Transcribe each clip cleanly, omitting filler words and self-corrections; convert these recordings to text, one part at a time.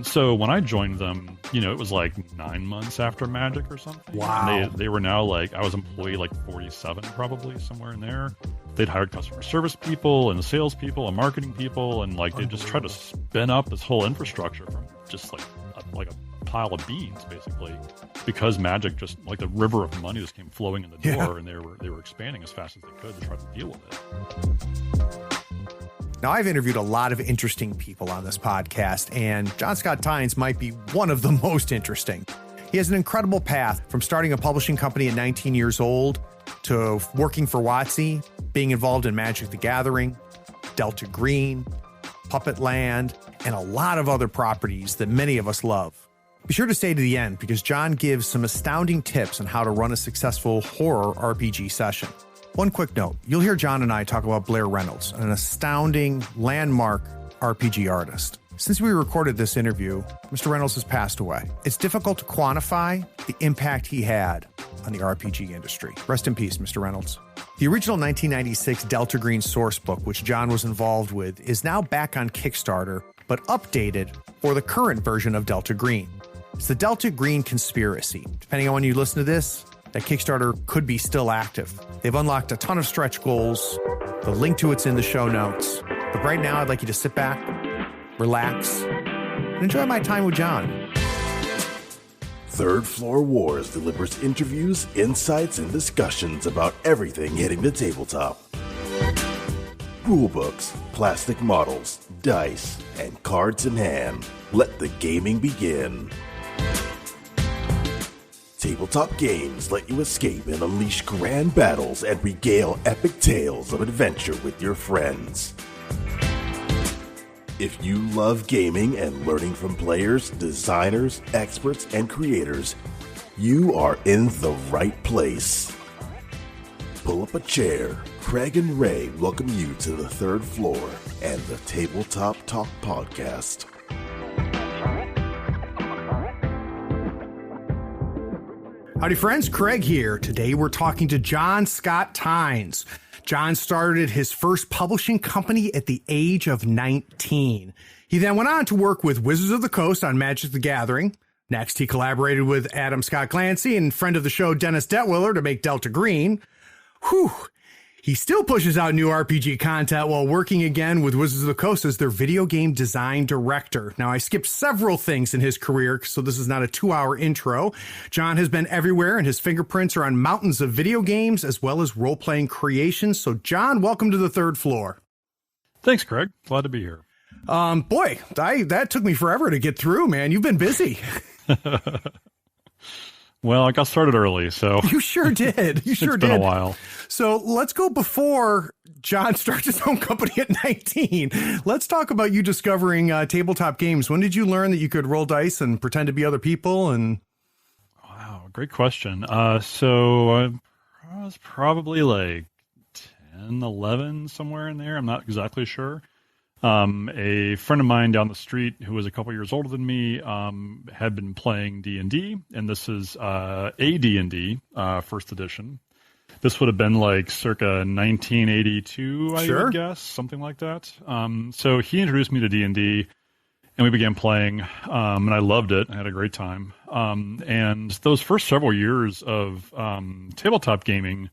So when I joined them, it was like 9 months after Magic or something. Wow. And they were now I was employee 47 probably, somewhere in there. They'd hired customer service people and sales people and marketing people, and they just tried to spin up this whole infrastructure from just like a pile of beans, basically, because Magic just the river of money just came flowing in the door, and they were expanding as fast as they could to try to deal with it. Now, I've interviewed a lot of interesting people on this podcast, and John Scott Tynes might be one of the most interesting. He has an incredible path from starting a publishing company at 19 years old to working for WotC, being involved in Magic the Gathering, Delta Green, Puppetland, and a lot of other properties that many of us love. Be sure to stay to the end because John gives some astounding tips on how to run a successful horror RPG session. One quick note, you'll hear John and I talk about Blair Reynolds, an astounding landmark RPG artist. Since we recorded this interview, Mr. Reynolds has passed away. It's difficult to quantify the impact he had on the RPG industry. Rest in peace, Mr. Reynolds. The original 1996 Delta Green sourcebook, which John was involved with, is now back on Kickstarter, but updated for the current version of Delta Green. It's the Delta Green Conspiracy. Depending on when you listen to this, that Kickstarter could be still active. They've unlocked a ton of stretch goals. The link to it's in the show notes. But right now, I'd like you to sit back, relax, and enjoy my time with John. Third Floor Wars delivers interviews, insights, and discussions about everything hitting the tabletop. Rulebooks, plastic models, dice, and cards in hand. Let the gaming begin. Tabletop games let you escape and unleash grand battles and regale epic tales of adventure with your friends. If you love gaming and learning from players, designers, experts, and creators, you are in the right place. Pull up a chair. Craig and Ray welcome you to the third floor and the Tabletop Talk Podcast. Howdy friends, Craig here. Today we're talking to John Scott Tynes. John started his first publishing company at the age of 19. He then went on to work with Wizards of the Coast on Magic the Gathering. Next, he collaborated with Adam Scott Clancy and friend of the show Dennis Detwiller to make Delta Green. Whew. He still pushes out new RPG content while working again with Wizards of the Coast as their video game design director. Now, I skipped several things in his career, so this is not a 2-hour intro. John has been everywhere, and his fingerprints are on mountains of video games as well as role-playing creations. So, John, welcome to the third floor. Thanks, Craig. Glad to be here. Boy, that took me forever to get through, man. You've been busy. Well, I got started early, so. You sure did. You sure did. It's been a while. So let's go before John starts his own company at 19. Let's talk about you discovering tabletop games. When did you learn that you could roll dice and pretend to be other people? And wow, great question. So I was probably like 10, 11, somewhere in there. I'm not exactly sure. A friend of mine down the street who was a couple years older than me had been playing D&D, and this is a D&D first edition. This would have been like circa 1982, I would guess, something like that. So he introduced me to D&D, and we began playing, and I loved it. I had a great time. And those first several years of tabletop gaming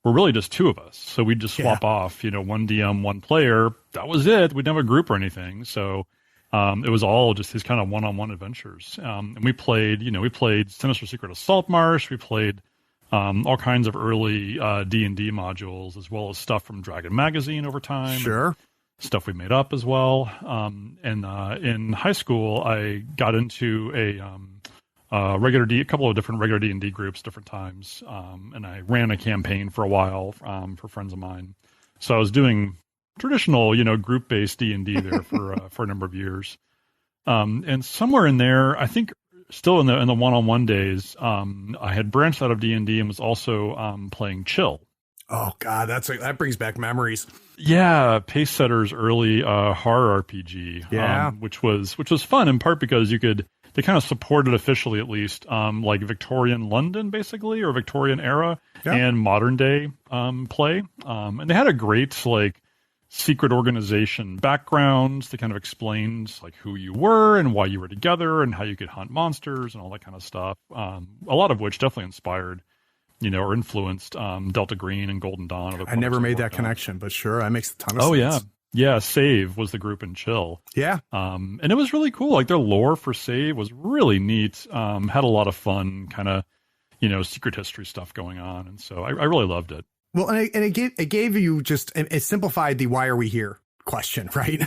were really just two of us. So we'd just swap off, one DM, one player. That was it. We'd never have a group or anything. So it was all just these kind of one-on-one adventures. And we played Sinister Secret of Saltmarsh. We played all kinds of early D&D modules, as well as stuff from Dragon Magazine over time. Sure. Stuff we made up as well. And in high school, I got into a couple of different regular D&D groups, different times, and I ran a campaign for a while for friends of mine. So I was doing traditional, group-based D&D there for a number of years. And somewhere in there, I think still in the one-on-one days, I had branched out of D&D and was also playing Chill. Oh God, that brings back memories. Yeah, Pacesetter's early horror RPG, which was fun in part because they kind of supported officially, at least, like Victorian London, basically, or Victorian era and modern day play. And they had a great secret organization backgrounds that kind of explained like who you were and why you were together and how you could hunt monsters and all that kind of stuff. A lot of which definitely inspired, or influenced Delta Green and Golden Dawn. I never made that connection, but sure, that makes a ton of sense. Oh, yeah. Yeah, Save was the group in Chill. Yeah. And it was really cool. Like their lore for Save was really neat. Had a lot of fun kind of, secret history stuff going on. And so I really loved it. Well, and it gave you it simplified the why are we here question, right?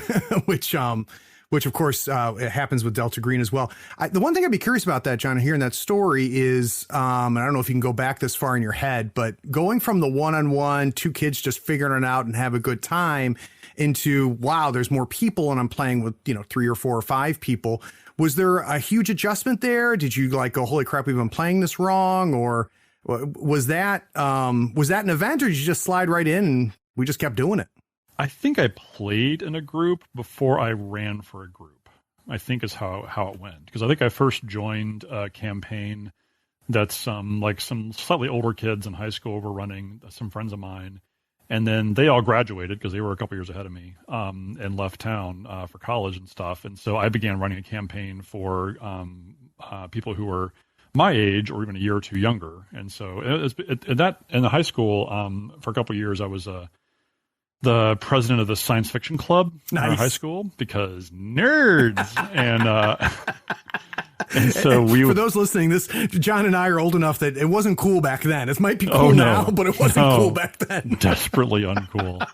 which of course it happens with Delta Green as well. The one thing I'd be curious about that, John, hearing that story is, and I don't know if you can go back this far in your head, but going from the one-on-one, two kids just figuring it out and have a good time into, wow, there's more people and I'm playing with, 3 or 4 or 5 people. Was there a huge adjustment there? Did you like go, holy crap, we've been playing this wrong? Or was that an event, or did you just slide right in and we just kept doing it? I think I played in a group before I ran for a group, I think is how it went. Because I think I first joined a campaign that some slightly older kids in high school were running, some friends of mine. And then they all graduated because they were a couple years ahead of me, and left town for college and stuff. And so I began running a campaign for people who were my age or even a year or two younger. And so in the high school, for a couple of years, I was the president of the science fiction club in our high school because nerds. And so for those listening, John and I are old enough that it wasn't cool back then. It might be cool now, but it wasn't cool back then. Desperately uncool.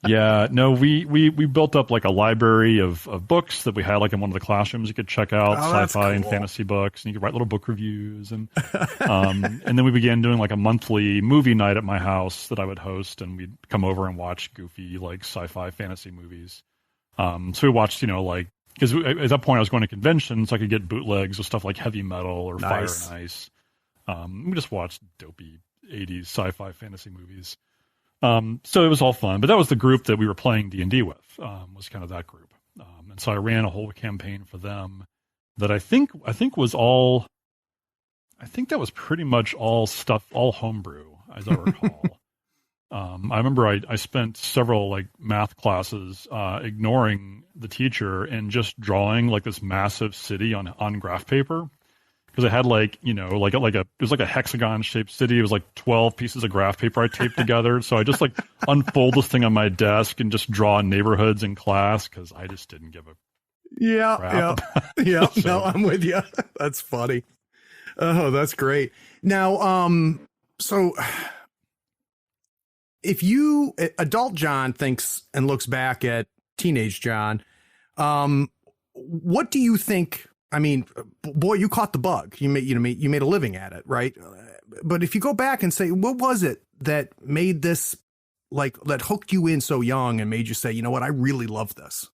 Yeah, no, we built up like a library of books that we had like in one of the classrooms. You could check out sci-fi and fantasy books, and you could write little book reviews. And and then we began doing like a monthly movie night at my house that I would host, and we'd come over and watch goofy like sci-fi fantasy movies. So we watched, because at that point I was going to conventions, so I could get bootlegs of stuff like Heavy Metal or Fire and Ice. We just watched dopey 80s sci-fi fantasy movies. So it was all fun, but that was the group that we were playing D&D with, was kind of that group. And so I ran a whole campaign for them that I think that was pretty much all homebrew, as I recall. I remember I spent several like math classes ignoring the teacher and just drawing like this massive city on graph paper, because it had it was like a hexagon shaped city. It was like 12 pieces of graph paper I taped together. So I just like unfold this thing on my desk and just draw neighborhoods in class because I just didn't give a crap. Yeah. So. No, I'm with you. That's funny. Oh, that's great. Now, so if adult John thinks and looks back at teenage John, what do you think? I mean, boy, you caught the bug. You made a living at it, right? But if you go back and say, what was it that made this that hooked you in so young and made you say, you know what, I really love this?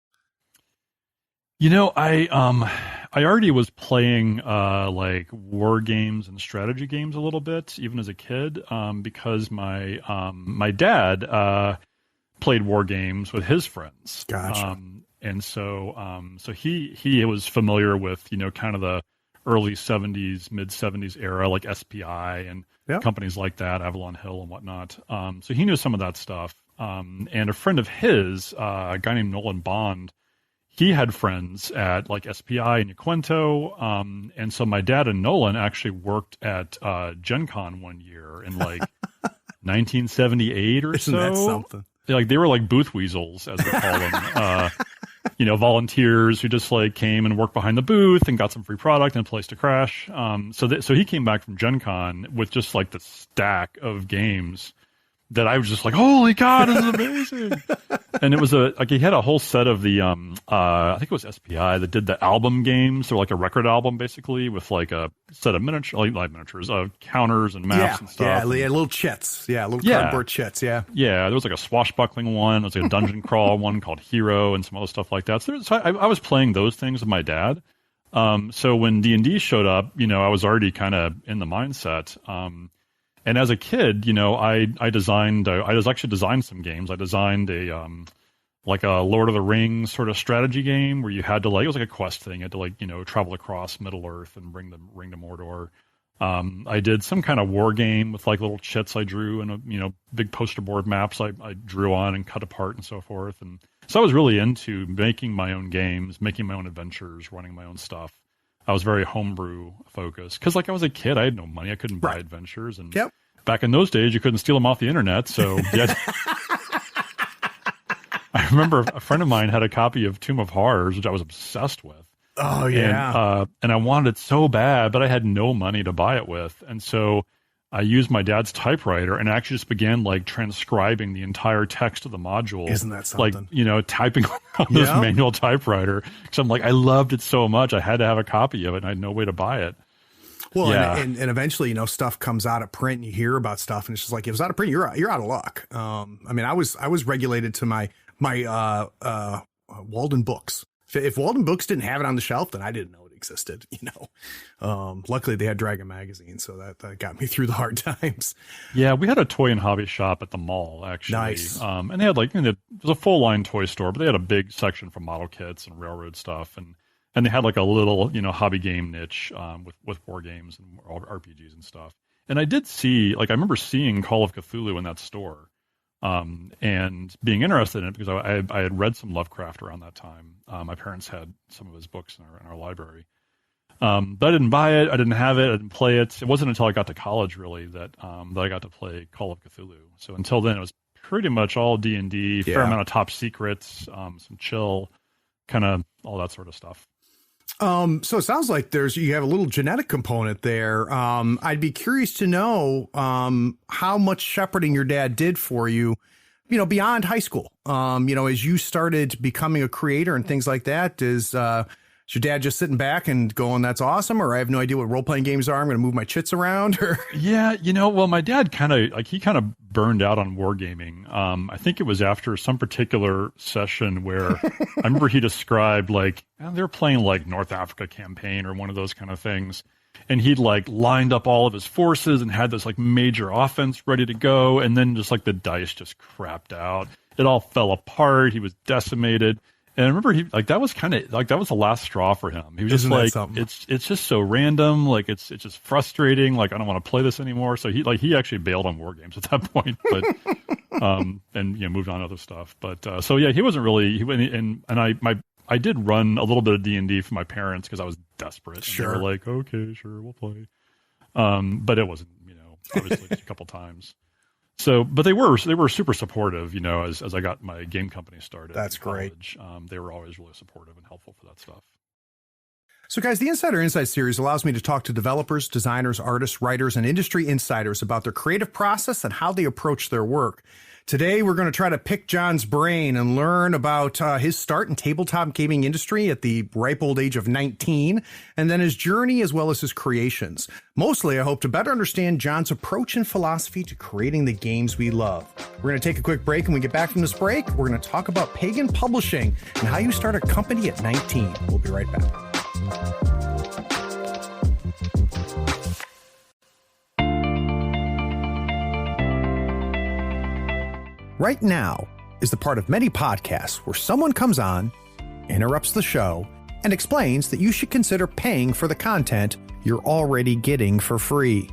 I already was playing like war games and strategy games a little bit, even as a kid, because my dad played war games with his friends. Gotcha. And so he was familiar with kind of the early 70s, mid 70s era, like SPI and companies like that, Avalon Hill and whatnot. So he knew some of that stuff. And a friend of his, a guy named Nolan Bond, he had friends at like SPI and Yaquento. And so my dad and Nolan actually worked at Gen Con one year in like 1978 or Isn't so. That something? They were like booth weasels, as we call them. Volunteers who just like came and worked behind the booth and got some free product and a place to crash. So he came back from Gen Con with just like the stack of games that I was just like, holy God, this is amazing. And it was he had a whole set of the, I think it was SPI that did the album games. They're like a record album basically with like a set of miniatures, counters and maps and stuff. Yeah, little chits. Yeah, little cardboard chits. Yeah. Yeah, there was like a swashbuckling one. There was like a dungeon crawl one called Hero and some other stuff like that. So I was playing those things with my dad. So when D&D showed up, I was already kind of in the mindset. And as a kid, I actually designed some games. I designed a Lord of the Rings sort of strategy game where you had to it was like a quest thing. You had to travel across Middle Earth and bring the ring to Mordor. I did some kind of war game with like little chits I drew and big poster board maps I drew on and cut apart and so forth. And so I was really into making my own games, making my own adventures, running my own stuff. I was very homebrew focused because like I was a kid, I had no money, I couldn't buy adventures, and back in those days you couldn't steal them off the internet. So I remember a friend of mine had a copy of Tomb of Horrors, which I was obsessed with. Oh, yeah. And I wanted it so bad, but I had no money to buy it with. And so I used my dad's typewriter and actually just began like transcribing the entire text of the module. Isn't that something? Like, typing on this manual typewriter. Because I'm like, I loved it so much. I had to have a copy of it and I had no way to buy it. Well, and eventually, stuff comes out of print and you hear about stuff and it's just like, if it's out of print, you're out of luck. I mean, I was regulated to my Walden Books. If Walden Books didn't have it on the shelf, then I didn't know it existed, Luckily they had Dragon Magazine, so that got me through the hard times. Yeah, we had a toy and hobby shop at the mall, actually. Nice. And they had it was a full line toy store, but they had a big section for model kits and railroad stuff, and they had like a little hobby game niche with war games and RPGs and stuff. And I did see, I remember seeing Call of Cthulhu in that store. And being interested in it because I had read some Lovecraft around that time. My parents had some of his books in our library. But I didn't buy it. I didn't have it. I didn't play it. It wasn't until I got to college really that I got to play Call of Cthulhu. So until then it was pretty much all D&D, fair amount of top secrets, some chill, kind of all that sort of stuff. So it sounds like you have a little genetic component there. I'd be curious to know how much shepherding your dad did for you, beyond high school. As you started becoming a creator and things like that, is your dad just sitting back and going, "That's awesome," or "I have no idea what role-playing games are, I'm going to move my chits around"? Or yeah, well, my dad kind of burned out on wargaming. I think it was after some particular session where I remember he described they were playing North Africa campaign or one of those kind of things. And he'd lined up all of his forces and had this major offense ready to go. And then just the dice just crapped out. It all fell apart. He was decimated. And I remember that was the last straw for him. He was just it's just so random. It's just frustrating. I don't want to play this anymore. So he actually bailed on war games at that point, but, and moved on to other stuff. But, he wasn't really, I did run a little bit of D&D for my parents because I was desperate. Sure. And they were like, okay, sure, we'll play. But it wasn't, obviously just a couple times. So, but they were super supportive, as I got my game company started. That's great. They were always really supportive and helpful for that stuff. So guys, the Insider Insight series allows me to talk to developers, designers, artists, writers, and industry insiders about their creative process and how they approach their work. Today, we're going to try to pick John's brain and learn about his start in tabletop gaming industry at the ripe old age of 19, and then his journey as well as his creations. Mostly, I hope to better understand John's approach and philosophy to creating the games we love. We're going to take a quick break, and when we get back from this break, we're going to talk about pagan publishing and how you start a company at 19. We'll be right back. Right now is the part of many podcasts where someone comes on, interrupts the show, and explains that you should consider paying for the content you're already getting for free.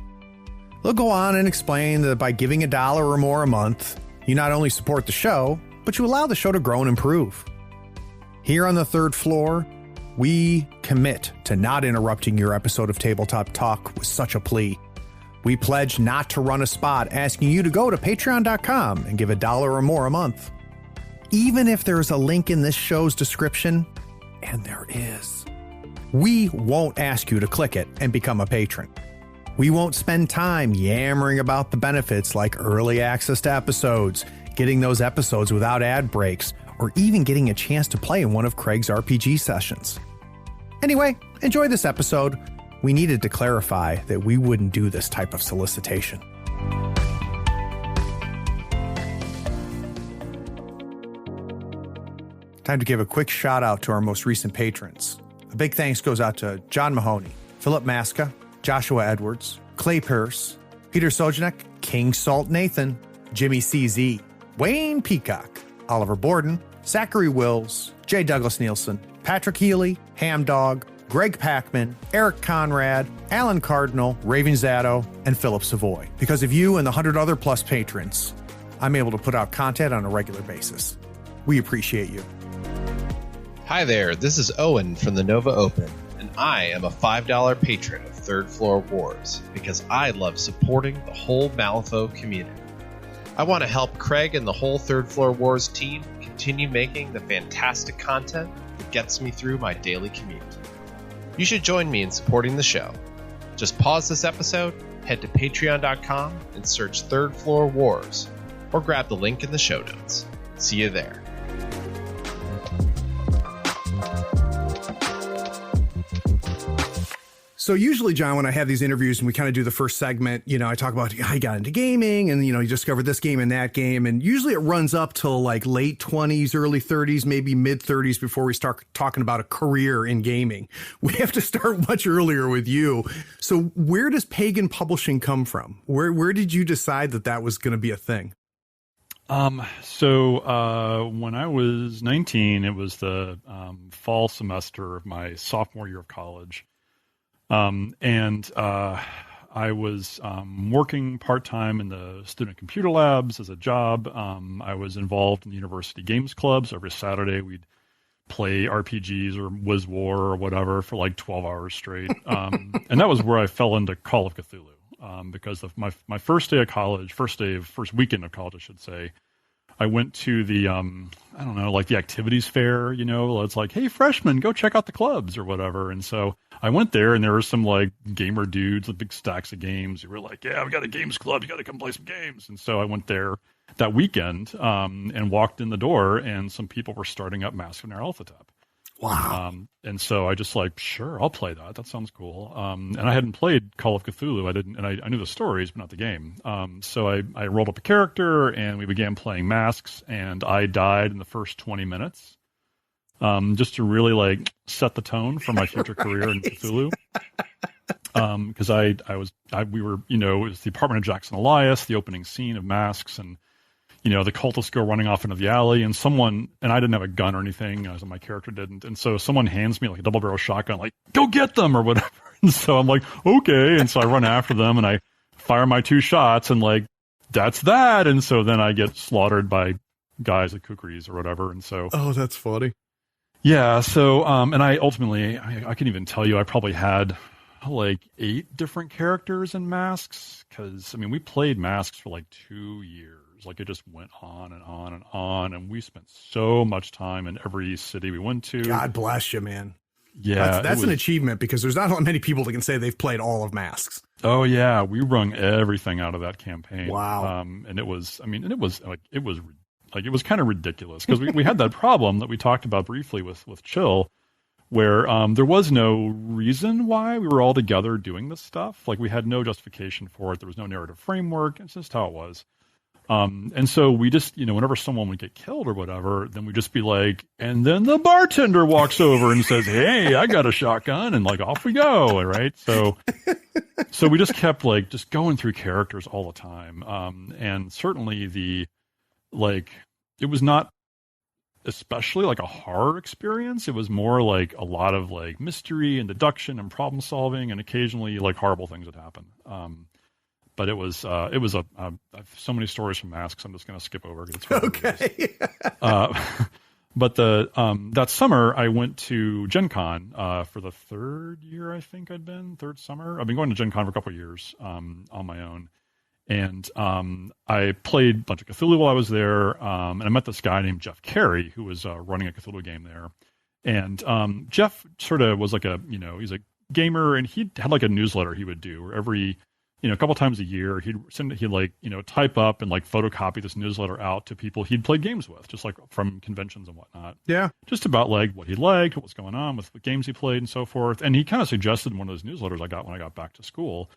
They'll go on and explain that by giving $1 or more a month, you not only support the show, but you allow the show to grow and improve. Here on the third floor, we commit to not interrupting your episode of Tabletop Talk with such a plea. We pledge not to run a spot asking you to go to patreon.com and give $1 or more a month. Even if there's a link in this show's description, and there is, we won't ask you to click it and become a patron. We won't spend time yammering about the benefits like early access to episodes, getting those episodes without ad breaks, or even getting a chance to play in one of Craig's RPG sessions. Anyway, enjoy this episode. We needed to clarify that we wouldn't do this type of solicitation. Time to give a quick shout out to our most recent patrons. A big thanks goes out to John Mahoney, Philip Maska, Joshua Edwards, Clay Pierce, Peter Sojanek, King Salt Nathan, Jimmy CZ, Wayne Peacock, Oliver Borden, Zachary Wills, J. Douglas Nielsen, Patrick Healy, Ham Dog, Greg Packman, Eric Conrad, Alan Cardinal, Raven Zato, and Philip Savoy. Because of you and the 100 other plus patrons, I'm able to put out content on a regular basis. We appreciate you. Hi there, this is Owen from the Nova Open, and I am a $5 patron of Third Floor Wars because I love supporting the whole Malifaux community. I want to help Craig and the whole Third Floor Wars team continue making the fantastic content that gets me through my daily commute. You should join me in supporting the show. Just pause this episode, head to patreon.com and search Third Floor Wars, or grab the link in the show notes. See you there. So usually, John, when I have these interviews and we kind of do the first segment, I talk about how I got into gaming and, you discovered this game and that game. And usually it runs up till like late 20s, early 30s, maybe mid 30s before we start talking about a career in gaming. We have to start much earlier with you. So where does Pagan Publishing come from? Where did you decide that was going to be a thing? So when I was 19, it was the fall semester of my sophomore year of college. I was working part-time in the student computer labs as a job. I was involved in the university games clubs. Every Saturday we'd play RPGs or Wiz War or whatever for like 12 hours straight. And that was where I fell into Call of Cthulhu because of my first day of college, first weekend of college, I should say. I went to the, the activities fair, it's like, hey, freshmen, go check out the clubs or whatever. And so I went there and there were some like gamer dudes with big stacks of games who were like, yeah, I've got a games club. You got to come play some games. And so I went there that weekend and walked in the door and some people were starting up Mask of Nyarlathotep. Wow. And so I just like, sure, I'll play that. That sounds cool. And I hadn't played Call of Cthulhu. I knew the stories, but not the game. So I rolled up a character and we began playing masks and I died in the first 20 minutes. Just to really like set the tone for my future career in Cthulhu. Cause we were, it was the apartment of Jackson Elias, the opening scene of Masks, and the cultists go running off into the alley and I didn't have a gun or anything, as my character didn't. And so someone hands me like a double barrel shotgun, like, go get them or whatever. And so I'm like, okay. And so I run after them and I fire my 2 shots and like, that's that. And so then I get slaughtered by guys at Kukris or whatever. And so, oh, that's funny. Yeah. So, and I ultimately, I can even tell you, I probably had like 8 different characters in Masks. Cause we played Masks for like 2 years. Like it just went on and on and on. And we spent so much time in every city we went to. God bless you, man. Yeah. That's an achievement because there's not many people that can say they've played all of Masks. Oh yeah. We wrung everything out of that campaign. Wow. And it was kind of ridiculous because we had that problem that we talked about briefly with Chill, where there was no reason why we were all together doing this stuff. Like we had no justification for it. There was no narrative framework. It's just how it was. And so we just, whenever someone would get killed or whatever, then we'd just be like, and then the bartender walks over and says, hey, I got a shotgun, and like, off we go. Right. So we just kept like just going through characters all the time. And certainly it was not especially like a horror experience. It was more like a lot of like mystery and deduction and problem solving, and occasionally like horrible things would happen. But it was I have so many stories from Masks. I'm just going to skip over because it's okay. But that summer I went to Gen Con for the 3rd year. I think third summer. I've been going to Gen Con for a couple of years on my own, and I played a bunch of Cthulhu while I was there. And I met this guy named Jeff Carey who was running a Cthulhu game there, and Jeff sort of was like he's a gamer, and he had like a newsletter he would do where every a couple times a year, he'd type up and like photocopy this newsletter out to people he'd played games with, just like from conventions and whatnot. Yeah. Just about like what he liked, what was going on with the games he played and so forth. And he kind of suggested in one of those newsletters I got when I got back to school,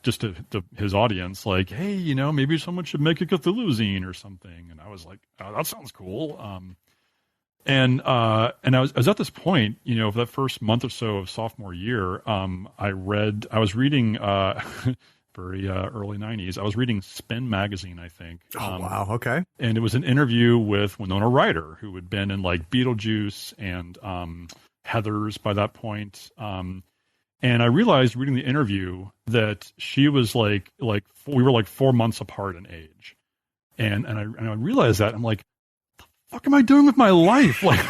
just to his audience, like, hey, maybe someone should make a Cthulhu zine or something. And I was like, oh, that sounds cool. And I was at this point, for that first month or so of sophomore year, I was reading, very early 90s. I was reading Spin magazine, I think. Oh, wow. Okay. And it was an interview with Winona Ryder, who had been in like Beetlejuice and Heather's by that point. And I realized reading the interview that she was like we were like 4 months apart in age. And I realized that. I'm like, the fuck am I doing with my life? Like,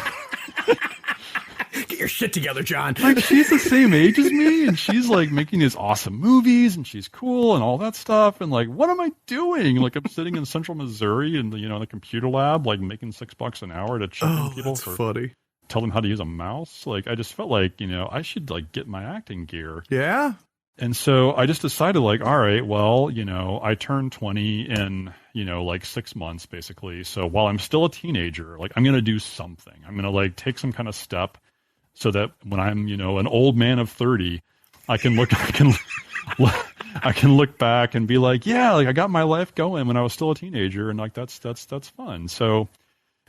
get your shit together, John. Like, she's the same age as me, and she's like making these awesome movies, and she's cool and all that stuff. And like, what am I doing? Like, I'm sitting in Central Missouri in the computer lab, like making $6 an hour to check in people funny. Tell them how to use a mouse. Like, I just felt like, I should like get my acting gear. Yeah. And so I just decided, like, all right, well, I turned 20 in, like 6 months, basically. So while I'm still a teenager, like, I'm going to do something. I'm going to, like, take some kind of step so that when I'm, an old man of 30, I can look back and be like, yeah, like, I got my life going when I was still a teenager. And, like, that's fun. So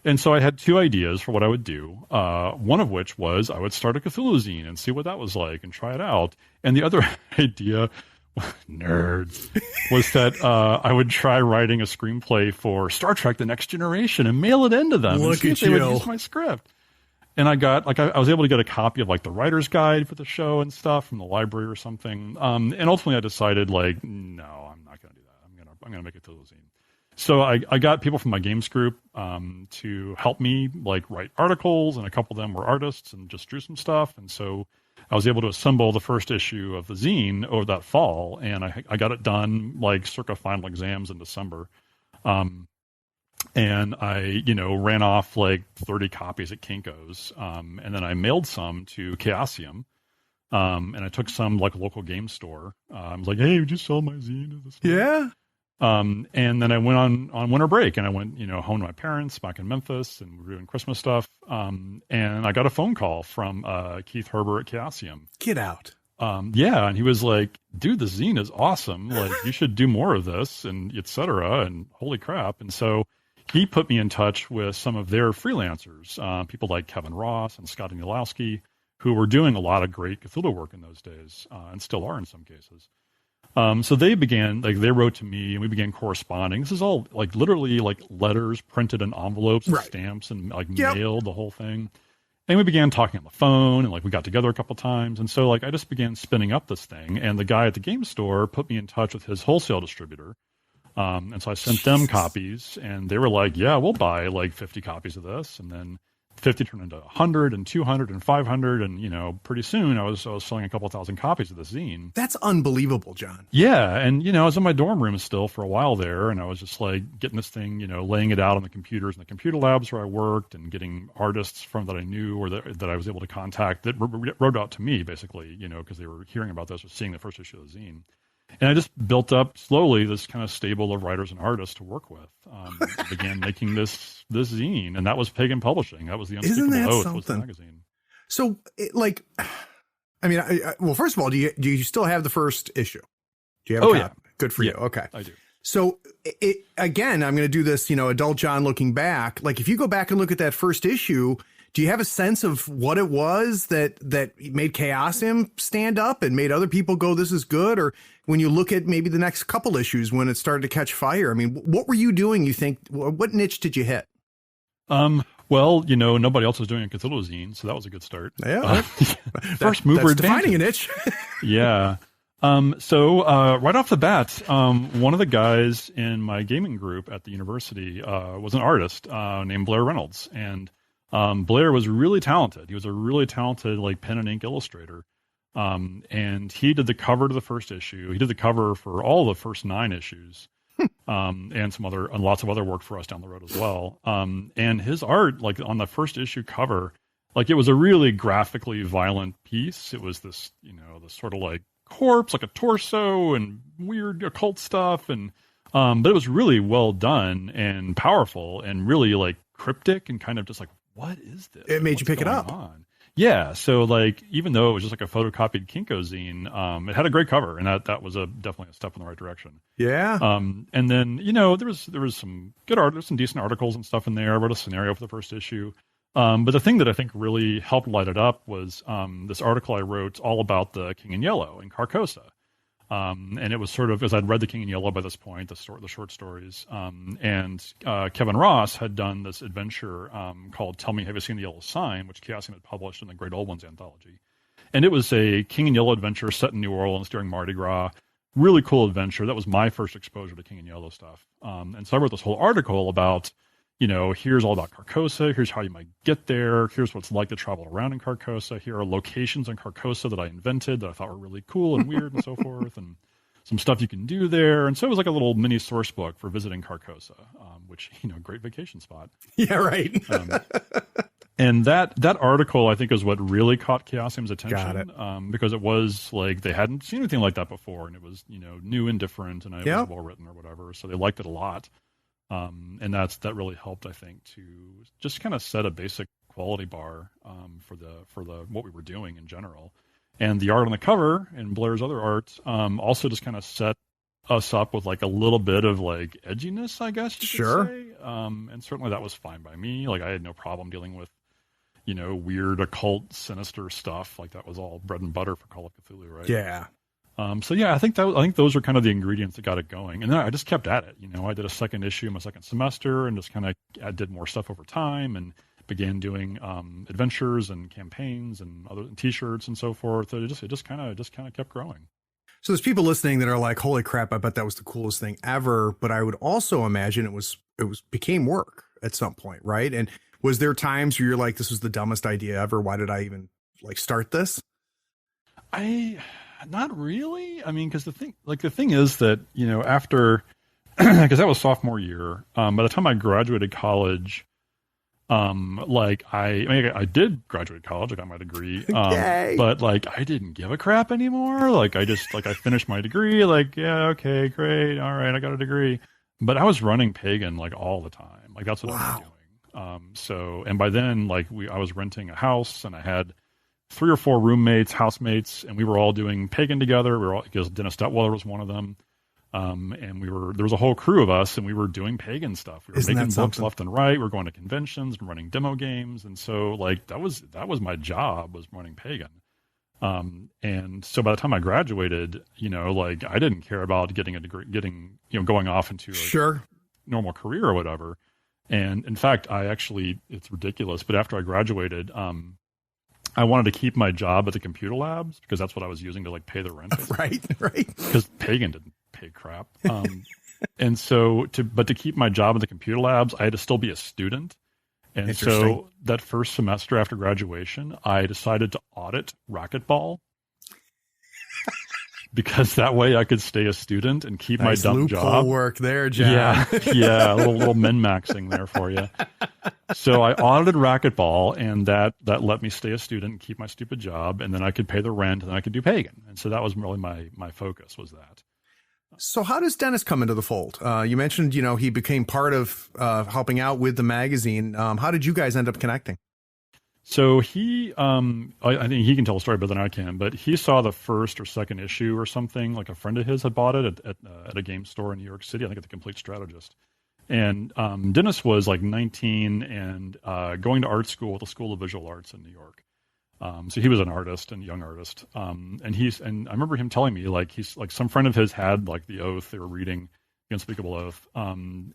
I had two ideas for what I would do. One of which was I would start a Cthulhu zine and see what that was like and try it out. And the other idea, nerds, was that I would try writing a screenplay for Star Trek: The Next Generation and mail it into them and see if they would use my script. And I got I was able to get a copy of like the writer's guide for the show and stuff from the library or something. And ultimately I decided, like, no, I'm not going to do that. I'm going to make a Cthulhu zine. So I got people from my games group to help me, like, write articles, and a couple of them were artists and just drew some stuff. And so I was able to assemble the first issue of the zine over that fall, and I got it done like circa final exams in December. And I, ran off like 30 copies at Kinko's, and then I mailed some to Chaosium. And I took some like a local game store. I was like, hey, would you sell my zine to this store? Yeah. And then I went on winter break, and I went, home to my parents back in Memphis, and we were doing Christmas stuff. And I got a phone call from Keith Herber at Chaosium. Get out. Yeah, and he was like, dude, the zine is awesome. Like, you should do more of this, and et cetera, and holy crap. And so he put me in touch with some of their freelancers, people like Kevin Ross and Scott Danielowski, who were doing a lot of great Cthulhu work in those days, and still are in some cases. So they wrote to me, and we began corresponding. This is all like literally like letters printed in envelopes and stamps and like mailed, the whole thing. And we began talking on the phone, and like we got together a couple times. And so like I just began spinning up this thing, and the guy at the game store put me in touch with his wholesale distributor. And so I sent them copies, and they were like, yeah, we'll buy like 50 copies of this. And then 50 turned into 100 and 200 and 500. And, pretty soon I was selling a couple thousand copies of the zine. That's unbelievable, John. Yeah. And, I was in my dorm room still for a while there, and I was just like getting this thing, laying it out on the computers in the computer labs where I worked, and getting artists from that I knew or that I was able to contact that wrote out to me basically, because they were hearing about this or seeing the first issue of the zine. And I just built up slowly this kind of stable of writers and artists to work with. Began making this zine, and that was Pagan Publishing. That was the Unspeakable Oath, was the magazine. So, well, first of all, do you still have the first issue? Do you have a copy? Yeah. Good for you. Okay. I do. So, again, I'm going to do this, adult John looking back. Like, if you go back and look at that first issue, do you have a sense of what it was that made Chaosium stand up and made other people go, this is good? Or when you look at maybe the next couple issues when it started to catch fire, I mean, what were you doing, you think? What niche did you hit? Well, nobody else was doing a Cthulhu zine, so that was a good start. Yeah. First mover that's advantage. Defining a niche. Yeah. So right off the bat, one of the guys in my gaming group at the university was an artist named Blair Reynolds. And Blair was really talented. He was a really talented like pen and ink illustrator. And he did the cover to the first issue. He did the cover for all the first 9 issues. And lots of other work for us down the road as well. And his art, like on the first issue cover, like it was a really graphically violent piece. It was this, this sort of like corpse, like a torso and weird occult stuff. And, but it was really well done and powerful and really like cryptic and kind of just like, what is this? It made you pick it up. Yeah. So like, even though it was just like a photocopied Kinko zine, it had a great cover, and that was definitely a step in the right direction. Yeah. And then, there was some good art, some decent articles and stuff in there. I wrote a scenario for the first issue. But the thing that I think really helped light it up was, this article I wrote all about the King in Yellow in Carcosa. And it was sort of, as I'd read The King in Yellow by this point, the short stories, and Kevin Ross had done this adventure called Tell Me, Have You Seen the Yellow Sign, which Chaosium had published in the Great Old Ones anthology. And it was a King in Yellow adventure set in New Orleans during Mardi Gras. Really cool adventure. That was my first exposure to King in Yellow stuff. And so I wrote this whole article about, here's all about Carcosa. Here's how you might get there. Here's what it's like to travel around in Carcosa. Here are locations in Carcosa that I invented that I thought were really cool and weird and so forth, and some stuff you can do there. And so it was like a little mini source book for visiting Carcosa, which, great vacation spot. Yeah, right. And that article, I think, is what really caught Chaosium's attention. Got it. Because it was like they hadn't seen anything like that before, and it was, new and different, and it was well written or whatever. So they liked it a lot. And that really helped, I think, to just kind of set a basic quality bar for the what we were doing in general. And the art on the cover and Blair's other art also just kind of set us up with like a little bit of like edginess, I guess you could say. And certainly that was fine by me. Like I had no problem dealing with weird occult sinister stuff. Like that was all bread and butter for Call of Cthulhu, right? Yeah. So yeah, I think those are kind of the ingredients that got it going. And then I just kept at it. I did a second issue my second semester and just kind of did more stuff over time and began doing adventures and campaigns and other T-shirts and so forth. It just kind of kept growing. So there's people listening that are like, holy crap, I bet that was the coolest thing ever. But I would also imagine it became work at some point, right? And was there times where you're like, this was the dumbest idea ever? Why did I even start this? Not really. I mean, because the thing is that, after, because that was sophomore year, by the time I graduated college, I did graduate college, I got my degree, but I didn't give a crap anymore. I finished my degree, yeah, okay, great. All right. I got a degree, but I was running Pagan all the time. That's what I was doing. And by then, I was renting a house and I had 3 or 4 roommates, housemates, and we were all doing Pagan together. Because Dennis Detweiler was one of them. And there was a whole crew of us and we were doing Pagan stuff. We were making books left and right. We were going to conventions and running demo games. And so that was my job, was running Pagan. And so by the time I graduated, I didn't care about getting a degree, going off into a normal career or whatever. And in fact, it's ridiculous, but after I graduated, I wanted to keep my job at the computer labs because that's what I was using to pay the rent. Right. Because Pagan didn't pay crap. And so to keep my job at the computer labs, I had to still be a student. And so that first semester after graduation, I decided to audit racquetball. Because that way I could stay a student and keep my dumb job. Work there, John. Yeah, a little min-maxing there for you. So I audited racquetball, and that let me stay a student and keep my stupid job, and then I could pay the rent, and then I could do Pagan. And so that was really my focus, was that. So how does Dennis come into the fold? You mentioned, he became part of helping out with the magazine. How did you guys end up connecting? So he, I think he can tell a story better than I can, but he saw the first or second issue or something. A friend of his had bought it at a game store in New York City, I think at the Complete Strategist. And Dennis was 19 and going to art school at the School of Visual Arts in New York. So he was an artist and young artist. And I remember him telling me some friend of his had The Oath, they were reading The Unspeakable Oath, and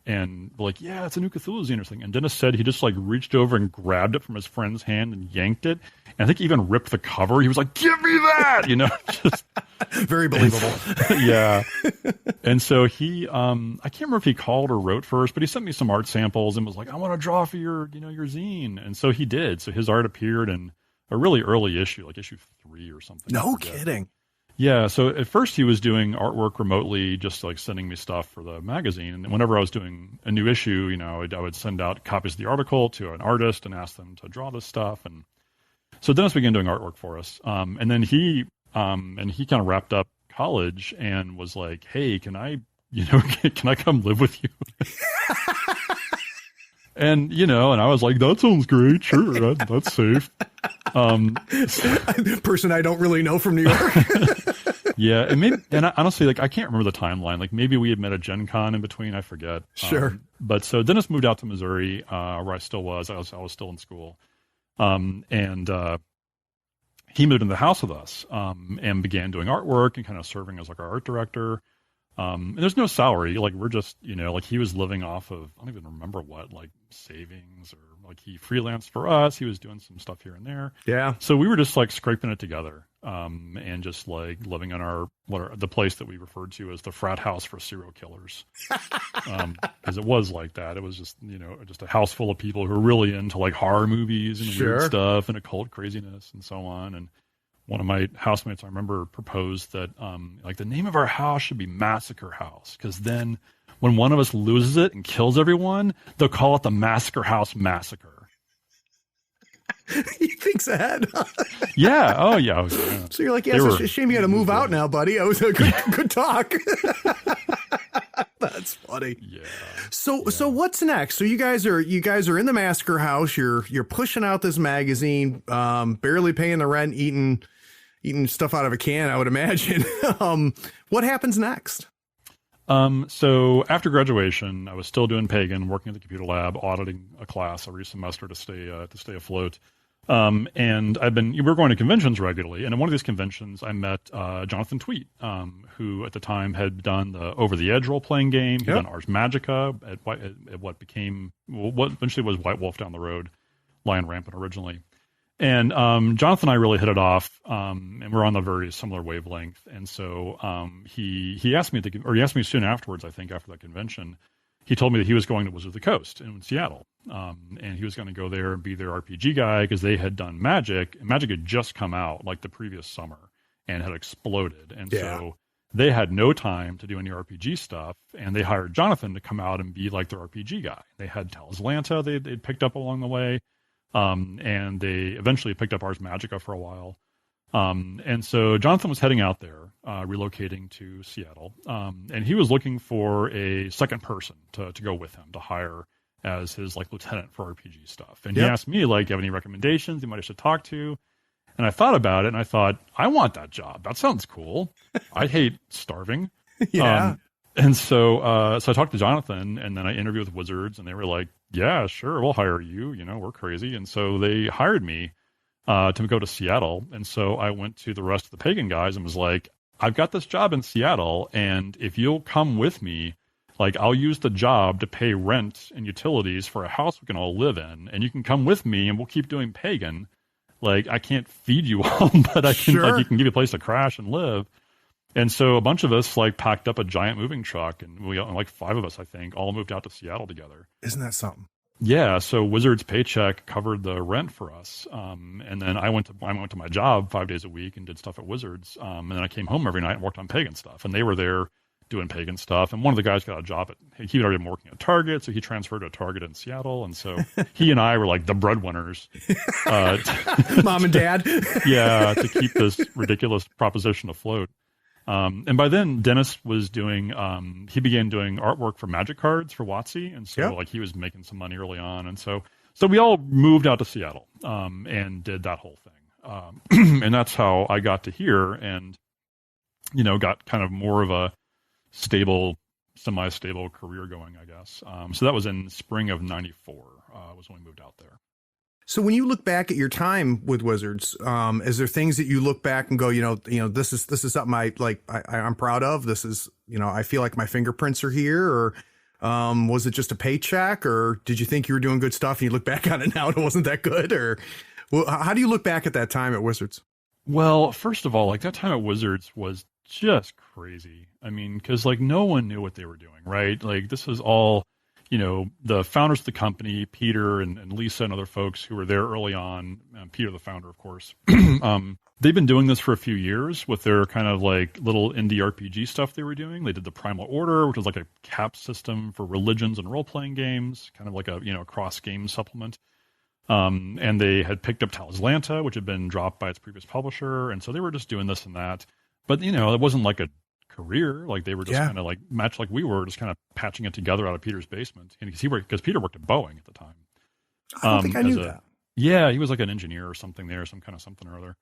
yeah, it's a new Cthulhu zine or something. And Dennis said he just reached over and grabbed it from his friend's hand and yanked it. And I think he even ripped the cover. He was like, "Give me that!" Just very believable. Yeah. And so he, I can't remember if he called or wrote first, but he sent me some art samples and was like, "I want to draw for your zine." And so he did. So his art appeared in a really early issue, issue 3 or something. No kidding. Yeah, so at first he was doing artwork remotely, just sending me stuff for the magazine. And whenever I was doing a new issue, I would send out copies of the article to an artist and ask them to draw this stuff. And so Dennis began doing artwork for us. And then he kind of wrapped up college and was like, "Hey, can I come live with you?" And, and I was like, "That sounds great. Sure. That's safe." Person I don't really know from New York. Yeah. And honestly, I can't remember the timeline. Maybe we had met at Gen Con in between. I forget. Sure. But so Dennis moved out to Missouri, where I still was. I was still in school. And he moved into the house with us and began doing artwork and kind of serving as like our art director. And there's no salary. Like we're just, like he was living off of, I don't even remember what, like savings, or like he freelanced for us. He was doing some stuff here and there. Yeah. So we were just like scraping it together and just like living in the place that we referred to as the frat house for serial killers. Because it was like that. It was just, just a house full of people who were really into like horror movies and weird stuff and occult craziness and so on. And one of my housemates, I remember, proposed that like the name of our house should be Massacre House, because then when one of us loses it and kills everyone, they'll call it the Massacre House Massacre. He thinks ahead. Yeah. Oh, yeah. So you're like, yeah, it's a shame you got to move out now, buddy. I was a good talk. That's funny. Yeah. So what's next? So you guys are in the Massacre House. You're pushing out this magazine, barely paying the rent, eating stuff out of a can, I would imagine. What happens next? So after graduation, I was still doing Pagan, working at the computer lab, auditing a class every semester to stay afloat. And we were going to conventions regularly. And at one of these conventions, I met Jonathan Tweet, who at the time had done the Over the Edge role-playing game. He'd done Ars Magica at what eventually was White Wolf down the road, Lion Rampant originally. And Jonathan and I really hit it off, and we're on the very similar wavelength. And so he asked me soon afterwards, I think, after that convention, he told me that he was going to Wizard of the Coast in Seattle, and he was going to go there and be their RPG guy because they had done Magic, and Magic had just come out like the previous summer and had exploded. And so they had no time to do any RPG stuff, and they hired Jonathan to come out and be like their RPG guy. They had Talislanta they'd picked up along the way. And they eventually picked up Ars Magica for a while. And so Jonathan was heading out there, relocating to Seattle. And he was looking for a second person to go with him, to hire as his like lieutenant for RPG stuff. And he asked me, like, do you have any recommendations you should talk to? And I thought about it, and I thought, I want that job. That sounds cool. I hate starving. Yeah. And so I talked to Jonathan, and then I interviewed with Wizards, and they were like, yeah, sure, we'll hire you. We're crazy. And so they hired me to go to Seattle. And so I went to the rest of the Pagan guys and was like, I've got this job in Seattle, and if you'll come with me, like, I'll use the job to pay rent and utilities for a house we can all live in, and you can come with me, and we'll keep doing Pagan. Like, I can't feed you all, but I can, like, you can give you a place to crash and live. And so a bunch of us like packed up a giant moving truck, and we, like 5 of us, I think, all moved out to Seattle together. Isn't that something? Yeah. So Wizards paycheck covered the rent for us. And then I went to my job 5 days a week and did stuff at Wizards. And then I came home every night and worked on Pagan stuff, and they were there doing Pagan stuff. And one of the guys got a job he had already been working at Target. So he transferred to a Target in Seattle. And so he and I were like the breadwinners. Mom and dad. Yeah. To keep this ridiculous proposition afloat. And by then, Dennis was he began doing artwork for Magic cards for WotC. And so like he was making some money early on. And so we all moved out to Seattle, and did that whole thing. And that's how I got to here and, got kind of more of a semi-stable career going, I guess. So that was in spring of 94, was when we moved out there. So when you look back at your time with Wizards, is there things that you look back and go, this is something I'm proud of. This is, I feel like my fingerprints are here, or was it just a paycheck, or did you think you were doing good stuff and you look back on it now and it wasn't that good? Or how do you look back at that time at Wizards? Well, first of all, like that time at Wizards was just crazy. I mean, because like no one knew what they were doing, right? Like this was all, the founders of the company, Peter and Lisa and other folks who were there early on, Peter, the founder, of course, they've been doing this for a few years with their kind of like little indie RPG stuff they were doing. They did the Primal Order, which was like a cap system for religions and role-playing games, kind of like a, cross-game supplement. And they had picked up Talislanta, which had been dropped by its previous publisher. And so they were just doing this and that. But, it wasn't like a career. Like they were just kind of like matched like we were, just kind of patching it together out of Peter's basement. And because Peter worked at Boeing at the time. I don't think I knew that. Yeah, he was like an engineer or something there, some kind of something or other.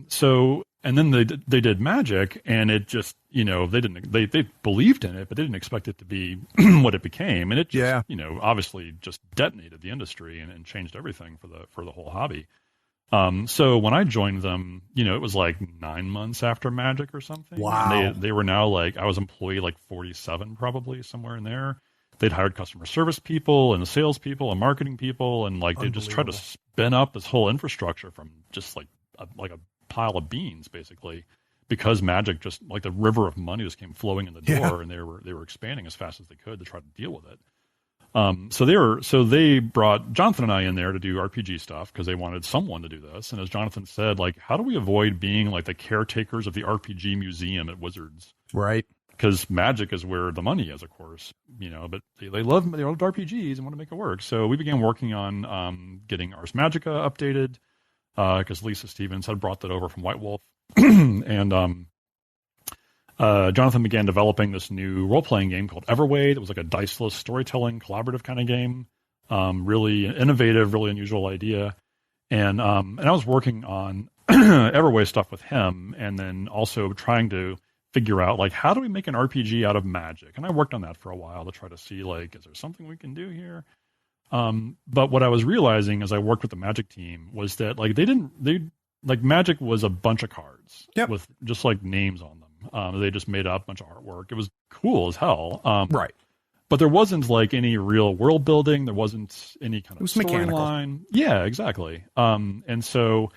So, and then they did Magic, and it just, they believed in it, but they didn't expect it to be what it became. And it just, obviously just detonated the industry and changed everything for the whole hobby. So when I joined them, it was like 9 months after Magic or something. Wow. And they were now like, I was employee like 47 probably, somewhere in there. They'd hired customer service people and sales people and marketing people, and like they just tried to spin up this whole infrastructure from just like a pile of beans, basically, because Magic, just like the river of money, just came flowing in the door, and they were expanding as fast as they could to try to deal with it. So they brought Jonathan and I in there to do RPG stuff because they wanted someone to do this. And as Jonathan said, like, how do we avoid being like the caretakers of the RPG museum at Wizards? Right. Because Magic is where the money is, of course, but they love RPGs and want to make it work. So we began working on getting Ars Magica updated because Lisa Stevens had brought that over from White Wolf. And Jonathan began developing this new role-playing game called Everway. That was like a diceless storytelling collaborative kind of game. Really innovative, really unusual idea. And I was working on Everway stuff with him, and then also trying to figure out, like, how do we make an RPG out of Magic? And I worked on that for a while to try to see, like, is there something we can do here? But what I was realizing as I worked with the Magic team was that, like, Magic was a bunch of cards with just, like, names on them. They just made up a bunch of artwork. It was cool as hell. Right. But there wasn't, like, any real world building. There wasn't any kind of storyline. Yeah, exactly. And so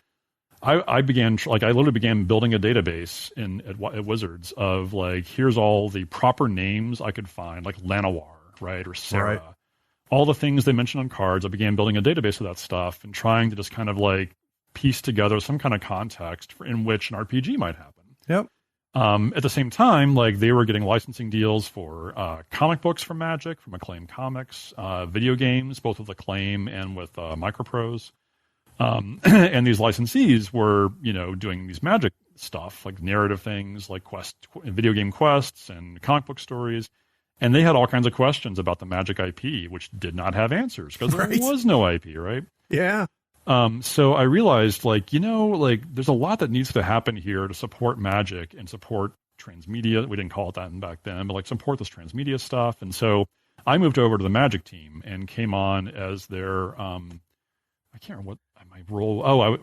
I literally began building a database at Wizards of, like, here's all the proper names I could find, like Llanowar, right, or Sarah. Right. All the things they mentioned on cards. I began building a database of that stuff and trying to just kind of, like, piece together some kind of context in which an RPG might happen. Yep. At the same time, like, they were getting licensing deals for comic books from Magic, from Acclaim Comics, video games, both with Acclaim and with Microprose. And these licensees were, doing these Magic stuff, like narrative things, like video game quests and comic book stories. And they had all kinds of questions about the Magic IP, which did not have answers because there was no IP, right? Yeah. So I realized, like, there's a lot that needs to happen here to support Magic and support transmedia. We didn't call it that back then, but, like, support this transmedia stuff. And so I moved over to the Magic team and came on as their, I can't remember what my role. Oh,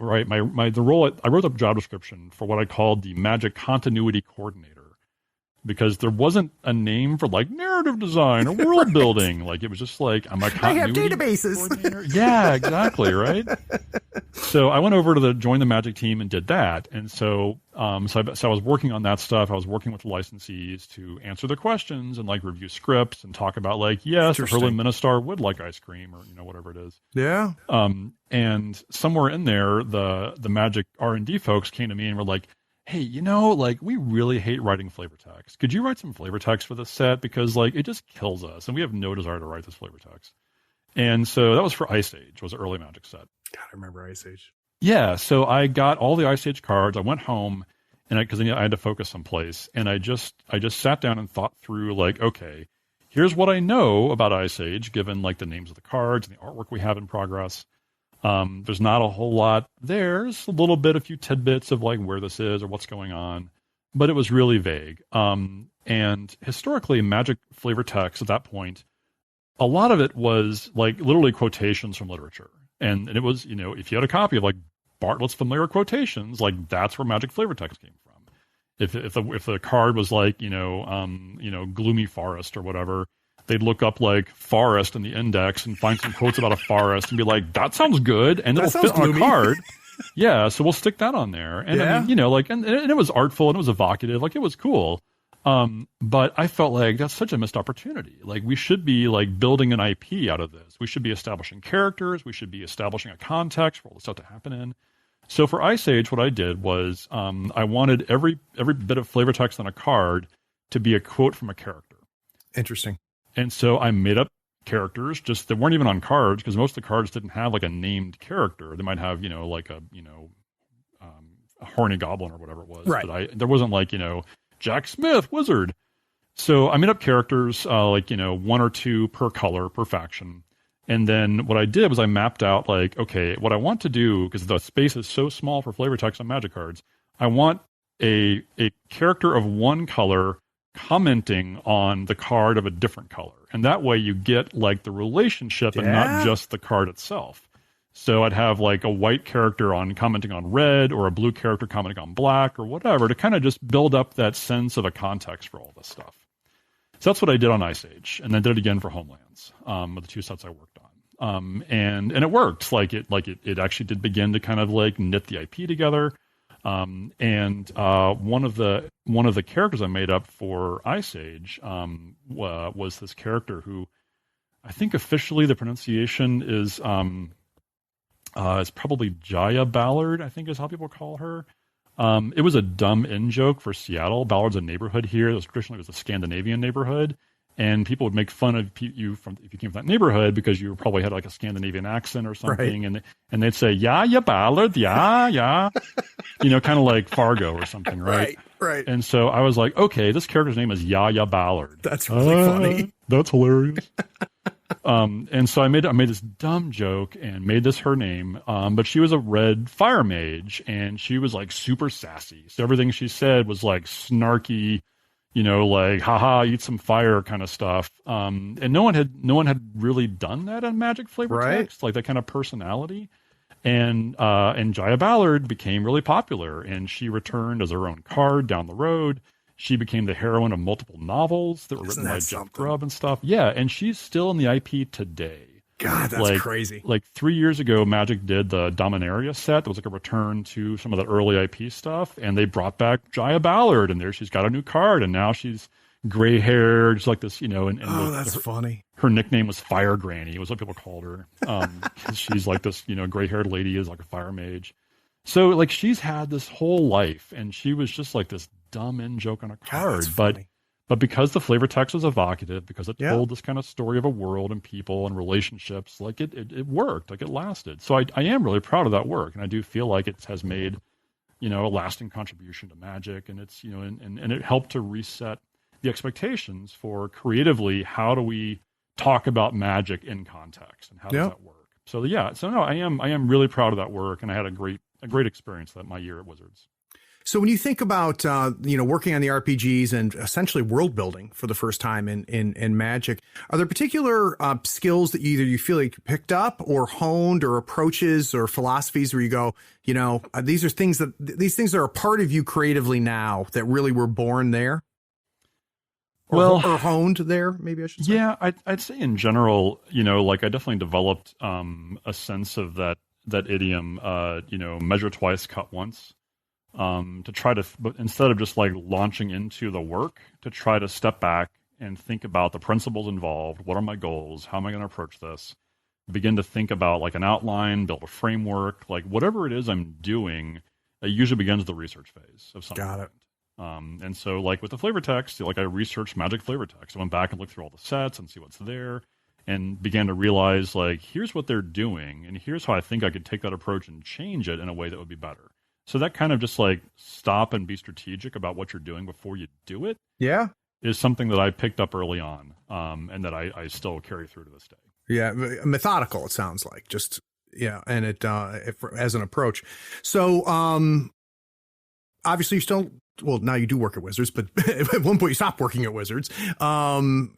the role. I wrote the job description for what I called the Magic Continuity Coordinator, because there wasn't a name for, like, narrative design or world building. Like, it was just like, I'm a continuity I have databases. Coordinator. Yeah, exactly, right? So I went over to join the Magic team and did that. And so I was working on that stuff. I was working with the licensees to answer the questions and, like, review scripts and talk about, like, yes, the Hurley Ministar would like ice cream, or, whatever it is. Yeah. And somewhere in there, the Magic R&D folks came to me and were like, hey, like, we really hate writing flavor text. Could you write some flavor text for this set? Because, like, it just kills us, and we have no desire to write this flavor text. And so that was for Ice Age, was an early Magic set. God, I remember Ice Age. Yeah, so I got all the Ice Age cards. I went home, and because I had to focus someplace, and I just sat down and thought through, like, okay, here's what I know about Ice Age, given, like, the names of the cards and the artwork we have in progress. There's not a whole lot there. There's a few tidbits of, like, where this is or what's going on, but it was really vague. And historically, Magic flavor text at that point, a lot of it was, like, literally quotations from literature. And it was, if you had a copy of, like, Bartlett's Familiar Quotations, like, that's where Magic flavor text came from. If the card was like, Gloomy Forest or whatever, they'd look up, like, forest in the index and find some quotes about a forest and be like, that sounds good, and it'll fit on a card. Yeah, so we'll stick that on there. And I mean, and it was artful and it was evocative, like, it was cool. But I felt like that's such a missed opportunity. Like, we should be, like, building an IP out of this. We should be establishing characters. We should be establishing a context for all this stuff to happen in. So for Ice Age, what I did was I wanted every bit of flavor text on a card to be a quote from a character. Interesting. And so I made up characters just that weren't even on cards, because most of the cards didn't have, like, a named character. They might have, like a horny goblin or whatever it was. Right. But there wasn't, like, Jack Smith, wizard. So I made up characters, like, one or two per color, per faction. And then what I did was I mapped out, like, okay, what I want to do, because the space is so small for flavor text on Magic cards, I want a character of one color commenting on the card of a different color. And that way you get, like, the relationship and not just the card itself. So I'd have like a white character commenting on red, or a blue character commenting on black, or whatever, to kind of just build up that sense of a context for all this stuff. So that's what I did on Ice Age, and I did it again for Homelands, with the 2 sets I worked on. And it worked. It actually did begin to kind of like knit the IP together. One of the characters I made up for Ice Age was this character who, I think officially the pronunciation is probably Jaya Ballard, I think is how people call her. It was a dumb in-joke for Seattle. Ballard's a neighborhood here. Traditionally it was a Scandinavian neighborhood. And people would make fun of you if you came from that neighborhood because you probably had like a Scandinavian accent or something. Right. And they'd say, yeah, Ballard, yeah. Kind of like Fargo or something, right? Right. And so I was like, okay, this character's name is Yaya Ballard. That's really funny. That's hilarious. And so I made this dumb joke and made this her name. But she was a red fire mage, and she was like super sassy. So everything she said was like snarky, like haha, eat some fire kind of stuff. And no one had really done that in Magic flavor text, like that kind of personality. And Jaya Ballard became really popular, and she returned as her own card down the road. She became the heroine of multiple novels that were written by Jeff Grubb and stuff. Yeah, and she's still in the IP today. God, that's crazy. Like 3 years ago, Magic did the Dominaria set. That was like a return to some of the early IP stuff, and they brought back Jaya Ballard, and there she's got a new card, and now she's gray-haired, just like this, that's funny. Her nickname was Fire Granny, was what people called her. She's like this, gray-haired lady is like a fire mage. So like she's had this whole life, and she was just like this dumb in-joke on a card. But because the flavor text was evocative, because it told this kind of story of a world and people and relationships, like it worked, like it lasted. So I am really proud of that work, and I do feel like it has made, a lasting contribution to Magic, and it's, and it helped to reset the expectations for creatively, how do we talk about Magic in context, and how does that work? So I am really proud of that work, and I had a great experience my year at Wizards. So when you think about, working on the RPGs and essentially world building for the first time in Magic, are there particular skills that either you feel like you picked up or honed, or approaches or philosophies where you go, these things that are a part of you creatively now that really were born there? Or honed there, maybe I should say. Yeah, I'd say in general, I definitely developed a sense of that idiom, measure twice, cut once. To try to, instead of just like launching into the work, to try to step back and think about the principles involved. What are my goals? How am I going to approach this? Begin to think about like an outline, build a framework, like whatever it is I'm doing. It usually begins the research phase of something. Got it. And so like with the flavor text, like I researched Magic flavor text. I went back and looked through all the sets and see what's there, and began to realize like, here's what they're doing, and here's how I think I could take that approach and change it in a way that would be better. So that kind of just like stop and be strategic about what you're doing before you do it. Yeah. Is something that I picked up early on, and that I still carry through to this day. Yeah. Methodical, it sounds like, just, and it as an approach. So, obviously you still, now you do work at Wizards, but at one point you stopped working at Wizards. What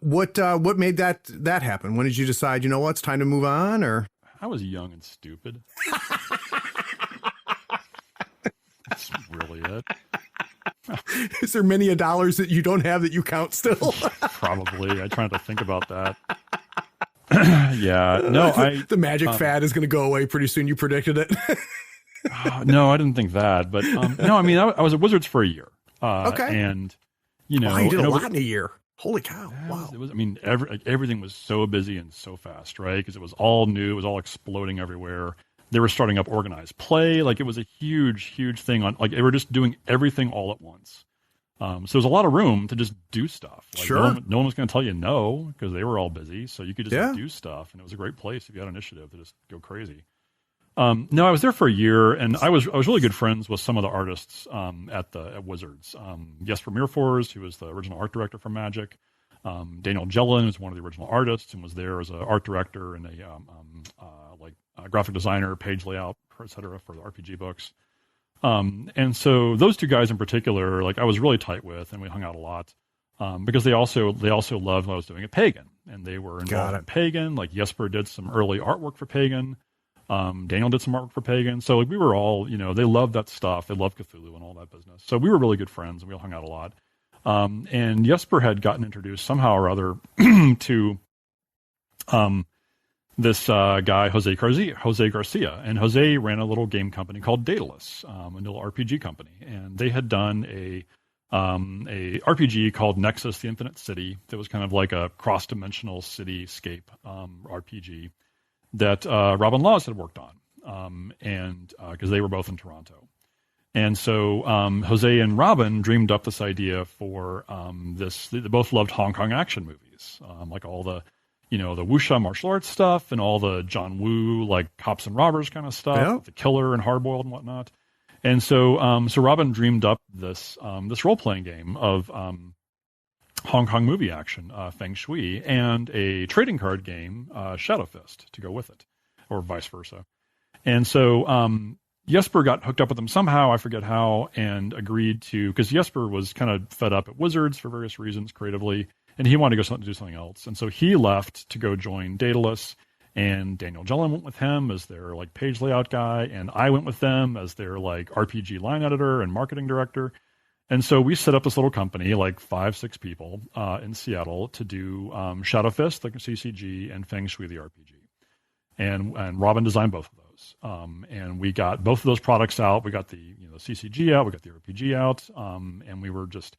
made that happen? When did you decide, it's time to move on? Or I was young and stupid. That's really it. Is there many dollars that you don't have that you count still? Probably. I tried to think about that. Yeah. No, the Magic fad is going to go away pretty soon. You predicted it. No, I didn't think that. But no, I mean, I was at Wizards for a year. Okay. And, you did a lot in a year. Holy cow. Wow. It was, everything was so busy and so fast, right? Because it was all new. It was all exploding everywhere. They were starting up organized play. Like, it was a huge, huge thing on, like, they were just doing everything all at once. So there's a lot of room to just do stuff. Like, sure. No one was going to tell you no, because they were all busy. So you could just do stuff. And it was a great place if you had initiative to just go crazy. No, I was there for a year, and I was really good friends with some of the artists at Wizards. Jesper Mirfors, who was the original art director for Magic. Daniel Jellin was one of the original artists and was there as an art director and a graphic designer, page layout, et cetera, for the RPG books. And so those two guys in particular, like, I was really tight with, and we hung out a lot, because they also loved what I was doing at Pagan, and they were involved in Pagan. Like, Jesper did some early artwork for Pagan. Daniel did some artwork for Pagan. So like we were all, they loved that stuff. They loved Cthulhu and all that business. So we were really good friends and we all hung out a lot. And Jesper had gotten introduced somehow or other to this guy, Jose Garcia. And Jose ran a little game company called Daedalus, a little RPG company. And they had done a RPG called Nexus: The Infinite City that was kind of like a cross-dimensional cityscape RPG that Robin Laws had worked on, and because they were both in Toronto. And so Jose and Robin dreamed up this idea for this. They both loved Hong Kong action movies, like all the, the wuxia martial arts stuff and all the John Woo, like cops and robbers kind of stuff, Yeah. the Killer and Hardboiled and whatnot. And so Robin dreamed up this role-playing game of Hong Kong movie action, Feng Shui, and a trading card game, Shadow Fist, to go with it, or vice versa. And so Jesper got hooked up with them somehow, I forget how, and agreed to, because Jesper was kind of fed up at Wizards for various reasons creatively, and he wanted to go do something else. And so he left to go join Daedalus, and Daniel Jellin went with him as their like page layout guy, and I went with them as their like RPG line editor and marketing director. And so we set up this little company, like 5-6 people in Seattle, to do Shadow Fist, like a CCG, and Feng Shui, the RPG. And Robin designed both of those. And we got both of those products out. We got the CCG out, we got the RPG out, and we were just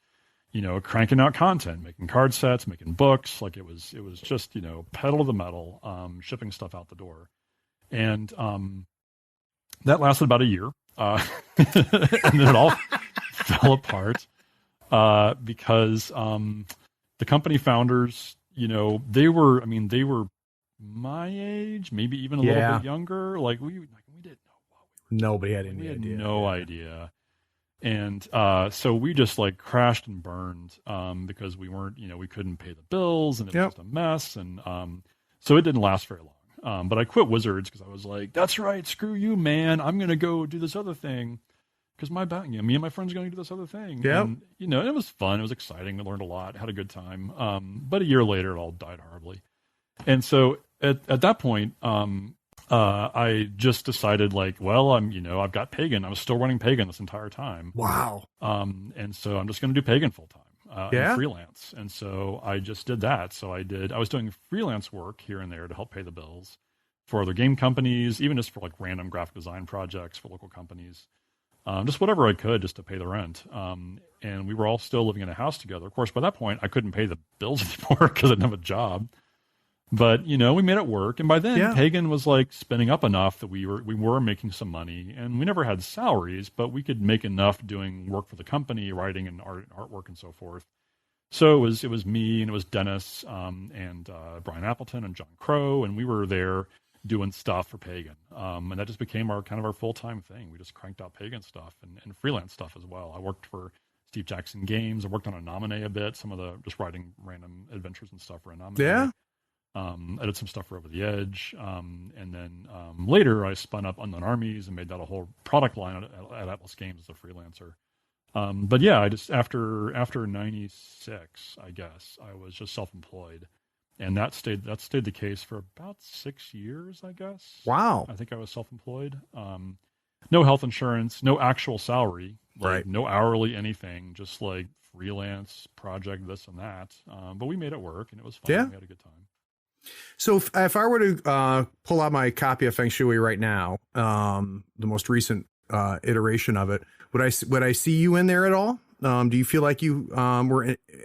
cranking out content, making card sets, making books. Like it was just pedal to the metal, shipping stuff out the door. And that lasted about a year, and then it all fell apart because the company founders, they were my age, maybe even a little bit younger. Like we didn't know what we were. Nobody had any we had idea. no idea. And so we just like crashed and burned because we weren't, we couldn't pay the bills, and it was just a mess. And so it didn't last very long. But I quit Wizards because I was like, that's right, screw you, man. I'm going to go do this other thing because me and my friends are going to do this other thing. Yeah. And, it was fun. It was exciting. I learned a lot, had a good time. But a year later, it all died horribly. And so at that point, I just decided like, well, I've got Pagan. I was still running Pagan this entire time. Wow. And so I'm just going to do Pagan full time, and freelance. And so I just did that. So I was doing freelance work here and there to help pay the bills for other game companies, even just for like random graphic design projects for local companies, just whatever I could just to pay the rent. And we were all still living in a house together. Of course, by that point, I couldn't pay the bills anymore because I didn't have a job. But, we made it work. And by then, Pagan was like spinning up enough that we were making some money. And we never had salaries, but we could make enough doing work for the company, writing and artwork and so forth. So it was me, and it was Dennis and Brian Appleton and John Crow. And we were there doing stuff for Pagan. And that just became our full-time thing. We just cranked out Pagan stuff and freelance stuff as well. I worked for Steve Jackson Games. I worked on Anomine a bit, some of the just writing random adventures and stuff for Anomine. Yeah. I did some stuff for Over the Edge. And then later I spun up Unknown Armies and made that a whole product line at Atlas Games as a freelancer. But yeah, I just, after 96, I guess, I was just self-employed. And that stayed the case for about 6 years, I guess. Wow. I think I was self-employed. No health insurance, no actual salary, right? No hourly anything, just like freelance project, this and that. But we made it work, and it was fun. Yeah. We had a good time. So if I were to pull out my copy of Feng Shui right now, the most recent iteration of it, would I see you in there at all? Do you feel like you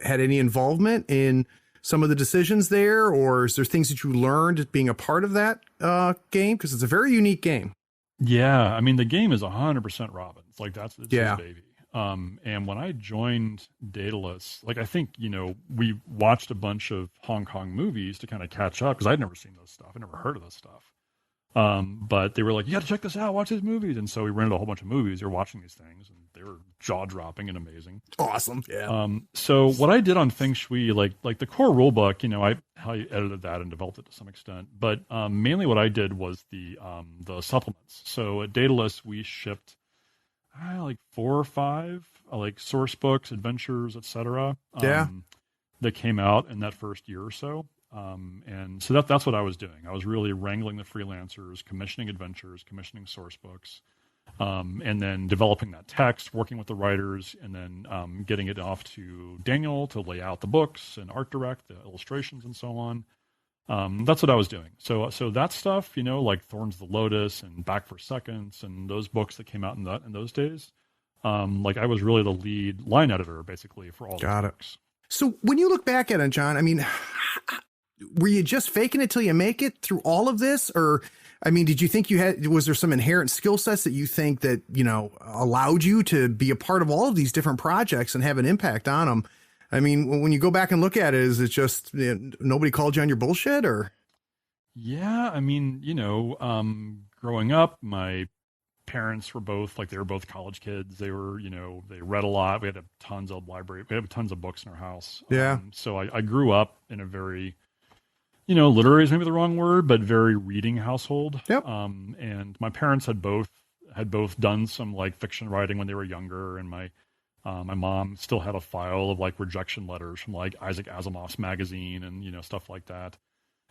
had any involvement in some of the decisions there, or is there things that you learned being a part of that game? Because it's a very unique game. Yeah, I mean, the game is 100% Robin's. Like it's his baby. And when I joined Daedalus, like I think, we watched a bunch of Hong Kong movies to kind of catch up because I'd never seen those stuff. I'd never heard of this stuff. But they were like, you got to check this out, watch these movies. And so we rented a whole bunch of movies. You're watching these things, and they were jaw dropping and amazing. Awesome. Yeah. So what I did on Feng Shui, like the core rule book, I edited that and developed it to some extent. But mainly what I did was the supplements. So at Daedalus, we shipped like 4 or 5 like source books, adventures, etc. That came out in that first year or so. And so that's what I was doing. I was really wrangling the freelancers, commissioning adventures, commissioning source books, and then developing that text, working with the writers, and then getting it off to Daniel to lay out the books and art direct, the illustrations, and so on. That's what I was doing. So that stuff, like Thorns of the Lotus and Back for Seconds and those books that came out in those days, like I was really the lead line editor basically for all those books. So when you look back at it, John, I mean, were you just faking it till you make it through all of this? Or, I mean, did you think was there some inherent skill sets that you think that, allowed you to be a part of all of these different projects and have an impact on them? I mean, when you go back and look at it, is it just nobody called you on your bullshit or? Yeah. I mean, growing up, my parents were both college kids. They were, they read a lot. We had tons of library. We had tons of books in our house. Yeah. So I grew up in a very, literary is maybe the wrong word, but very reading household. Yep. And my parents had both done some like fiction writing when they were younger. And my mom still had a file of like rejection letters from like Isaac Asimov's magazine and, stuff like that.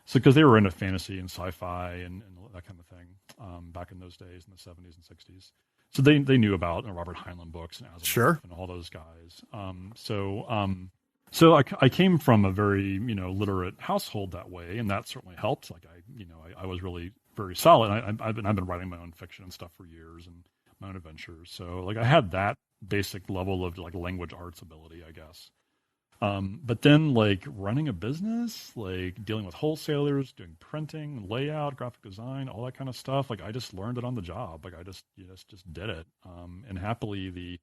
So, because they were into fantasy and sci-fi and that kind of thing back in those days in the 70s and 60s. So they knew about Robert Heinlein books and Asimov and all those guys. So I came from a very, literate household that way, and that certainly helped. Like I was really very solid. I've been writing my own fiction and stuff for years and my own adventures. So like I had that basic level of like language arts ability, I guess. But then like running a business, like dealing with wholesalers, doing printing, layout, graphic design, all that kind of stuff. Like I just learned it on the job. Like I just did it. And happily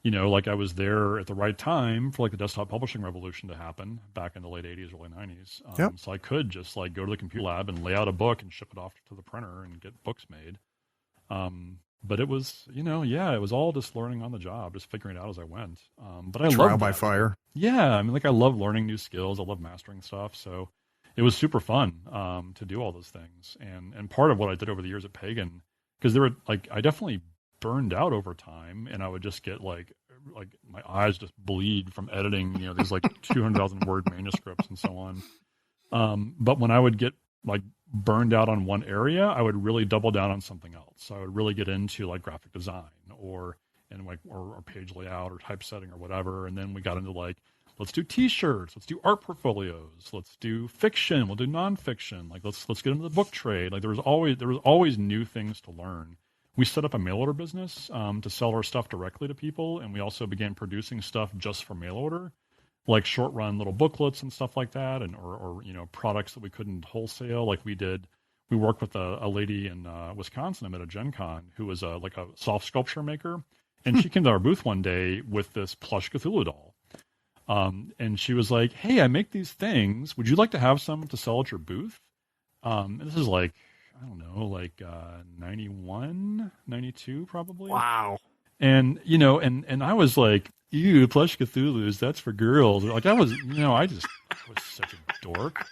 like I was there at the right time for like the desktop publishing revolution to happen back in the late 80s, early 90s. So I could just like go to the computer lab and lay out a book and ship it off to the printer and get books made. But it was, it was all just learning on the job, just figuring it out as I went. But I love trial by fire. Yeah. I mean, like I love learning new skills. I love mastering stuff. So it was super fun, to do all those things. And part of what I did over the years at Pagan, because there were like, I definitely burned out over time and I would just get like my eyes just bleed from editing, these like 200,000 word manuscripts and so on. But when I would get like burned out on one area, I would really double down on something else. So I would really get into like graphic design or page layout or typesetting or whatever. And then we got into like, let's do t-shirts, let's do art portfolios, let's do fiction, we'll do nonfiction. Like let's get into the book trade. Like there was always new things to learn. We set up a mail order business to sell our stuff directly to people. And we also began producing stuff just for mail order, like short run little booklets and stuff like that. And, or products that we couldn't wholesale. Like we worked with a lady in Wisconsin I met at Gen Con who was like a soft sculpture maker. And she came to our booth one day with this plush Cthulhu doll. And she was like, hey, I make these things. Would you like to have some to sell at your booth? And this is like, I don't know, like 91, 92 probably. Wow. And, and I was like, ew, plush Cthulhu's, that's for girls. Like I was such a dork.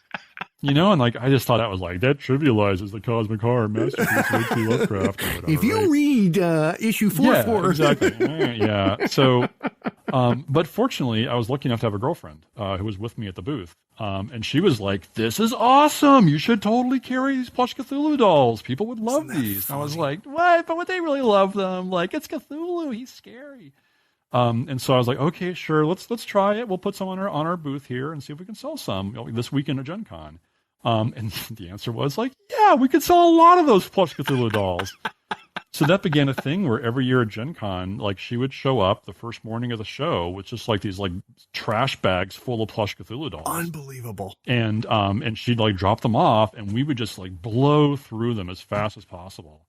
And like I just thought that was like, that trivializes the cosmic horror masterpiece of H.P. Lovecraft. Or whatever, if you read issue 44. Yeah, exactly. Yeah. So, but fortunately, I was lucky enough to have a girlfriend who was with me at the booth. And she was like, this is awesome. You should totally carry these plush Cthulhu dolls. People would love these. And I was like, what? But would they really love them? Like, it's Cthulhu. He's scary. And so I was like, okay, sure. Let's try it. We'll put some on our booth here and see if we can sell some this weekend at Gen Con. And the answer was like, yeah, we could sell a lot of those plush Cthulhu dolls. So that began a thing where every year at Gen Con, like she would show up the first morning of the show with just like these like trash bags full of plush Cthulhu dolls. Unbelievable. And she'd like drop them off and we would just like blow through them as fast as possible.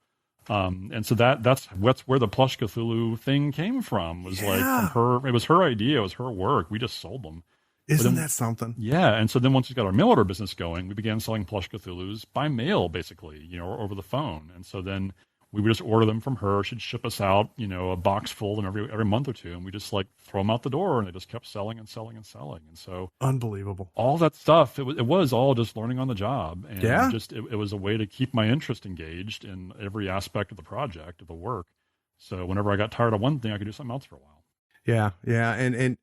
And so that's where the plush Cthulhu thing came from, was like from her. It was her idea. It was her work. We just sold them. Isn't that something? Yeah. And so then once we got our mail order business going, we began selling plush Cthulhu's by mail, basically, or over the phone. And so then we would just order them from her. She'd ship us out, a box full of them every month or two. And we just like throw them out the door and they just kept selling and selling and selling. And so unbelievable. All that stuff, it was all just learning on the job. And it was a way to keep my interest engaged in every aspect of the project, of the work. So whenever I got tired of one thing, I could do something else for a while. Yeah. Yeah. And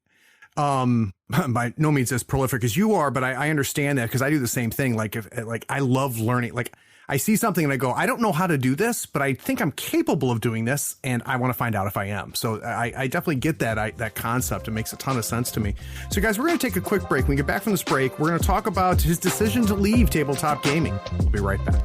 By no means as prolific as you are, but I understand that because I do the same thing. Like I love learning. Like I see something and I go, I don't know how to do this, but I think I'm capable of doing this, and I want to find out if I am. So I definitely get that concept. It makes a ton of sense to me. So guys, we're going to take a quick break. When we get back from this break, we're going to talk about his decision to leave tabletop gaming. We'll be right back.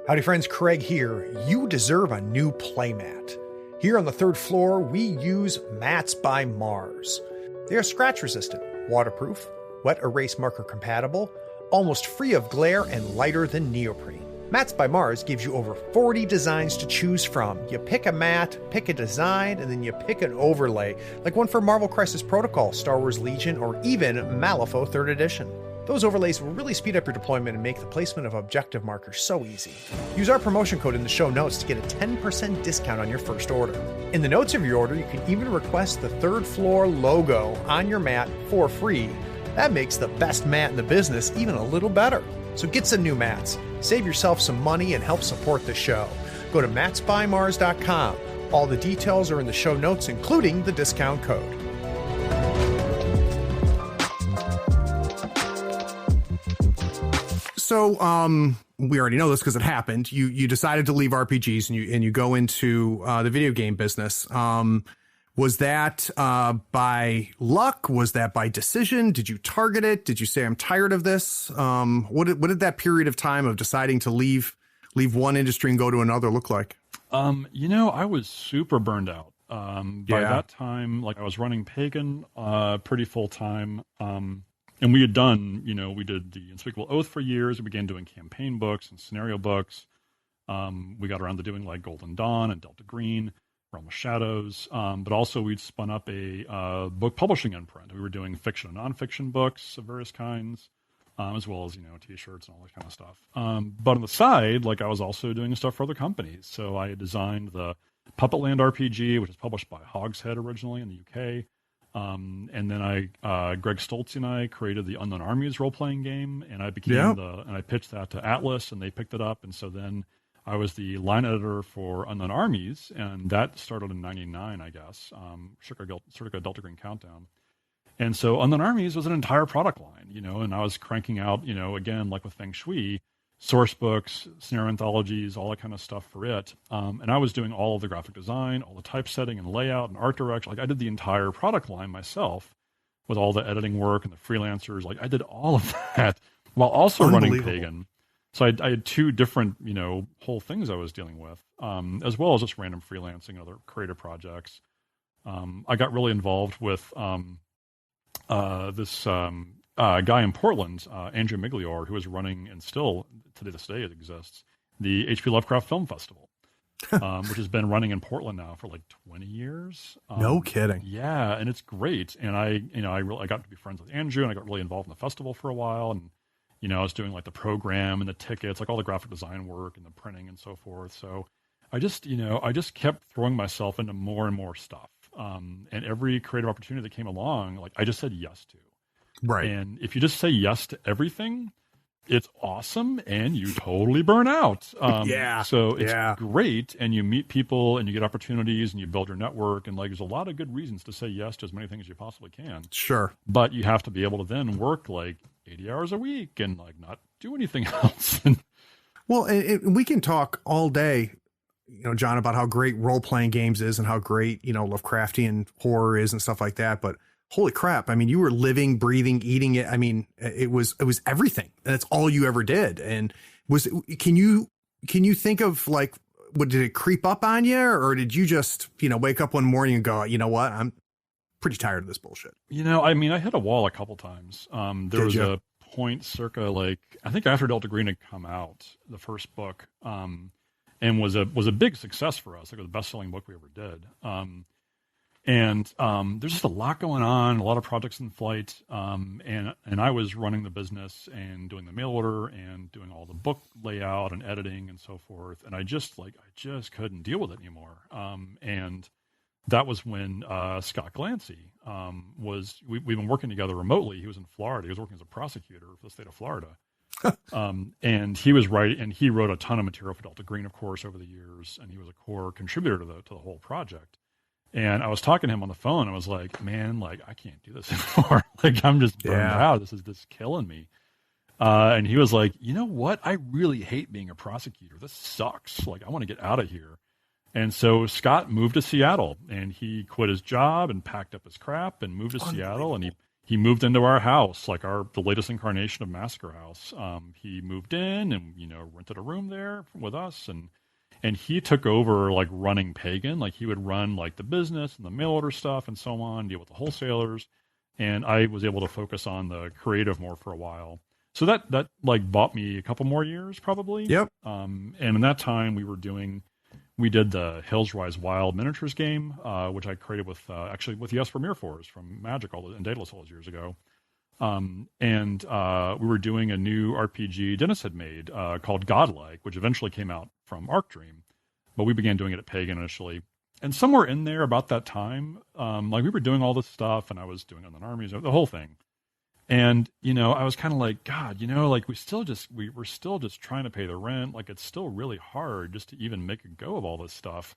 Howdy friends, Craig here. You deserve a new playmat. Here on the third floor, we use Mats by Mars. They are scratch resistant, waterproof, wet erase marker compatible, almost free of glare, and lighter than neoprene. Mats by Mars gives you over 40 designs to choose from. You pick a mat, pick a design, and then you pick an overlay, like one for Marvel Crisis Protocol, Star Wars Legion, or even Malifaux 3rd Edition. Those overlays will really speed up your deployment and make the placement of objective markers so easy. Use our promotion code in the show notes to get a 10% discount on your first order. In the notes of your order, you can even request the third floor logo on your mat for free. That makes the best mat in the business even a little better. So get some new mats, save yourself some money, and help support the show. Go to matsbymars.com. All the details are in the show notes, including the discount code. So we already know this because it happened. You decided to leave RPGs and you go into the video game business. Was that by luck? Was that by decision? Did you target it? Did you say I'm tired of this? What did that period of time of deciding to leave one industry and go to another look like? I was super burned out. By that time, like I was running Pagan pretty full time. And we had done, we did the Unspeakable Oath for years. We began doing campaign books and scenario books. We got around to doing like Golden Dawn and Delta Green, Realm of Shadows. But also we'd spun up a book publishing imprint. We were doing fiction and nonfiction books of various kinds, as well as, T-shirts and all that kind of stuff. But on the side, like I was also doing stuff for other companies. So I had designed the Puppetland RPG, which was published by Hogshead originally in the UK. And then Greg Stoltz and I created the Unknown Armies role-playing game, and I and I pitched that to Atlas, and they picked it up. And so then I was the line editor for Unknown Armies, and that started in '99, I guess. Circa Delta Green Countdown. And so Unknown Armies was an entire product line, and I was cranking out, again, like with Feng Shui, source books, scenario anthologies, all that kind of stuff for it. And I was doing all of the graphic design, all the typesetting and layout and art direction. Like I did the entire product line myself with all the editing work and the freelancers. Like I did all of that while also running Pagan. So I had two different, whole things I was dealing with, as well as just random freelancing and other creative projects. I got really involved with this guy in Portland, Andrew Miglior, who is running, and still to this day it exists, the H.P. Lovecraft Film Festival, which has been running in Portland now for like 20 years. No kidding. Yeah, and it's great. And I got to be friends with Andrew, and I got really involved in the festival for a while. And I was doing like the program and the tickets, like all the graphic design work and the printing and so forth. So I just kept throwing myself into more and more stuff. And every creative opportunity that came along, like I just said yes to. Right. And if you just say yes to everything, it's awesome and you totally burn out. So it's great, and you meet people and you get opportunities and you build your network, and like there's a lot of good reasons to say yes to as many things as you possibly can. Sure. But you have to be able to then work like 80 hours a week and like not do anything else. Well, and we can talk all day, John, about how great role-playing games is and how great, Lovecraftian horror is and stuff like that. But holy crap. I mean, you were living, breathing, eating it. I mean, it was everything. That's all you ever did. And can you think of like, did it creep up on you, or did you just, wake up one morning and go, you know what? I'm pretty tired of this bullshit. I hit a wall a couple times. There was a point circa like, I think after Delta Green had come out, the first book, and was a big success for us. Like it was the best-selling book we ever did. And there's just a lot going on, a lot of projects in flight. And I was running the business and doing the mail order and doing all the book layout and editing and so forth. And I just couldn't deal with it anymore. And that was when Scott Glancy we've been working together remotely. He was in Florida. He was working as a prosecutor for the state of Florida. And he was right, and he wrote a ton of material for Delta Green, of course, over the years, and he was a core contributor to the whole project. And I was talking to him on the phone. I was like, man, like, I can't do this anymore. Like, I'm just burned out. This is killing me. And he was like, you know what? I really hate being a prosecutor. This sucks. Like, I want to get out of here. And so Scott moved to Seattle, and he quit his job and packed up his crap and moved to Seattle. And he moved into our house, like the latest incarnation of Massacre House. He moved in and, rented a room there with us. And he took over like running Pagan. Like he would run like the business and the mail order stuff and so on, deal with the wholesalers. And I was able to focus on the creative more for a while. So that like bought me a couple more years probably. Yep. And in that time we did the Hills Rise Wild miniatures game, which I created with Jesper Meerfors from Magic and Daedalus all those years ago. And we were doing a new RPG Dennis had made called Godlike, which eventually came out from Arc Dream, but we began doing it at Pagan initially. And somewhere in there about that time, like we were doing all this stuff, and I was doing Undead Armies, the whole thing. And I was kind of like, God, like we're still just trying to pay the rent. Like it's still really hard just to even make a go of all this stuff.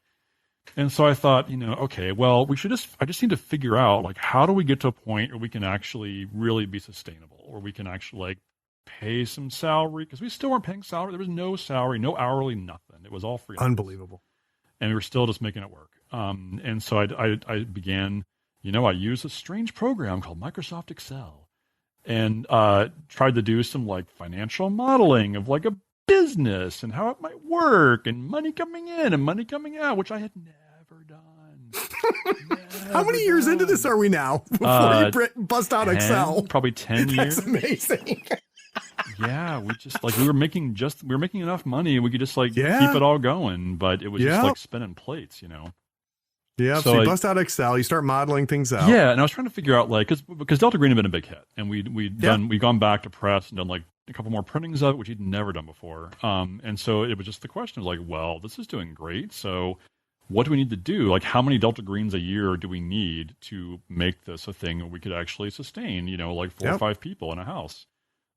And so I thought, okay, well, I just need to figure out like how do we get to a point where we can actually really be sustainable, or we can actually like pay some salary, because we still weren't paying salary. There was no salary, no hourly, nothing. It was all free. Unbelievable. And we were still just making it work. And so I began, I used a strange program called Microsoft Excel, and tried to do some like financial modeling of like a business and how it might work, and money coming in and money coming out, which I had never done. How many years into this are we now before you bust out 10, Excel? Probably 10 years. That's amazing. Yeah, we just like we were making enough money, we could just like keep it all going, but it was just like spinning plates, Yeah, so you bust out Excel, you start modeling things out. Yeah, and I was trying to figure out like because Delta Green had been a big hit, and we'd gone back to press and done like a couple more printings of it, which he'd never done before. And so it was just the question of like, well, this is doing great, so what do we need to do? Like, how many Delta Greens a year do we need to make this a thing that we could actually sustain? Like 4 or 5 people in a house,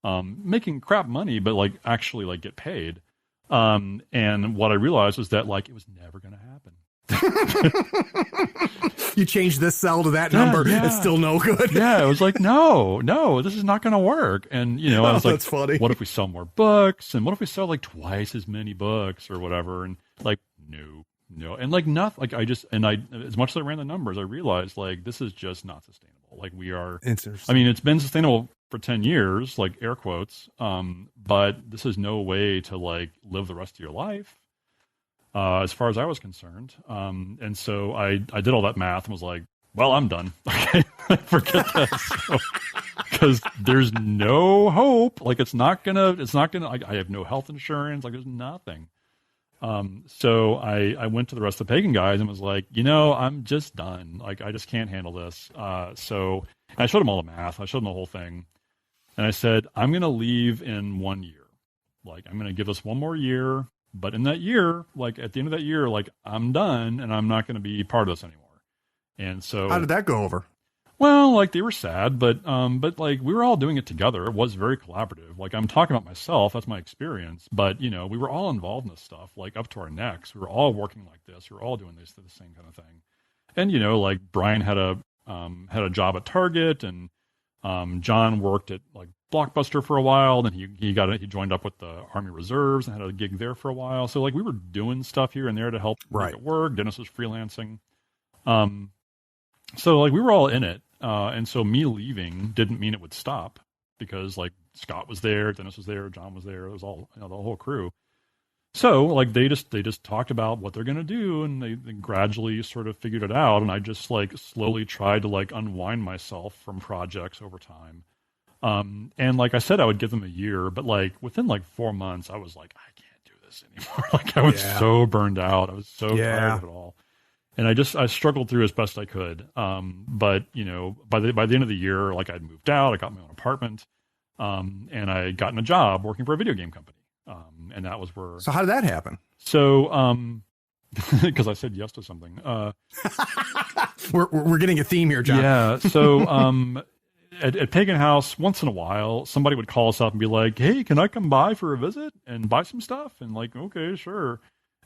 making crap money, but like actually like get paid. And what I realized was that like it was never going to happen. You change this cell to that number, it's still no good. Yeah, it was like, no, this is not going to work. And, I was like, that's funny. What if we sell more books? And what if we sell like twice as many books or whatever? And like, no. And like, nothing, like as much as I ran the numbers, I realized like, this is just not sustainable. Like it's been sustainable for 10 years, like air quotes. But this is no way to like live the rest of your life. As far as I was concerned. And so I did all that math and was like, well, I'm done. Okay, forget this. Because there's no hope. Like it's not gonna, I have no health insurance. Like there's nothing. So I went to the rest of the Pagan guys and was like, I'm just done. Like I just can't handle this. So I showed them all the math. I showed them the whole thing. And I said, I'm going to leave in 1 year. Like I'm going to give us 1 more year. But in that year, like at the end of that year, like I'm done and I'm not going to be part of this anymore. And so how did that go over? Well, like they were sad, but like we were all doing it together. It was very collaborative. Like I'm talking about myself, that's my experience. But we were all involved in this stuff, like up to our necks. We were all working like this. We were all doing the same kind of thing. And like Brian had a job at Target, and John worked at like Blockbuster for a while. Then he joined up with the Army Reserves and had a gig there for a while. So like we were doing stuff here and there to help make it work. Dennis was freelancing. So like we were all in it. And so me leaving didn't mean it would stop, because like Scott was there, Dennis was there, John was there. It was all, the whole crew. So like they just talked about what they're going to do, and they gradually sort of figured it out. And I just like slowly tried to like unwind myself from projects over time. And like I said, I would give them a year, but like within like 4 months, I was like, I can't do this anymore. Like I was so burned out. I was so tired of it all. And I struggled through as best I could. But by the end of the year, like I'd moved out, I got my own apartment, and I gotten a job working for a video game company. And that was where. So how did that happen? So, because I said yes to something. We're getting a theme here, John. Yeah. So, at Pagan House, once in a while, somebody would call us up and be like, "Hey, can I come by for a visit and buy some stuff?" And like, okay, sure.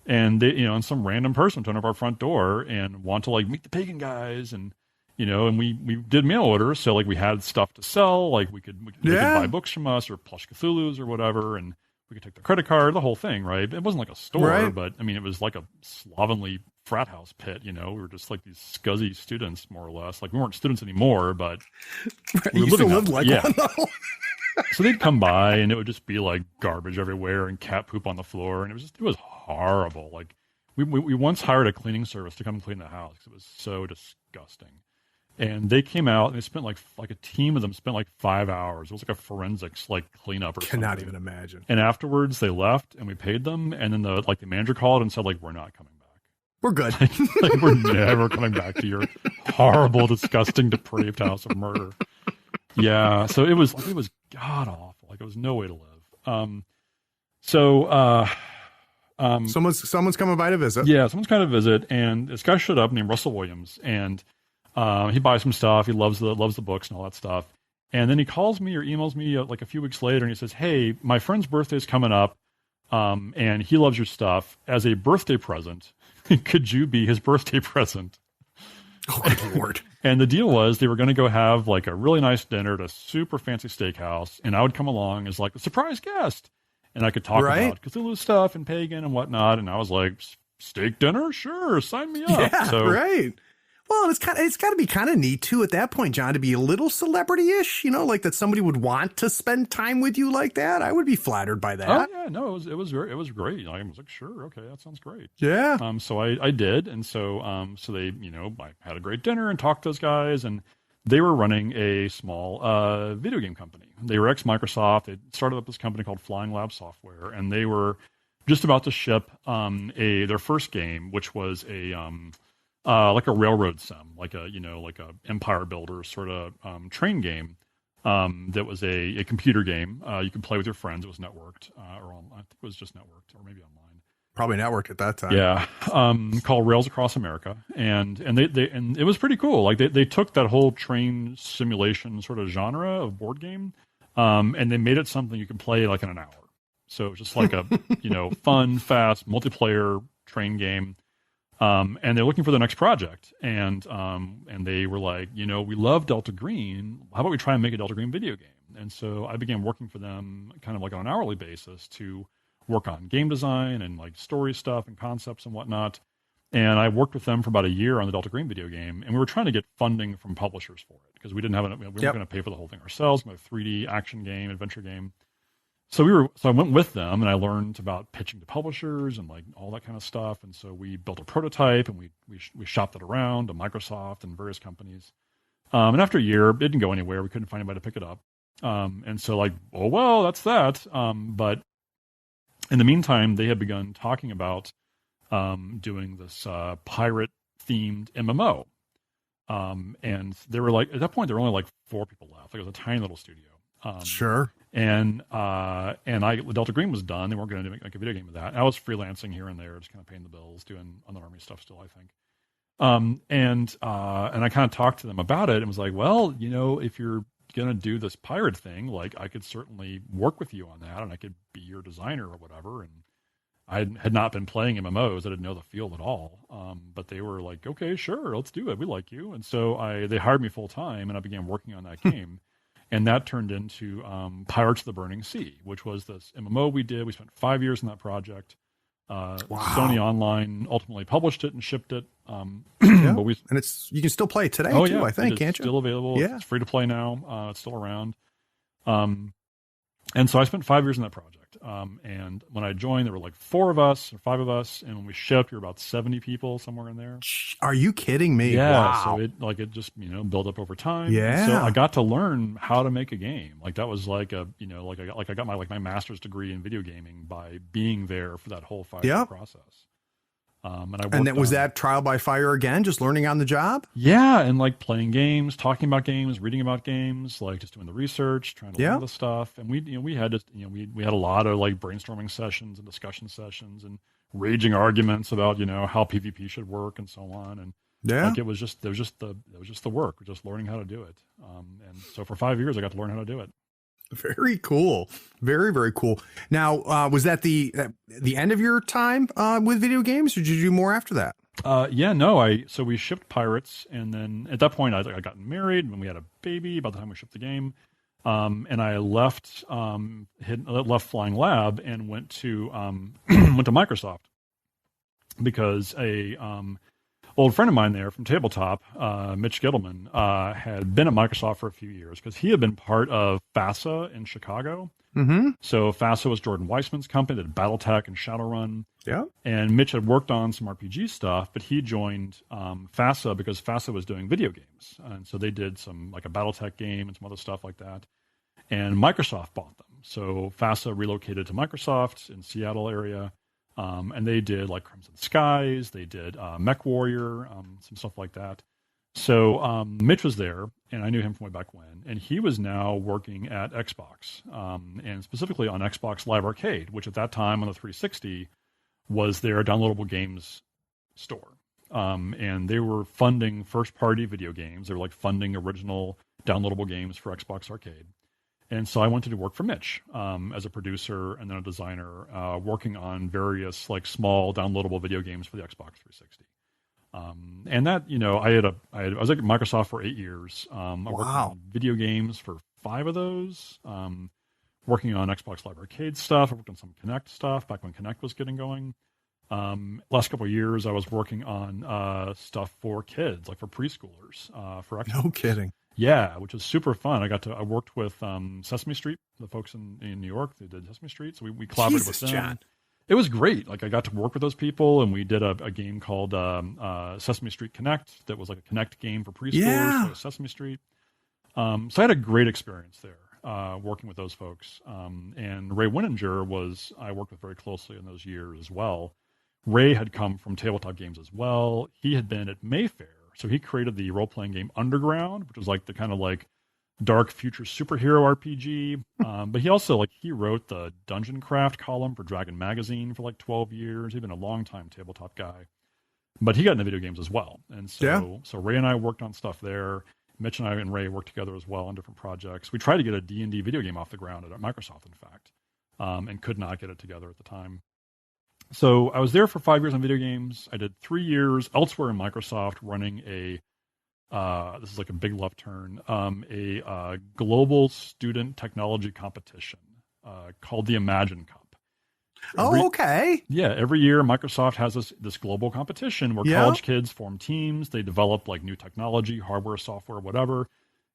And they, and some random person would turn up our front door and want to like meet the Pagan guys, and and we did mail orders, so like we had stuff to sell, like they could buy books from us or plush Cthulhu's or whatever, and we could take their credit card, the whole thing, right? It wasn't like a store, but I mean, it was like a slovenly frat house pit, we were just like these scuzzy students, more or less. Like we weren't students anymore, but we were living lived like one, though. So they'd come by and it would just be like garbage everywhere and cat poop on the floor, and it was horrible. Like we once hired a cleaning service to come clean the house because it was so disgusting. And they came out and they spent like a team of them spent like 5 hours. It was like a forensics like cleanup or something. Cannot even imagine. And afterwards they left and we paid them, and then the manager called and said like, "We're not coming back. We're good. like we're never coming back to your horrible, disgusting, depraved house of murder." Yeah, so it was god awful. Like it was no way to live. Someone's coming by to visit. Yeah, someone's coming to visit, and this guy showed up named Russell Williams, and he buys some stuff. He loves the books and all that stuff. And then he calls me or emails me like a few weeks later, and he says, "Hey, my friend's birthday is coming up, and he loves your stuff. As a birthday present, could you be his birthday present?" Oh, good Lord. And the deal was they were going to go have like a really nice dinner at a super fancy steakhouse, and I would come along as like a surprise guest, and I could talk about Cthulhu stuff and pagan and whatnot. And I was like, "Steak dinner? Sure, sign me up." Yeah, right. Well, it's got to be kind of neat too at that point, John, to be a little celebrity-ish, like that somebody would want to spend time with you like that. I would be flattered by that. Oh yeah, no, it was great. I was like, sure, okay, that sounds great. Yeah. So I did, and so they, I had a great dinner and talked to those guys, and they were running a small video game company. They were ex-Microsoft. They started up this company called Flying Lab Software, and they were just about to ship their first game, which was like a railroad sim, like a Empire Builder sort of train game. That was a computer game. You could play with your friends. It was networked, I think it was just networked, or maybe online. Probably networked at that time. Yeah, called Rails Across America, and it was pretty cool. Like they took that whole train simulation sort of genre of board game, and they made it something you could play like in an hour. So it was just like a fun, fast multiplayer train game. And they're looking for the next project, and they were like, we love Delta Green. How about we try and make a Delta Green video game? And so I began working for them kind of like on an hourly basis to work on game design and like story stuff and concepts and whatnot. And I worked with them for about a year on the Delta Green video game, and we were trying to get funding from publishers for it because we didn't have we weren't going to pay for the whole thing ourselves. A 3D action game, adventure game. So I went with them, and I learned about pitching to publishers and like all that kind of stuff. And so we built a prototype, and we shopped it around to Microsoft and various companies. And after a year, it didn't go anywhere. We couldn't find anybody to pick it up. And so like, oh well, that's that. But in the meantime, they had begun talking about doing this pirate themed MMO. And they were like, at that point, there were only like 4 people left. Like it was a tiny little studio. Sure. And Delta Green was done. They weren't going to make like a video game of that. And I was freelancing here and there, just kind of paying the bills, doing other Army stuff still, I think. And I kind of talked to them about it and was like, well, if you're going to do this pirate thing, like I could certainly work with you on that, and I could be your designer or whatever. And I had not been playing MMOs. I didn't know the field at all. But they were like, okay, sure, let's do it. We like you. And so they hired me full time, and I began working on that game. And that turned into Pirates of the Burning Sea, which was this MMO we did. We spent 5 years in that project. Wow. Sony Online ultimately published it and shipped it. Yeah. But and you can still play it today, too, yeah, I think, can't it's you? Still available. Yeah. It's free to play now. It's still around. And so I spent 5 years in that project. And when I joined, there were like 4 of us or 5 of us. And when we shipped, we were about 70 people, somewhere in there. Are you kidding me? Yeah. Wow. So it just, built up over time. Yeah. So I got to learn how to make a game. Like that was like I got my master's degree in video gaming by being there for that whole 5-year process. Was that trial by fire again, just learning on the job? Yeah, and like playing games, talking about games, reading about games, like just doing the research, trying to learn the stuff. And we had a lot of like brainstorming sessions and discussion sessions and raging arguments about how PvP should work and so on. And Yeah. Like it was just the work, just learning how to do it. And so for 5 years, I got to learn how to do it. Very cool. Very, very cool. Now, was that the end of your time with video games, or did you do more after that? So we shipped Pirates, and then at that point I got married and we had a baby about the time we shipped the game. And I left Flying Lab and went to went to Microsoft because a old friend of mine there from Tabletop, Mitch Gittleman, had been at Microsoft for a few years because he had been part of FASA in Chicago. Mm-hmm. So FASA was Jordan Weissman's company that did BattleTech and Shadowrun. Yeah. And Mitch had worked on some RPG stuff, but he joined FASA because FASA was doing video games. And so they did some, like a BattleTech game and some other stuff like that. And Microsoft bought them. So FASA relocated to Microsoft in Seattle area. And they did like Crimson Skies. They did Mech Warrior, some stuff like that. So Mitch was there, and I knew him from way back when. And he was now working at Xbox, and specifically on Xbox Live Arcade, which at that time on the 360 was their downloadable games store. And they were funding first-party video games. They were like funding original downloadable games for Xbox Arcade. And so I went to do work for Mitch as a producer and then a designer, working on various like small downloadable video games for the Xbox 360. And that, I was at Microsoft for 8 years. I worked on video games for 5 of those, working on Xbox Live Arcade stuff. I worked on some Kinect stuff back when Kinect was getting going. Last couple of years, I was working on stuff for kids, like for preschoolers, for Xbox. No kidding. Yeah, which was super fun. I worked with Sesame Street, the folks in New York. They did Sesame Street, so we collaborated with them. John. It was great. Like I got to work with those people, and we did a game called Sesame Street Connect that was like a Connect game for preschoolers. Yeah. So it was Sesame Street. So I had a great experience there working with those folks. And Ray Winninger I worked with very closely in those years as well. Ray had come from tabletop games as well. He had been at Mayfair. So he created the role-playing game Underground, which was like the kind of like dark future superhero RPG. But he also he wrote the Dungeon Craft column for Dragon Magazine for like 12 years. He'd been a long-time tabletop guy. But he got into video games as well. And so Ray and I worked on stuff there. Mitch and I and Ray worked together as well on different projects. We tried to get a D&D video game off the ground at Microsoft, in fact, and could not get it together at the time. So I was there for 5 years on video games. I did 3 years elsewhere in Microsoft running this is like a big left turn, a global student technology competition called the Imagine Cup. Okay. Every year Microsoft has this global competition where college kids form teams. They develop like new technology, hardware, software, whatever,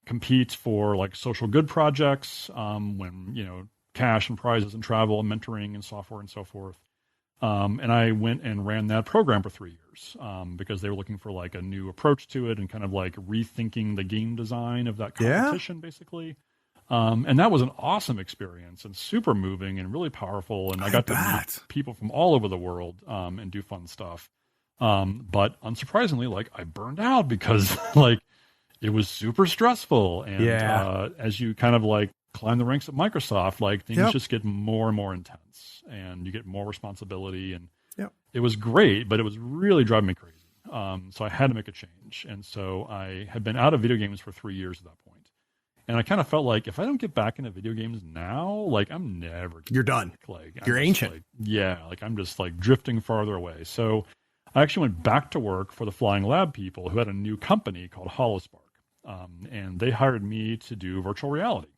compete for like social good projects, when, cash and prizes and travel and mentoring and software and so forth. And I went and ran that program for 3 years because they were looking for like a new approach to it and kind of like rethinking the game design of that competition, basically. And that was an awesome experience and super moving and really powerful. And I got to meet people from all over the world and do fun stuff. But unsurprisingly, I burned out because it was super stressful. And as you kind of climb the ranks at Microsoft, things just get more and more intense and you get more responsibility. And it was great, but it was really driving me crazy. So I had to make a change. And so I had been out of video games for 3 years at that point. And I kind of felt like if I don't get back into video games now, I'm never. You're done. You're ancient. I'm just drifting farther away. So I actually went back to work for the Flying Lab people who had a new company called HoloSpark. And they hired me to do virtual reality.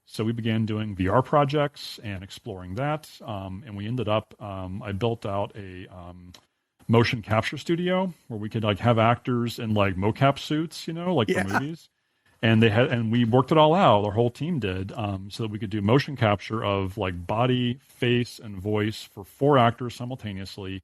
So we began doing VR projects and exploring that. And we ended up, I built out a motion capture studio where we could have actors in mocap suits, for movies. And we worked it all out. Our whole team did, so that we could do motion capture of body, face, and voice for 4 actors simultaneously.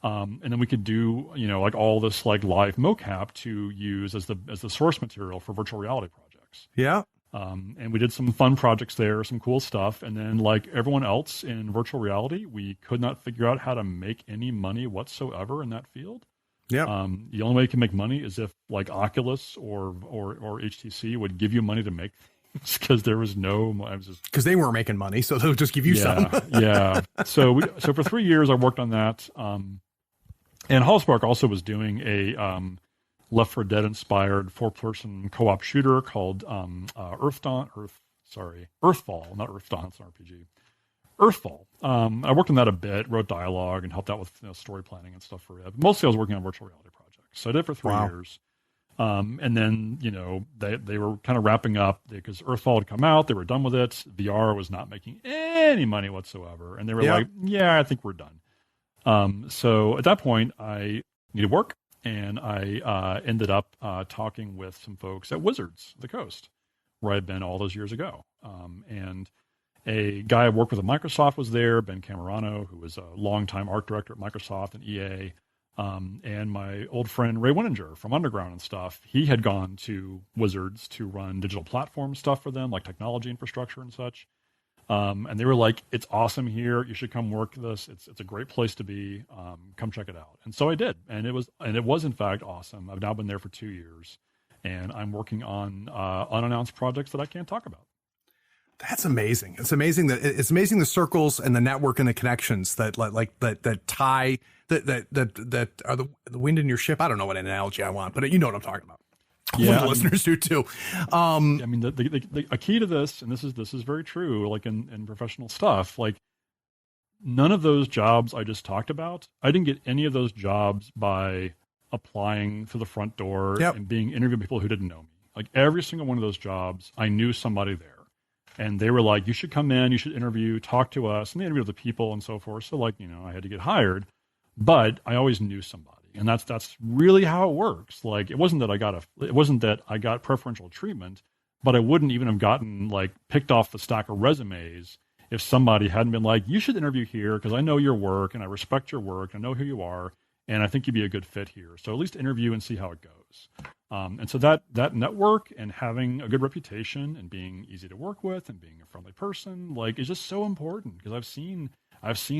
And then we could do, all this live mocap to use as the source material for virtual reality projects. Yeah. And we did some fun projects there, some cool stuff. And then everyone else in virtual reality, we could not figure out how to make any money whatsoever in that field. Yeah. The only way you can make money is if Oculus or HTC would give you money to make things because there was because they weren't making money, so they'll just give you some. So for 3 years I worked on that. And HoloSpark also was doing Left 4 Dead inspired 4-person co-op shooter called Earthfall, not Earth Dawn, it's an RPG. Earthfall. I worked on that a bit, wrote dialogue, and helped out with story planning and stuff for it. But mostly I was working on virtual reality projects. So I did it for 3 years. And then, they were kind of wrapping up because Earthfall had come out. They were done with it. VR was not making any money whatsoever. And they were like, yeah, I think we're done. So at that point, I needed work. And I ended up talking with some folks at Wizards of the Coast, where I'd been all those years ago. And a guy I worked with at Microsoft was there, Ben Camerano, who was a longtime art director at Microsoft and EA. And my old friend Ray Winninger from Underground and stuff, he had gone to Wizards to run digital platform stuff for them, like technology infrastructure and such. And they were like, it's awesome here. You should come work this. It's a great place to be. Come check it out. And so I did. And it was in fact awesome. I've now been there for 2 years, and I'm working on unannounced projects that I can't talk about. That's amazing. It's amazing the circles and the network and the connections that tie that are the wind in your ship. I don't know what analogy I want, but you know what I'm talking about. Yeah, the listeners do too. I mean, a key to this, and this is very true, like in professional stuff, like none of those jobs I just talked about, I didn't get any of those jobs by applying through the front door and being interviewed by people who didn't know me. Like every single one of those jobs, I knew somebody there. And they were like, you should come in, you should interview, talk to us. And they interviewed the people and so forth. So like, I had to get hired, but I always knew somebody. And that's really how it works. Like, it wasn't that I got preferential treatment, but I wouldn't even have gotten like picked off the stack of resumes if somebody hadn't been like, you should interview here because I know your work and I respect your work. I know who you are. And I think you'd be a good fit here. So at least interview and see how it goes. And so that network and having a good reputation and being easy to work with and being a friendly person, like, is just so important because I've seen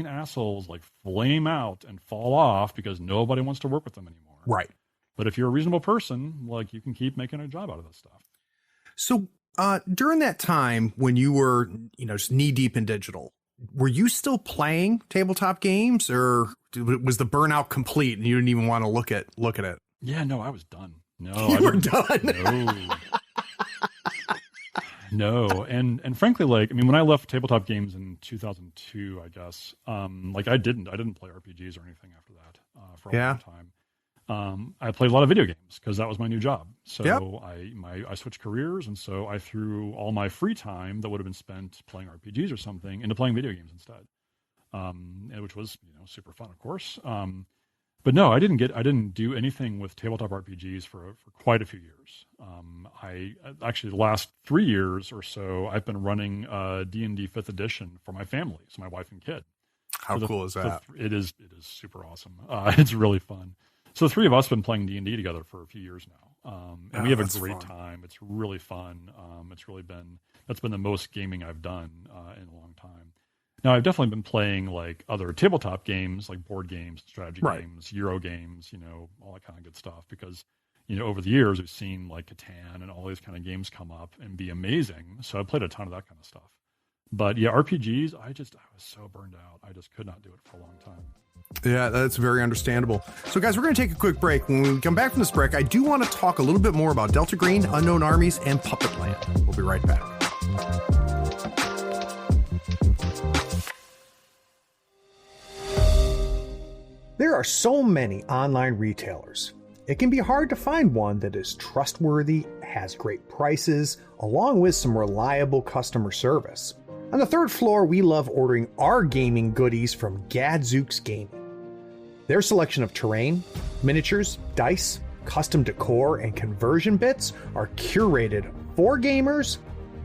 assholes like flame out and fall off because nobody wants to work with them anymore. Right. But if you're a reasonable person, like, you can keep making a job out of this stuff. So during that time when you were, just knee deep in digital, were you still playing tabletop games, or was the burnout complete and you didn't even want to look at it? Yeah, no, I was done. No, you were done. No. And frankly, like, I mean, when I left tabletop games in 2002, I guess, like I didn't play RPGs or anything after that for a long time. I played a lot of video games because that was my new job. So I switched careers, and so I threw all my free time that would have been spent playing RPGs or something into playing video games instead, which was super fun, of course. But no, I didn't do anything with tabletop RPGs for quite a few years. I actually, the last 3 years or so, I've been running D&D 5th edition for my family, so my wife and kid. How cool is that? It is super awesome. It's really fun. So the three of us have been playing D&D together for a few years now, and we have a great time. It's really fun. That's been the most gaming I've done in a long time. Now, I've definitely been playing like other tabletop games, like board games, strategy games, Euro games, all that kind of good stuff. Because, over the years, we've seen like Catan and all these kind of games come up and be amazing. So I played a ton of that kind of stuff. But yeah, RPGs, I was so burned out. I just could not do it for a long time. Yeah, that's very understandable. So guys, we're going to take a quick break. When we come back from this break, I do want to talk a little bit more about Delta Green, Unknown Armies, and Puppetland. We'll be right back. There are so many online retailers. It can be hard to find one that is trustworthy, has great prices, along with some reliable customer service. On the third floor, we love ordering our gaming goodies from Gadzooks Gaming. Their selection of terrain, miniatures, dice, custom decor, and conversion bits are curated for gamers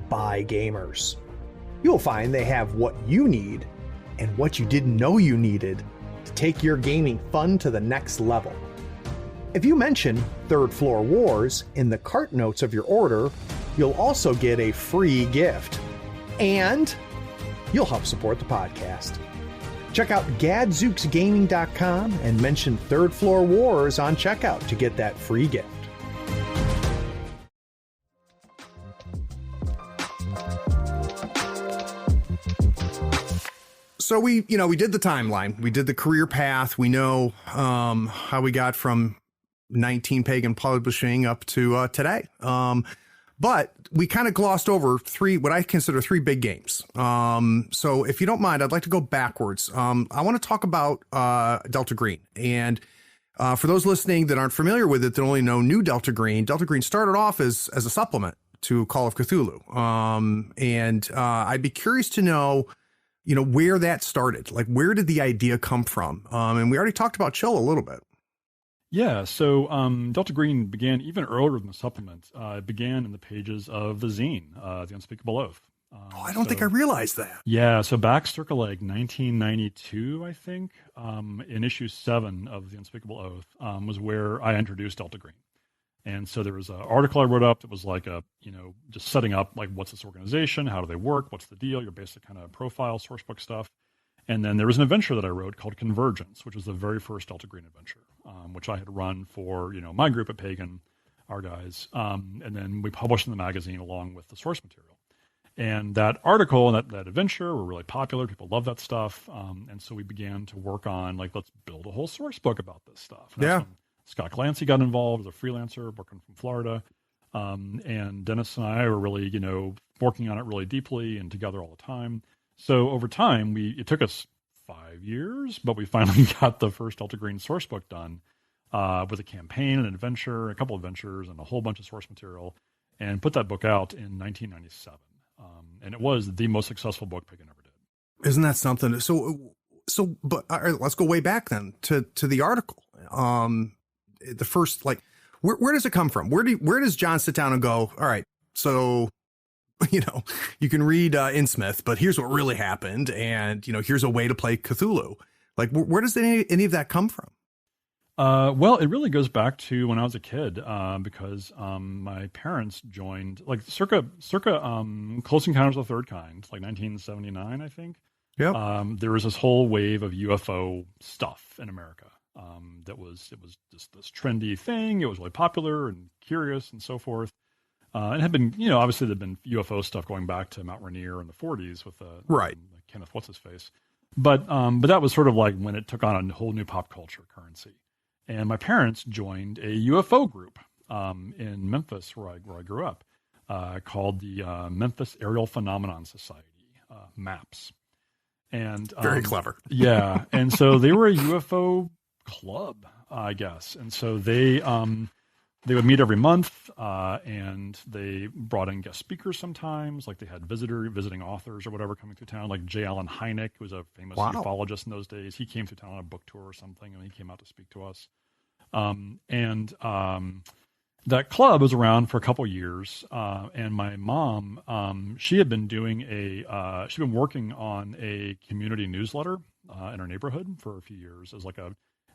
by gamers. You'll find they have what you need and what you didn't know you needed to take your gaming fun to the next level. If you mention Third Floor Wars in the cart notes of your order, you'll also get a free gift. And you'll help support the podcast. Check out gadzooksgaming.com and mention Third Floor Wars on checkout to get that free gift. So we did the timeline. We did the career path. We know how we got from 19 Pagan Publishing up to today. But we kind of glossed over what I consider three big games. So if you don't mind, I'd like to go backwards. I want to talk about Delta Green. And for those listening that aren't familiar with it, that only know New Delta Green started off as a supplement to Call of Cthulhu. And I'd be curious to know, where that started. Like, where did the idea come from? And we already talked about Chill a little bit. Yeah, so Delta Green began even earlier than the supplement. It began in the pages of the zine, The Unspeakable Oath. I don't think I realized that. Yeah, so back circa like 1992, I think, in issue 7 of The Unspeakable Oath was where I introduced Delta Green. And so there was an article I wrote up that was like just setting up, like, what's this organization? How do they work? What's the deal? Your basic kind of profile, source book stuff. And then there was an adventure that I wrote called Convergence, which was the very first Delta Green adventure, which I had run for, my group at Pagan, our guys. And then we published in the magazine along with the source material. And that article and that adventure were really popular. People loved that stuff. And so we began to work on, like, let's build a whole source book about this stuff. And that's when Scott Clancy got involved as a freelancer working from Florida. And Dennis and I were really, working on it really deeply and together all the time. So over time, it took us 5 years, but we finally got the first Delta Green source book done with a campaign, an adventure, a couple of adventures, and a whole bunch of source material, and put that book out in 1997. And it was the most successful book Pagan ever did. Isn't that something? But all right, let's go way back then to the article. The first, like, where does it come from? Where does John sit down and go, all right, so, you can read Innsmouth, but here's what really happened. And, here's a way to play Cthulhu. Like, where does any of that come from? Well, it really goes back to when I was a kid, because my parents joined, like, circa Close Encounters of the Third Kind, like 1979, I think. Yeah. There was this whole wave of UFO stuff in America. It was just this trendy thing. It was really popular and curious and so forth. And had been, obviously there'd been UFO stuff going back to Mount Rainier in the 40s with Kenneth What's-His-Face. But that was sort of like when it took on a whole new pop culture currency. And my parents joined a UFO group in Memphis, where I grew up, called the Memphis Aerial Phenomenon Society, MAPS. And very clever. Yeah. And so they were a UFO club, I guess. And so they would meet every month, and they brought in guest speakers sometimes, like they had visiting authors or whatever coming through town, like J. Allen Hynek, who was a famous ufologist in those days. He came through town on a book tour or something, and he came out to speak to us. That club was around for a couple years, and my mom, she had been doing she'd been working on a community newsletter in our neighborhood for a few years as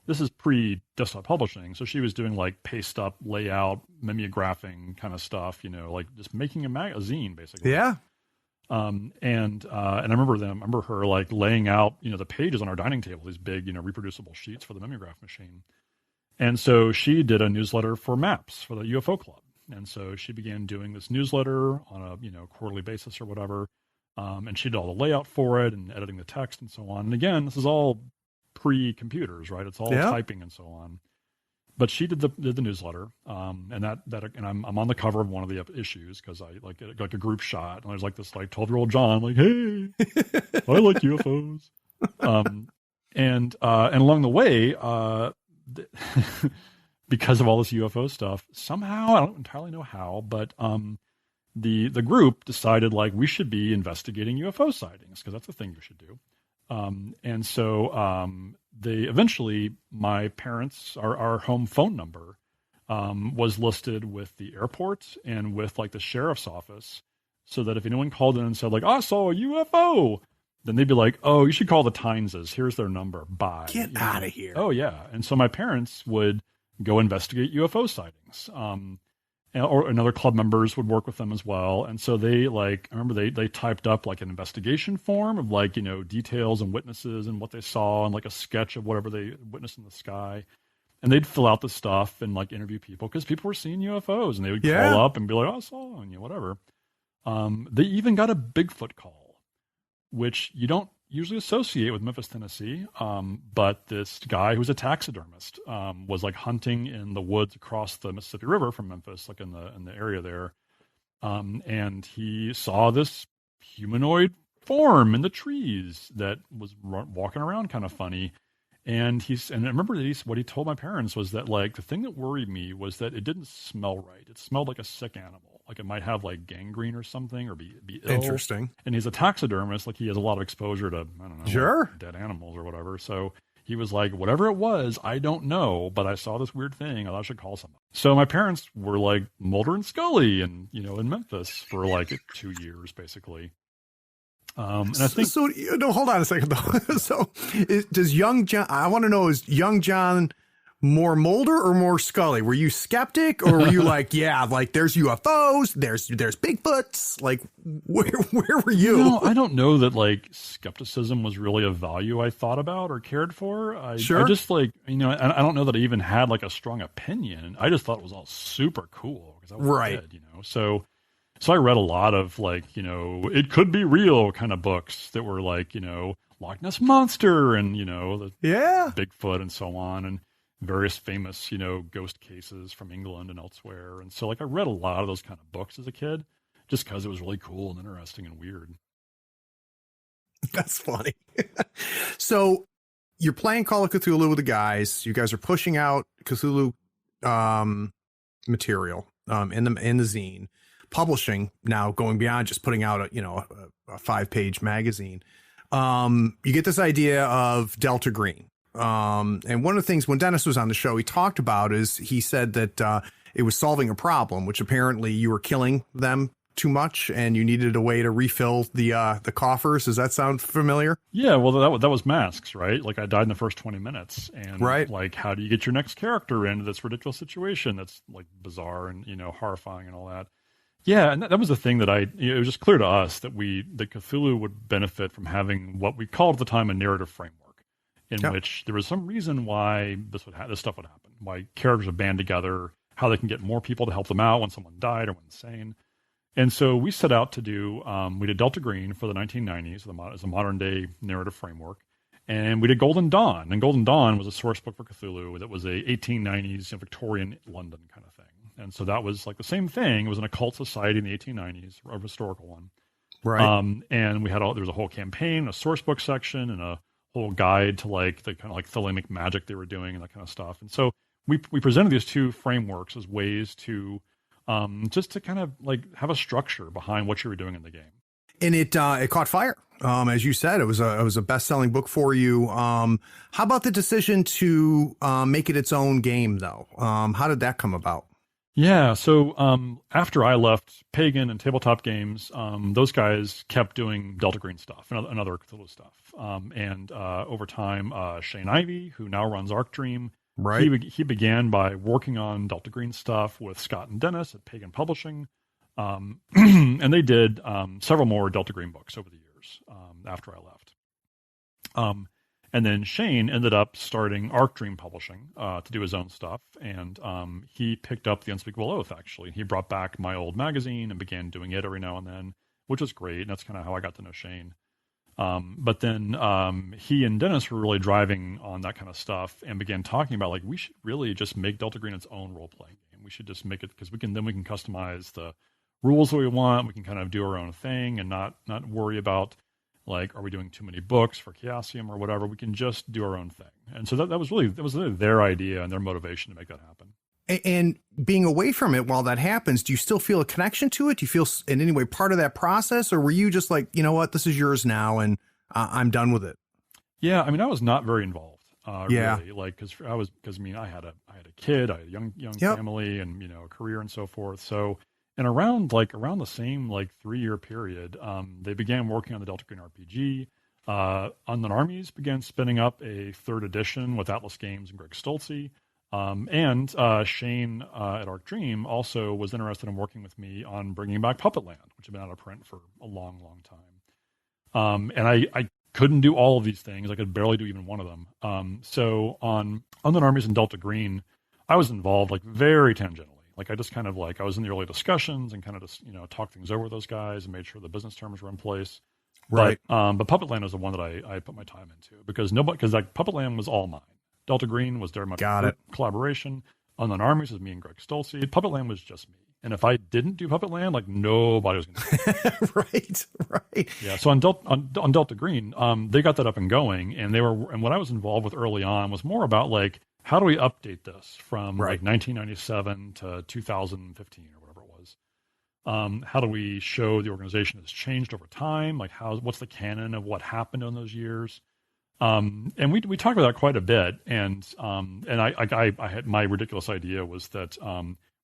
this is pre-desktop publishing, so she was doing like paste up, layout, mimeographing kind of stuff, like just making a magazine basically. Yeah. And I remember her like laying out, the pages on our dining table, these big, reproducible sheets for the mimeograph machine. And so she did a newsletter for MAPS, for the UFO Club. And so she began doing this newsletter on a, quarterly basis or whatever. And she did all the layout for it and editing the text and so on. And again, this is all pre-computers, right? It's all typing and so on. But she did the newsletter, and I'm on the cover of one of the issues because I like a group shot, and there's like this like 12-year-old John, like, hey, I like UFOs, and along the way, because of all this UFO stuff, somehow I don't entirely know how, but the group decided like we should be investigating UFO sightings because that's the thing you should do. And so they eventually, my parents, our home phone number was listed with the airport and with like the sheriff's office, so that if anyone called in and said like, I saw a UFO, then they'd be like, oh, you should call the Tyneses. Here's their number. Bye. Get out of here. Oh, yeah. And so my parents would go investigate UFO sightings. Or another club members would work with them as well. And so they I remember they typed up like an investigation form of like, details and witnesses and what they saw and like a sketch of whatever they witnessed in the sky. And they'd fill out the stuff and like interview people because people were seeing UFOs, and they would call up and be like, oh, I saw, whatever. They even got a Bigfoot call, which you usually associate with Memphis, Tennessee. But this guy who's a taxidermist was like hunting in the woods across the Mississippi River from Memphis, like in the area there. And he saw this humanoid form in the trees that was walking around kind of funny. And I remember that what he told my parents was that like the thing that worried me was that it didn't smell right. It smelled like a sick animal, like it might have like gangrene or something, or be ill. Interesting. And he's a taxidermist, like he has a lot of exposure to, I don't know, Sure, like dead animals or whatever. So he was like, whatever it was, I don't know, but I saw this weird thing. I thought I should call someone. So my parents were like Mulder and Scully, and in Memphis for like 2 years basically. And I think so. No, hold on a second though. So, does young John? I want to know: is young John more Mulder or more Scully? Were you skeptic, or were you like, yeah, like there's UFOs, there's Bigfoots? Like, where were you? No, I don't know that like skepticism was really a value I thought about or cared for. I just like I don't know that I even had like a strong opinion. I just thought it was all super cool because I was a kid, So I read a lot of like, it could be real kind of books that were like, Loch Ness Monster and, the Bigfoot and so on, and various famous, ghost cases from England and elsewhere. And so like I read a lot of those kind of books as a kid just because it was really cool and interesting and weird. That's funny. So you're playing Call of Cthulhu with the guys. You guys are pushing out Cthulhu material in the zine. Publishing now, going beyond just putting out a 5-page magazine. You get this idea of Delta Green. And one of the things when Dennis was on the show, he talked about is he said that it was solving a problem, which apparently you were killing them too much and you needed a way to refill the coffers. Does that sound familiar? Yeah, well, that was Masks, right? Like I died in the first 20 minutes. And like, how do you get your next character into this ridiculous situation that's like bizarre and, horrifying and all that? Yeah, and that was the thing that it was just clear to us that that Cthulhu would benefit from having what we called at the time a narrative framework, in which there was some reason why this stuff would happen, why characters would band together, how they can get more people to help them out when someone died or went insane. And so we set out to we did Delta Green for the 1990s as a modern day narrative framework, and we did Golden Dawn. And Golden Dawn was a source book for Cthulhu that was a 1890s Victorian London kind of thing. And so that was like the same thing. It was an occult society in the 1890s, a historical one. Right. And we had there was a whole campaign, a source book section, and a whole guide to like the kind of like thelemic magic they were doing and that kind of stuff. And so we presented these two frameworks as ways to just to kind of like have a structure behind what you were doing in the game. And it caught fire. As you said, it was a best-selling book for you. How about the decision to make it its own game, though? How did that come about? Yeah, so after I left Pagan and Tabletop Games, those guys kept doing Delta Green stuff and other Cthulhu stuff. And over time, Shane Ivey, who now runs Arc Dream, he began by working on Delta Green stuff with Scott and Dennis at Pagan Publishing. And they did several more Delta Green books over the years after I left. And then Shane ended up starting Arc Dream Publishing to do his own stuff. And he picked up The Unspeakable Oath, actually. He brought back my old magazine and began doing it every now and then, which was great. And that's kind of how I got to know Shane. But then he and Dennis were really driving on that kind of stuff and began talking about, like, we should really just make Delta Green its own role-playing game. We should just make it, because we can customize the rules that we want. We can kind of do our own thing and not worry about, like, are we doing too many books for Chaosium or whatever? We can just do our own thing. And so that was really their idea and their motivation to make that happen. And being away from it while that happens, do you still feel a connection to it? Do you feel in any way part of that process? Or were you just like, you know what, this is yours now and I'm done with it? Yeah, I mean, I was not very involved. Really, like, because I had a kid, I had a young family and, a career and so forth. So, and around the same 3-year period, they began working on the Delta Green RPG. Unknown Armies began spinning up a 3rd edition with Atlas Games and Greg Stolze. And Shane at Arc Dream also was interested in working with me on bringing back Puppetland, which had been out of print for a long, long time. And I couldn't do all of these things. I could barely do even one of them. So on Unknown Armies and Delta Green, I was involved very tangentially. I just kind of I was in the early discussions and kind of just, talked things over with those guys and made sure the business terms were in place. Right. But Puppetland was the one that I put my time into because like Puppetland was all mine. Delta Green was very much a collaboration. Unknown Armies was me and Greg Stolze. Puppetland was just me. And if I didn't do Puppetland, like nobody was going to. Right. Yeah. So on Delta Green, they got that up and going, and what I was involved with early on was more about like how do we update this from like 1997 to 2015 or whatever it was. How do we show the organization has changed over time? Like what's the canon of what happened in those years? And we talked about that quite a bit. And I had my ridiculous idea was that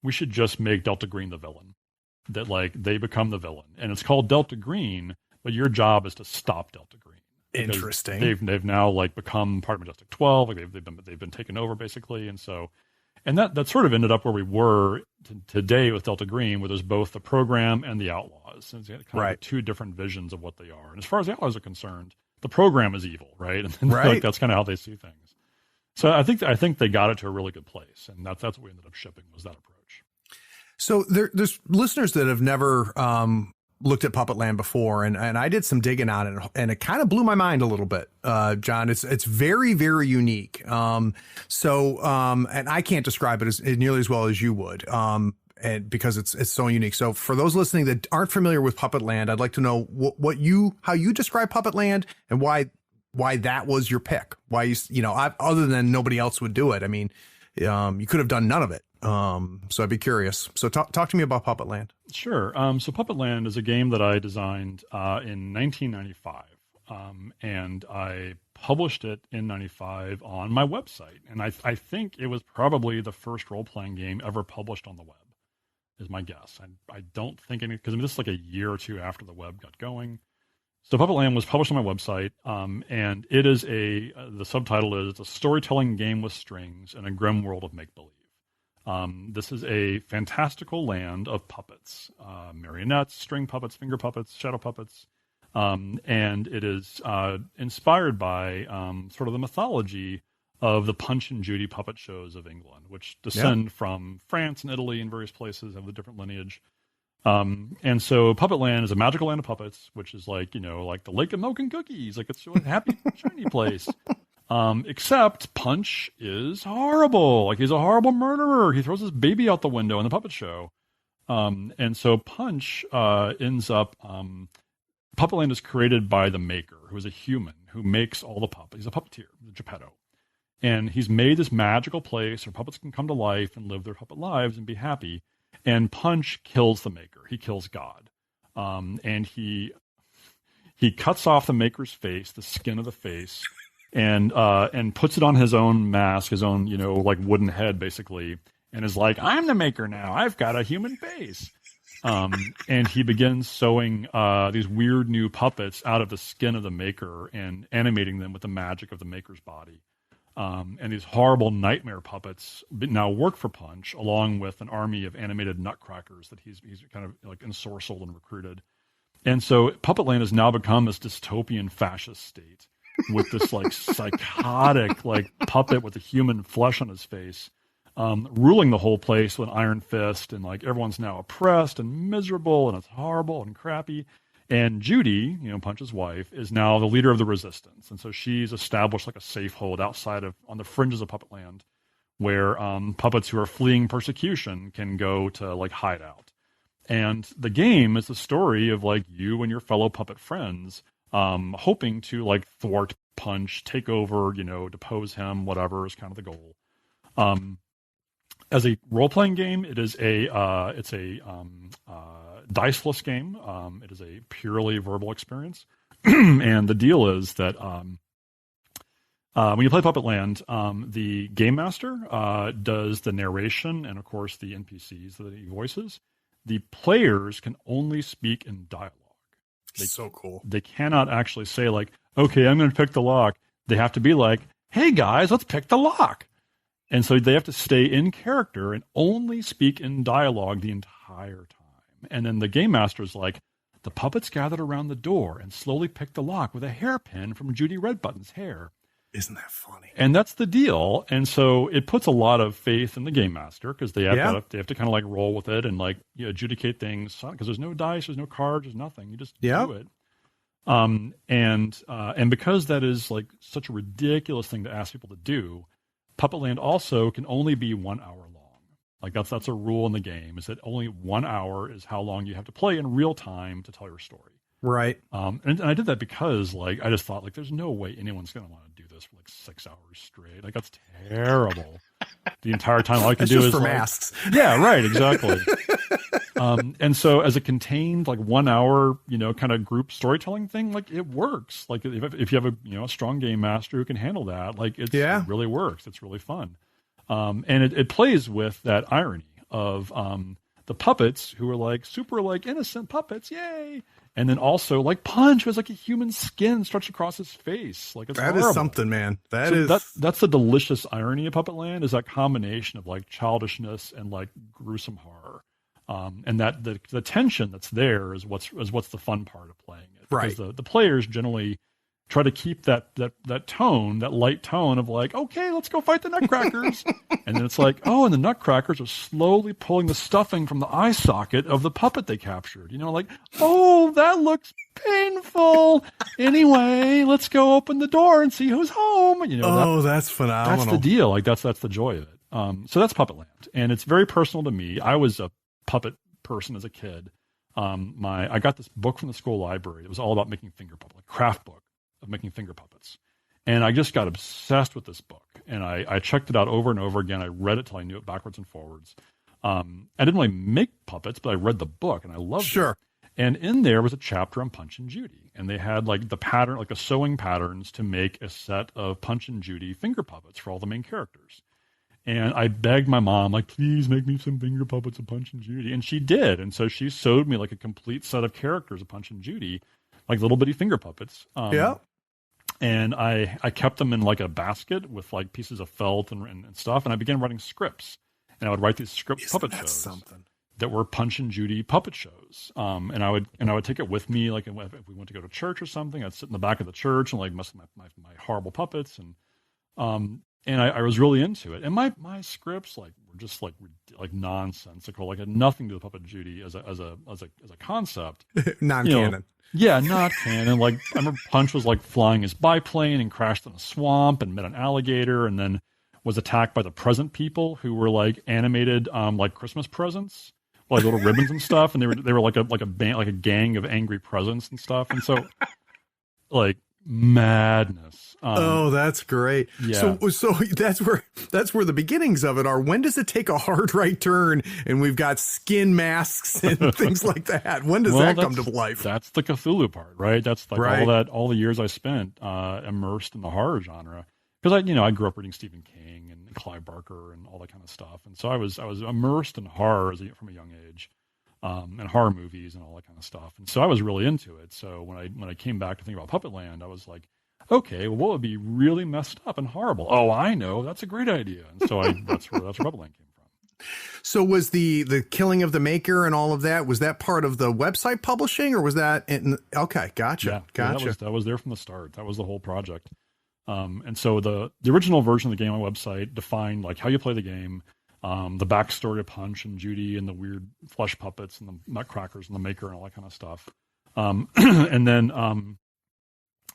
we should just make Delta Green the villain, that like they become the villain, and it's called Delta Green, but your job is to stop Delta Green. Interesting. They've now like become part of Majestic 12. Like they've been taken over basically, and that sort of ended up where we were today with Delta Green, where there's both the program and the Outlaws. And it's kind of two different visions of what they are. And as far as the Outlaws are concerned, the program is evil, right? And like, that's kind of how they see things. So I think they got it to a really good place, and that's what we ended up shipping was that approach. So there's listeners that have never looked at Puppetland before, and I did some digging on it, and it kind of blew my mind a little bit, John. It's very, very unique. And I can't describe it as nearly as well as you would, and because it's so unique. So for those listening that aren't familiar with Puppetland, I'd like to know how you describe Puppetland and why that was your pick. Why other than nobody else would do it. I mean, you could have done none of it. So I'd be curious. So talk to me about Puppetland. Sure. So Puppetland is a game that I designed in 1995, and I published it in 95 on my website. And I think it was probably the first role-playing game ever published on the web, is my guess. I don't think any, because this is like a year or two after the web got going. So Puppetland was published on my website, and it is the subtitle is, it's a storytelling game with strings in a grim world of make-believe. This is a fantastical land of puppets, marionettes, string puppets, finger puppets, shadow puppets, and it is inspired by sort of the mythology of the Punch and Judy puppet shows of England, which descend from France and Italy and various places, have a different lineage. And so Puppetland is a magical land of puppets, which is like the Lake of Milk and Cookies, like it's a happy, shiny place. Except Punch is horrible. Like he's a horrible murderer. He throws his baby out the window in the puppet show. And so Punch ends up, Puppetland is created by the maker, who is a human who makes all the puppets. He's a puppeteer, Geppetto. And he's made this magical place where puppets can come to life and live their puppet lives and be happy. And Punch kills the maker. He kills God. And he cuts off the maker's face, the skin of the face, and puts it on his own mask, his own, like wooden head, basically, and is like, I'm the maker now. I've got a human face. And he begins sewing these weird new puppets out of the skin of the maker and animating them with the magic of the maker's body. And these horrible nightmare puppets now work for Punch, along with an army of animated nutcrackers that he's kind of like ensorcelled and recruited. And so Puppetland has now become this dystopian fascist state, with this like psychotic like puppet with a human flesh on his face, ruling the whole place with an iron fist, and like everyone's now oppressed and miserable, and it's horrible and crappy. And Judy, Punch's wife, is now the leader of the resistance, and so she's established like a safe hold outside on the fringes of Puppetland, where puppets who are fleeing persecution can go to like hide out. And the game is the story of like you and your fellow puppet friends hoping to like thwart Punch, take over, depose him, whatever is kind of the goal. As a role-playing game, it is it's a diceless game. It is a purely verbal experience. And the deal is that when you play Puppetland, the game master does the narration and, of course, the NPCs that he voices. The players can only speak in dialogue. So cool. They cannot actually say like, okay, I'm going to pick the lock. They have to be like, hey guys, let's pick the lock. And so they have to stay in character and only speak in dialogue the entire time. And then the game master's like, the puppets gathered around the door and slowly picked the lock with a hairpin from Judy Redbutton's hair. Isn't that funny? And that's the deal. And so it puts a lot of faith in the game master, because they have to kind of like roll with it and like adjudicate things, because there's no dice, there's no cards, there's nothing. You just do it. And because that is like such a ridiculous thing to ask people to do, Puppetland also can only be 1 hour long. Like that's a rule in the game, is that only 1 hour is how long you have to play in real time to tell your story. Right. And I did that because like I just thought like there's no way anyone's going to want to do this for like 6 hours straight. Like that's terrible. The entire time all I can do just is for like, masks. Yeah, right, exactly. And so as a contained like 1 hour, kind of group storytelling thing, like it works. Like if you have a strong game master who can handle that, like it really works. It's really fun. And it plays with that irony of the puppets who are like super like innocent puppets, yay! And then also like Punch, who has like a human skin stretched across his face. Like it's that horrible. Is something, man. That's the delicious irony of Puppetland, is that combination of like childishness and like gruesome horror. And that the tension that's there is what's the fun part of playing it. Because the players generally try to keep that tone, that light tone of like, okay, let's go fight the Nutcrackers. And then it's like, oh, and the Nutcrackers are slowly pulling the stuffing from the eye socket of the puppet they captured. Like, oh, that looks painful. Anyway, let's go open the door and see who's home. That's phenomenal. That's the deal. Like that's the joy of it. So that's Puppetland. And it's very personal to me. I was a puppet person as a kid. I got this book from the school library. It was all about making finger puppets, like craft book of making finger puppets. And I just got obsessed with this book. And I checked it out over and over again. I read it till I knew it backwards and forwards. I didn't really make puppets, but I read the book and I loved it. And in there was a chapter on Punch and Judy. And they had like the pattern, like the sewing patterns to make a set of Punch and Judy finger puppets for all the main characters. And I begged my mom, like, please make me some finger puppets of Punch and Judy. And she did. And so she sewed me like a complete set of characters of Punch and Judy, like little bitty finger puppets. And I kept them in like a basket with like pieces of felt and stuff. And I began writing scripts. And I would write these puppet shows that were Punch and Judy puppet shows. And I would take it with me, like if we went to go to church or something, I'd sit in the back of the church and like mess with my horrible puppets. And I was really into it. And my scripts like were just like nonsensical, like had nothing to do with Puppet Judy as a concept. Non-canon. Not canon. Like I remember Punch was like flying his biplane and crashed in a swamp and met an alligator and then was attacked by the present people who were like animated like Christmas presents, like little ribbons and stuff. And they were like a gang of angry presents and stuff. And so like madness. That's great. Yeah. So that's where the beginnings of it are. When does it take a hard right turn and we've got skin masks and things like that? When does that come to life? That's the Cthulhu part, right? That's like all the years I spent immersed in the horror genre. Because I grew up reading Stephen King and Clive Barker and all that kind of stuff. And so I was immersed in horror from a young age. And horror movies and all that kind of stuff. And so I was really into it. So when I came back to think about Puppetland, I was like, okay, well, what would be really messed up and horrible? Oh, I know. That's a great idea. And so that's where Puppetland came from. So was the killing of the maker and all of that, was that part of the website publishing or was that okay, gotcha. Yeah, that was there from the start. That was the whole project. And so the original version of the game on my website defined like how you play the game, the backstory of Punch and Judy and the weird flesh puppets and the Nutcrackers and the Maker and all that kind of stuff. And then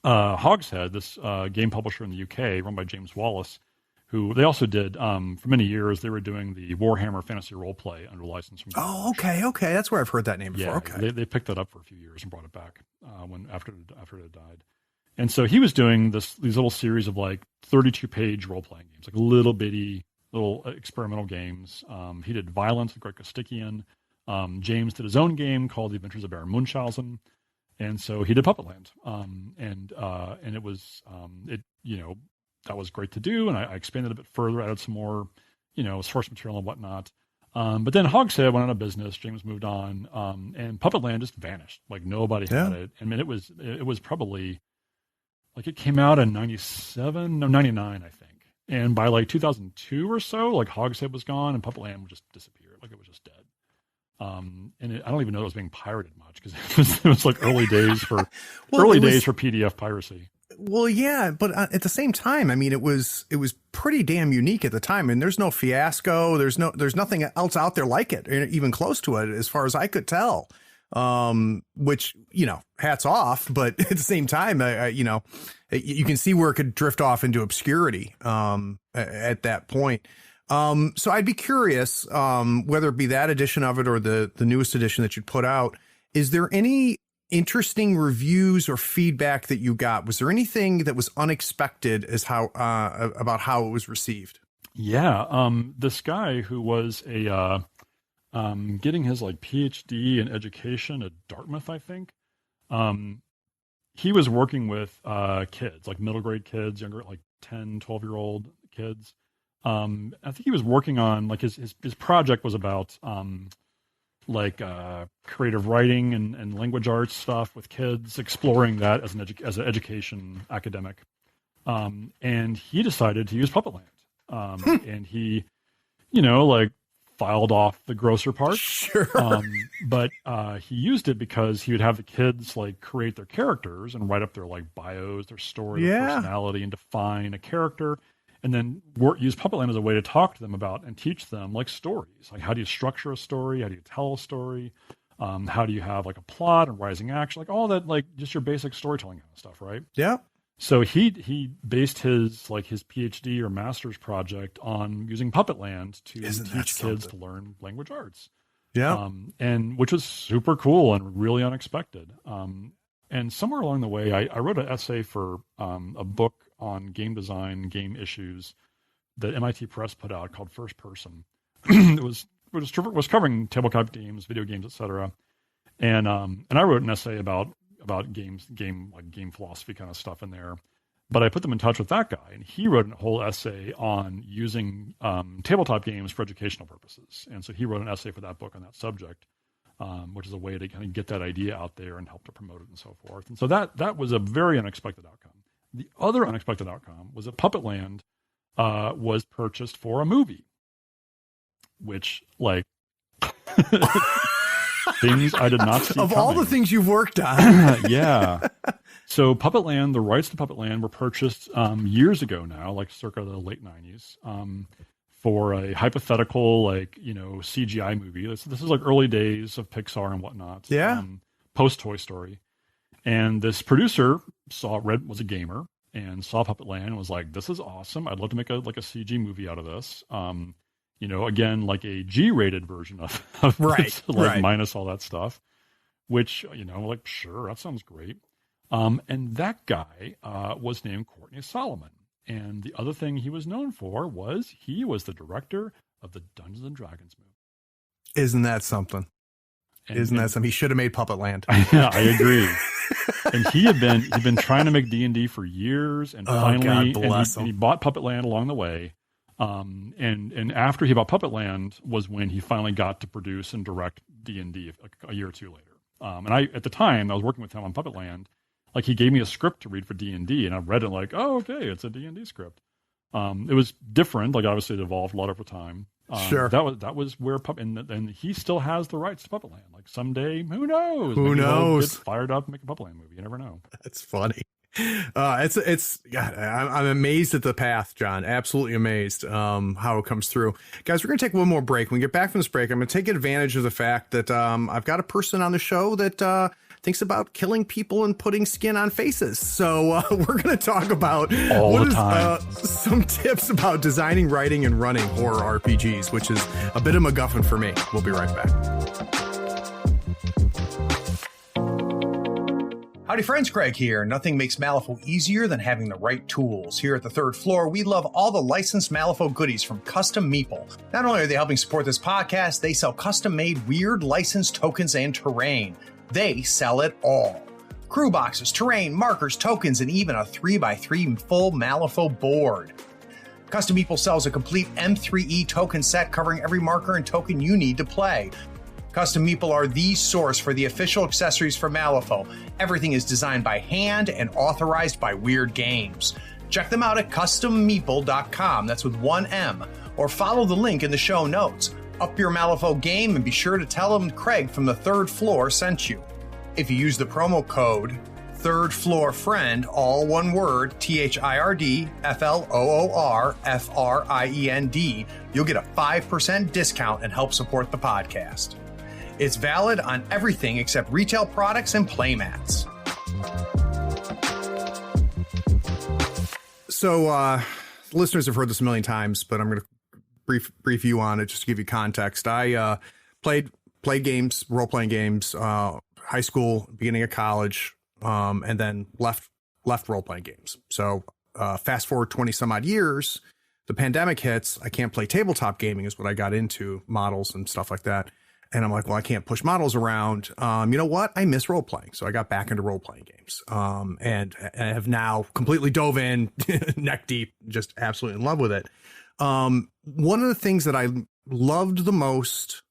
Hogshead, this game publisher in the UK run by James Wallace, who they also did for many years. They were doing the Warhammer Fantasy Roleplay under license from. Oh, okay. That's where I've heard that name before. Yeah, okay, they picked that up for a few years and brought it back after it died. And so he was doing these little series of like 32-page role-playing games, like little bitty little experimental games. He did Violence with Greg Costikyan. James did his own game called The Adventures of Baron Munchausen. And so he did Puppetland. And it was, that was great to do. And I expanded a bit further, added some more, source material and whatnot. But then Hogshead went out of business. James moved on. And Puppetland just vanished. Like nobody had it. I mean, it was probably like it came out in 99, I think. And by like 2002 or so, like Hogshead was gone and Puppetland just disappeared. Like it was just dead. And I don't even know it was being pirated much because it was like early days for days for PDF piracy. Well, yeah, but at the same time, I mean, it was pretty damn unique at the time. And there's no Fiasco. There's nothing else out there like it, even close to it, as far as I could tell. which, hats off. But at the same time, you can see where it could drift off into obscurity at that point. So I'd be curious, whether it be that edition of it or the newest edition that you'd put out, is there any interesting reviews or feedback that you got? Was there anything that was unexpected as about how it was received? Yeah. This guy who was getting his PhD in education at Dartmouth, I think, he was working with kids, middle grade kids, younger, 10, 12-year-old kids. I think he was working on his project was about creative writing and language arts stuff with kids, exploring that as an education academic. And he decided to use Puppetland. And he, filed off the grosser part. Sure. But he used it because he would have the kids create their characters and write up their bios, their story, their personality, and define a character. And then use Puppetland as a way to talk to them about and teach them stories. How do you structure a story? How do you tell a story? How do you have a plot and rising action? All that, just your basic storytelling kind of stuff, right? Yeah. So he based his his PhD or master's project on using Puppetland to teach kids to learn language arts. Yeah. And which was super cool and really unexpected. And somewhere along the way, I wrote an essay for a book on game design, game issues that MIT Press put out called First Person. It was covering tabletop games, video games, etc. And I wrote an essay about game philosophy kind of stuff in there. But I put them in touch with that guy, and he wrote a whole essay on using tabletop games for educational purposes. And so he wrote an essay for that book on that subject, which is a way to kind of get that idea out there and help to promote it and so forth. And so that was a very unexpected outcome. The other unexpected outcome was that Puppetland was purchased for a movie, which things I did not see of coming. all the things you've worked on. Yeah. So Puppetland, the rights to Puppetland were purchased years ago now, circa the late 90s, for a hypothetical, CGI movie. This is early days of Pixar and whatnot. Yeah. Post Toy Story. And this producer was a gamer and saw Puppetland and was like, this is awesome. I'd love to make a CG movie out of this. Again, a G-rated version of right, this, right. minus all that stuff, which, sure, that sounds great. And that guy was named Courtney Solomon. And the other thing he was known for was he was the director of the Dungeons and Dragons movie. Isn't that something? Isn't that something? He should have made Puppetland. Yeah, I agree. And he'd been trying to make D&D for years, and finally, he bought Puppetland along the way. And after he bought Puppetland was when he finally got to produce and direct D&D a year or two later. And at the time I was working with him on Puppetland, he gave me a script to read for D&D, and I read it oh, okay, it's a D&D script. It was different. Obviously it evolved a lot over time. Sure. That was where and he still has the rights to Puppetland. Someday, who knows? Who Maybe knows? He'll get fired up and make a Puppetland movie. You never know. That's funny. It's God, I'm amazed at the path, John. Absolutely amazed how it comes through. Guys, we're going to take one more break. When we get back from this break, I'm going to take advantage of the fact that I've got a person on the show that thinks about killing people and putting skin on faces. So we're going to talk about some tips about designing, writing, and running horror RPGs, which is a bit of MacGuffin for me. We'll be right back. Howdy friends, Craig here. Nothing makes Malifaux easier than having the right tools. Here at the third floor, we love all the licensed Malifaux goodies from Custom Meeple. Not only are they helping support this podcast, they sell custom-made weird licensed tokens and terrain. They sell it all. Crew boxes, terrain, markers, tokens, and even a 3x3 full Malifaux board. Custom Meeple sells a complete M3E token set covering every marker and token you need to play. Custom Meeple are the source for the official accessories for Malifaux. Everything is designed by hand and authorized by Weird Games. Check them out at custommeeple.com, that's with one M, or follow the link in the show notes. Up your Malifaux game and be sure to tell them Craig from the third floor sent you. If you use the promo code Third Floor Friend, all one word, THIRD FLOOR FRIEND, you'll get a 5% discount and help support the podcast. It's valid on everything except retail products and playmats. So, listeners have heard this a million times, but I'm going to brief you on it just to give you context. I played games, role-playing games, high school, beginning of college, and then left role-playing games. So fast forward 20 some odd years, the pandemic hits. I can't play tabletop gaming is what I got into, models and stuff like that. And I'm like, well, I can't push models around. You know what? I miss role playing. So I got back into role playing games, and I have now completely dove in neck deep, just absolutely in love with it. One of the things that I loved the most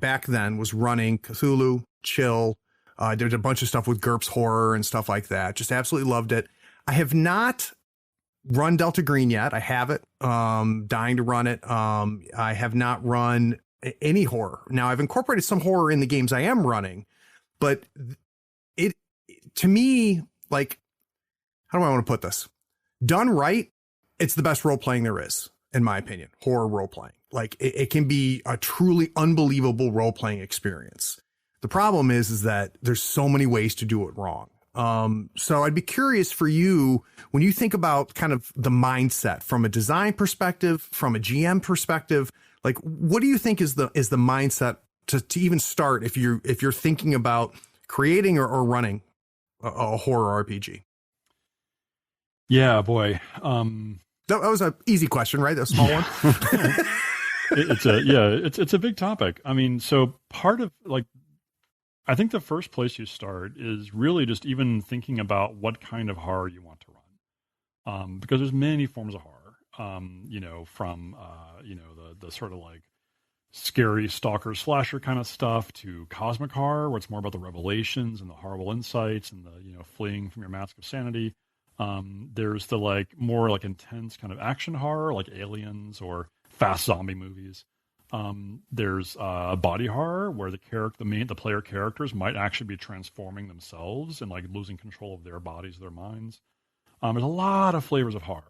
back then was running Cthulhu, Chill. I did a bunch of stuff with GURPS Horror and stuff like that. Just absolutely loved it. I have not run Delta Green yet. I have it, dying to run it. I have not run any horror. Now I've incorporated some horror in the games I am running, but it, to me, like, how do I want to put this? Done right, it's the best role playing there is, in my opinion. Horror role playing, like it can be a truly unbelievable role playing experience. The problem is that there's so many ways to do it wrong. So I'd be curious for you, when you think about kind of the mindset from a design perspective, from a GM perspective, like, what do you think is the mindset to even start if you're thinking about creating or running a horror RPG? Yeah, boy. That was an easy question, right? A small one. It's a big topic. I mean, so part of, like, I think the first place you start is really just even thinking about what kind of horror you want to run, because there's many forms of horror. From the sort of like scary stalker slasher kind of stuff to cosmic horror, where it's more about the revelations and the horrible insights and the, fleeing from your mask of sanity. There's the like more like intense kind of action horror, like Aliens or fast zombie movies. There's body horror, where the player characters might actually be transforming themselves and like losing control of their bodies, their minds. There's a lot of flavors of horror.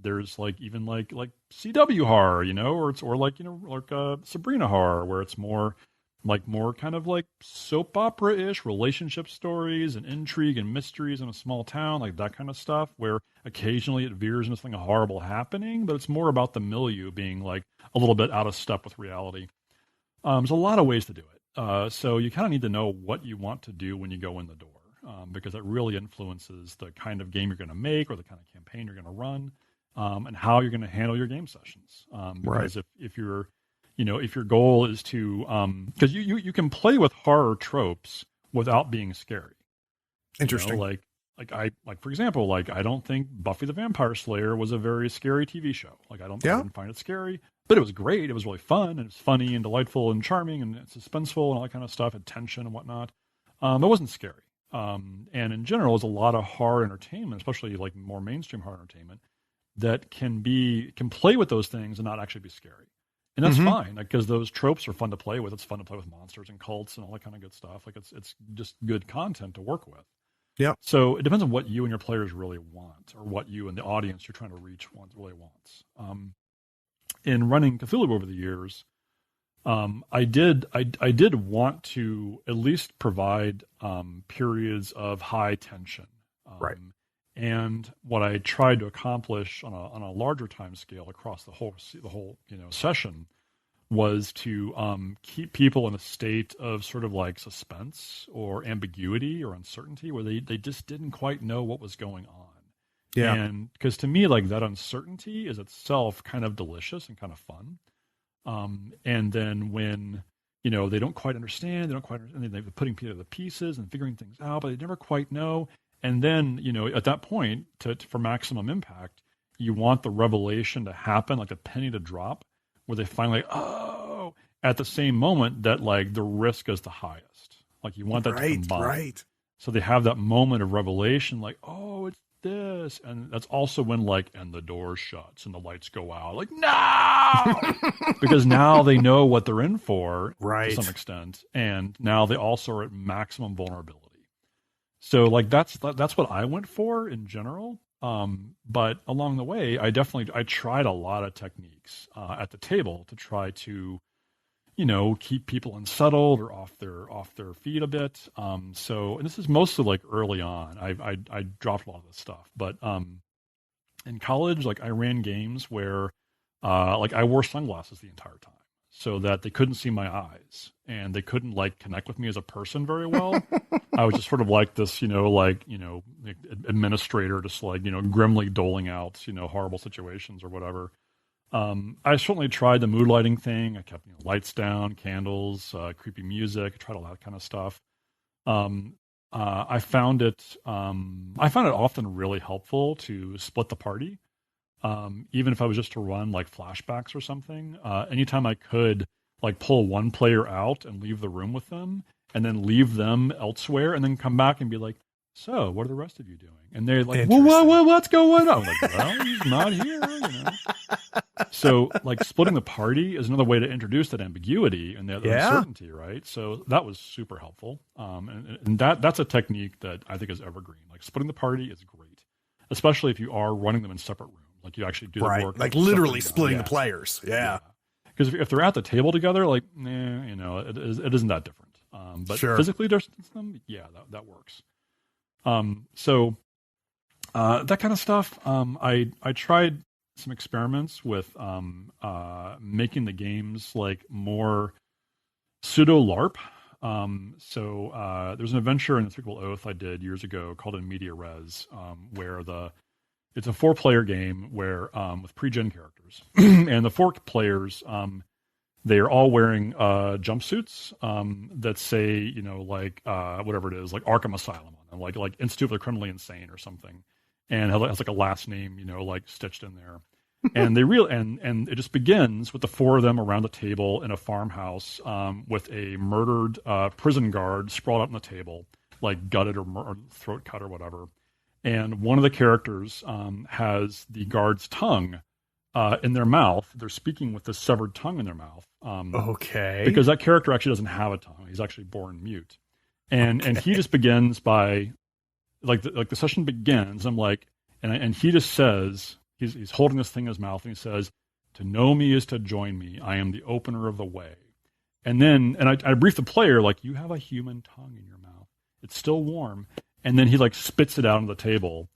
There's like even like CW horror, or Sabrina horror, where it's more kind of like soap opera-ish relationship stories and intrigue and mysteries in a small town, like that kind of stuff, where occasionally it veers into something horrible happening, but it's more about the milieu being like a little bit out of step with reality. There's a lot of ways to do it. So you kind of need to know what you want to do when you go in the door. Because it really influences the kind of game you're going to make or the kind of campaign you're going to run, and how you're going to handle your game sessions. Because if your goal is to, because you can play with horror tropes without being scary. Interesting. For example, I don't think Buffy the Vampire Slayer was a very scary TV show. I didn't find it scary, but it was great. It was really fun, and it's funny and delightful and charming and suspenseful and all that kind of stuff, and tension and whatnot. It wasn't scary. And in general, there's a lot of horror entertainment, especially like more mainstream horror entertainment, that can play with those things and not actually be scary. And that's fine, because those tropes are fun to play with. It's fun to play with monsters and cults and all that kind of good stuff. Like it's just good content to work with. Yeah. So it depends on what you and your players really want, or what you and the audience you're trying to reach really wants. In running Cthulhu over the years, I did want to at least provide periods of high tension, right? And what I tried to accomplish on a larger time scale across the whole session was to keep people in a state of sort of like suspense or ambiguity or uncertainty, where they just didn't quite know what was going on. Yeah, and because to me, like, that uncertainty is itself kind of delicious and kind of fun. And then when, they don't quite understand, and they're putting together the pieces and figuring things out, but they never quite know. And then, at that point, for maximum impact, you want the revelation to happen, like a penny to drop, where they finally, at the same moment that like the risk is the highest. Like you want that to combine. Right. So they have that moment of revelation, like, oh, it's this. And that's also when and the door shuts and the lights go out. Like, no! Because now they know what they're in for, to some extent. And now they also are at maximum vulnerability. So like that's what I went for in general. But along the way, I tried a lot of techniques at the table to try to, keep people unsettled or off their feet a bit. So, and this is mostly like early on. I dropped a lot of this stuff, but in college, like I ran games where like I wore sunglasses the entire time so that they couldn't see my eyes and they couldn't like connect with me as a person very well. I was just sort of like this, administrator, just like, grimly doling out, horrible situations or whatever. I certainly tried the mood lighting thing. I kept lights down, candles, creepy music. I tried all that kind of stuff. I found it often really helpful to split the party, even if I was just to run like flashbacks or something. Anytime I could, like pull one player out and leave the room with them, and then leave them elsewhere, and then come back and be like, "So, what are the rest of you doing?" And they're like, "Well, what's going on?" I'm like, "Well, he's not here." So, like, splitting the party is another way to introduce that ambiguity and that uncertainty, right? So that was super helpful. And that's a technique that I think is evergreen. Like, splitting the party is great, especially if you are running them in separate rooms. Like, you actually do the work. Like literally splitting the players. Yeah. Because if they're at the table together, like, it isn't that different. But physically distance them, that works. So that kind of stuff. I tried some experiments with making the games like more pseudo LARP. So there's an adventure in the Threequel Oath I did years ago called In Media Res, where it's a 4-player game where with pre-gen characters, and the 4 players they are all wearing jumpsuits that say whatever it is, like Arkham Asylum on them, like Institute for the Criminally Insane or something. And has like a last name, like stitched in there. And and it just begins with the 4 of them around the table in a farmhouse with a murdered prison guard sprawled up on the table, like gutted or throat cut or whatever. And one of the characters has the guard's tongue in their mouth. They're speaking with the severed tongue in their mouth. Okay. Because that character actually doesn't have a tongue. He's actually born mute. And he just begins by the session begins. I'm like, and he just says, he's holding this thing in his mouth, and he says, "To know me is to join me. I am the opener of the way." And then, I brief the player, like, "You have a human tongue in your mouth. It's still warm." And then he like spits it out on the table.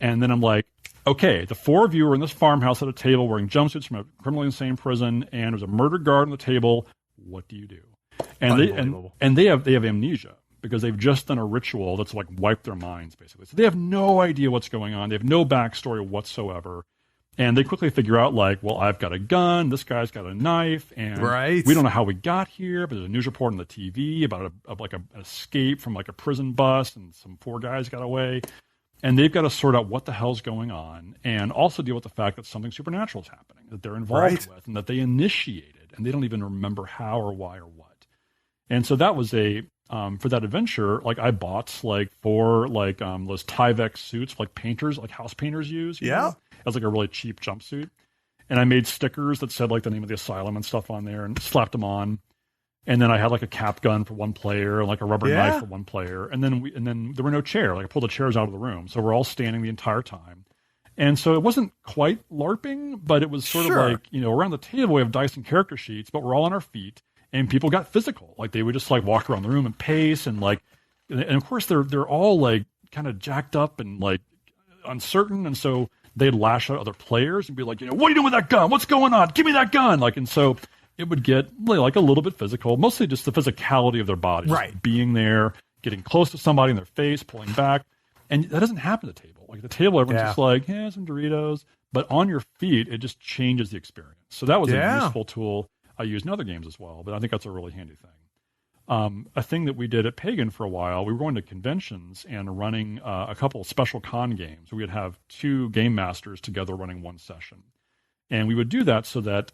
And then I'm like, okay, the 4 of you are in this farmhouse at a table wearing jumpsuits from a criminally insane prison, and there's a murdered guard on the table. What do you do? And they have amnesia, because they've just done a ritual that's like wiped their minds, basically. So they have no idea what's going on. They have no backstory whatsoever. And they quickly figure out, like, well, I've got a gun, this guy's got a knife, and we don't know how we got here, but there's a news report on the TV about an escape from like a prison bus, and some 4 guys got away. And they've got to sort out what the hell's going on, and also deal with the fact that something supernatural is happening, that they're involved with, and that they initiated, and they don't even remember how or why or what. And so that was for that adventure, like I bought like 4 those Tyvek suits, like painters, like house painters use. You know? As like a really cheap jumpsuit. And I made stickers that said like the name of the asylum and stuff on there, and slapped them on. And then I had like a cap gun for one player, and like a rubber knife for one player. And then there were no chairs. Like I pulled the chairs out of the room. So we're all standing the entire time. And so it wasn't quite LARPing, but it was sort of like, around the table we have dice and character sheets, but we're all on our feet. And people got physical. Like they would just like walk around the room and pace, and like, and of course they're all like kind of jacked up and like uncertain. And so they'd lash out other players and be like, "What are you doing with that gun? What's going on? Give me that gun!" Like, and so it would get like a little bit physical, mostly just the physicality of their bodies, being there, getting close to somebody in their face, pulling back, and that doesn't happen at the table. Like at the table, everyone's just like, "Yeah, some Doritos," but on your feet, it just changes the experience. So that was a useful tool I use in other games as well, but I think that's a really handy thing. A thing that we did at Pagan for a while, we were going to conventions and running a couple of special con games. We would have 2 game masters together running one session. And we would do that so that,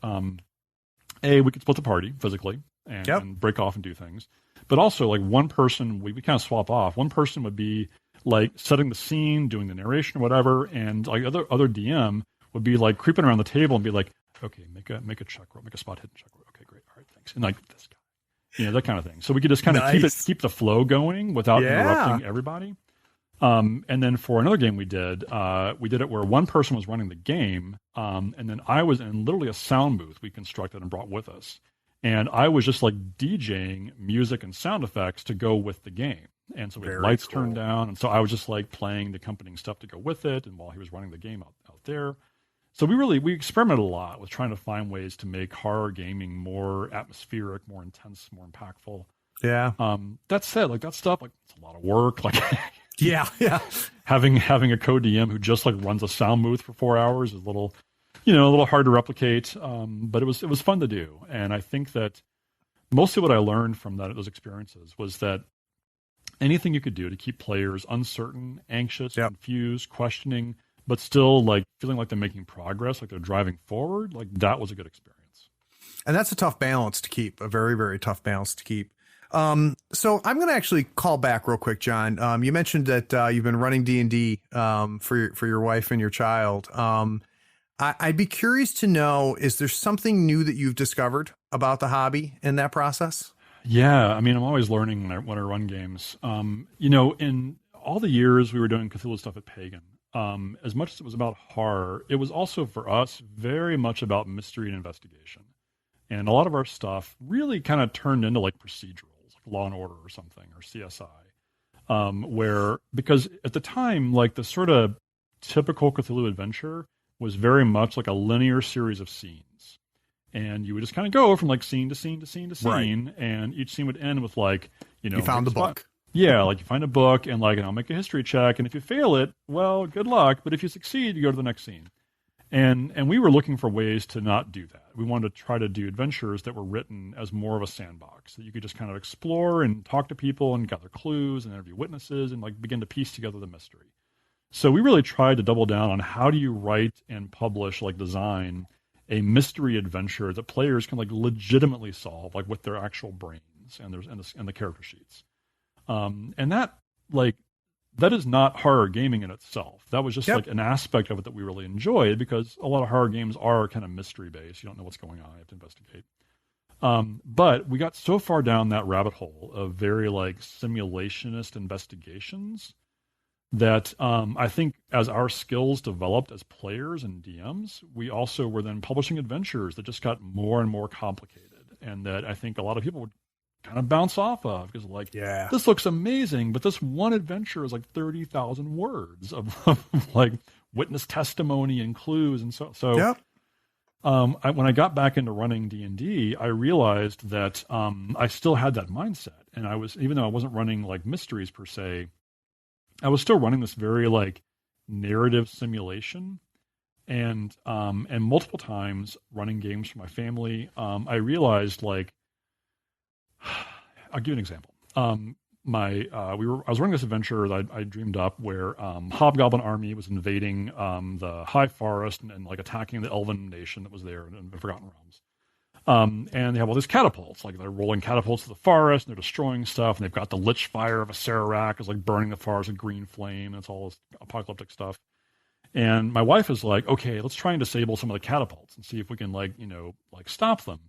we could split the party physically and break off and do things. But also, like, one person, we kind of swap off. One person would be, like, setting the scene, doing the narration or whatever, and, like, other DM would be, like, creeping around the table and be like, "Okay, make a check roll, make a spot hidden check roll. Okay, great, all right, thanks." And, like, this guy. That kind of thing. So we could just kind of keep the flow going without interrupting everybody. And then for another game we did it where one person was running the game, and then I was in literally a sound booth we constructed and brought with us. And I was just like DJing music and sound effects to go with the game. And so we had lights turned down. And so I was just like playing the accompanying stuff to go with it. And while he was running the game out there. So we experimented a lot with trying to find ways to make horror gaming more atmospheric, more intense, more impactful. Yeah. That said, like that stuff, like it's a lot of work. Like yeah. having a co-DM who just like runs a sound booth for 4 hours is a little hard to replicate. But it was fun to do. And I think that mostly what I learned from those experiences was that anything you could do to keep players uncertain, anxious, confused, questioning, but still like feeling like they're making progress, like they're driving forward, like that was a good experience. And that's a tough balance to keep, a very, very tough balance to keep. So I'm going to actually call back real quick, John. You mentioned that you've been running D&D for your wife and your child. I'd be curious to know, is there something new that you've discovered about the hobby in that process? Yeah, I mean, I'm always learning when I run games. In all the years we were doing Cthulhu stuff at Pagan, as much as it was about horror, it was also for us very much about mystery and investigation. And a lot of our stuff really kind of turned into like procedurals, like Law and Order or something, or CSI, because at the time, like the sort of typical Cthulhu adventure was very much like a linear series of scenes. And you would just kind of go from like scene to scene to scene to scene, and each scene would end with like, you found the book. Yeah, like you find a book and like, and I'll make a history check. And if you fail it, well, good luck. But if you succeed, you go to the next scene. And we were looking for ways to not do that. We wanted to try to do adventures that were written as more of a sandbox, that you could just kind of explore and talk to people and gather clues and interview witnesses and like begin to piece together the mystery. So we really tried to double down on how do you write and publish, like design a mystery adventure that players can like legitimately solve, like with their actual brains and the character sheets. And that is not horror gaming in itself. That was just like an aspect of it that we really enjoyed, because a lot of horror games are kind of mystery based. You don't know what's going on. You have to investigate. But we got so far down that rabbit hole of very like simulationist investigations that I think as our skills developed as players and DMs, we also were then publishing adventures that just got more and more complicated, and that I think a lot of people would kind of bounce off of, because like, this looks amazing, but this one adventure is like 30,000 words of like witness testimony and clues. And when I got back into running D&D, I realized that I still had that mindset. And even though I wasn't running like mysteries per se, I was still running this very like narrative simulation. And multiple times running games for my family, I realized like, I'll give you an example. I was running this adventure that I dreamed up where Hobgoblin army was invading the High Forest and like attacking the Elven nation that was there in the Forgotten Realms. And they have all these catapults, like they're rolling catapults to the forest and they're destroying stuff. And they've got the Lich Fire of a Sararak is like burning the forest with green flame. And it's all this apocalyptic stuff. And my wife is like, okay, let's try and disable some of the catapults and see if we can like stop them.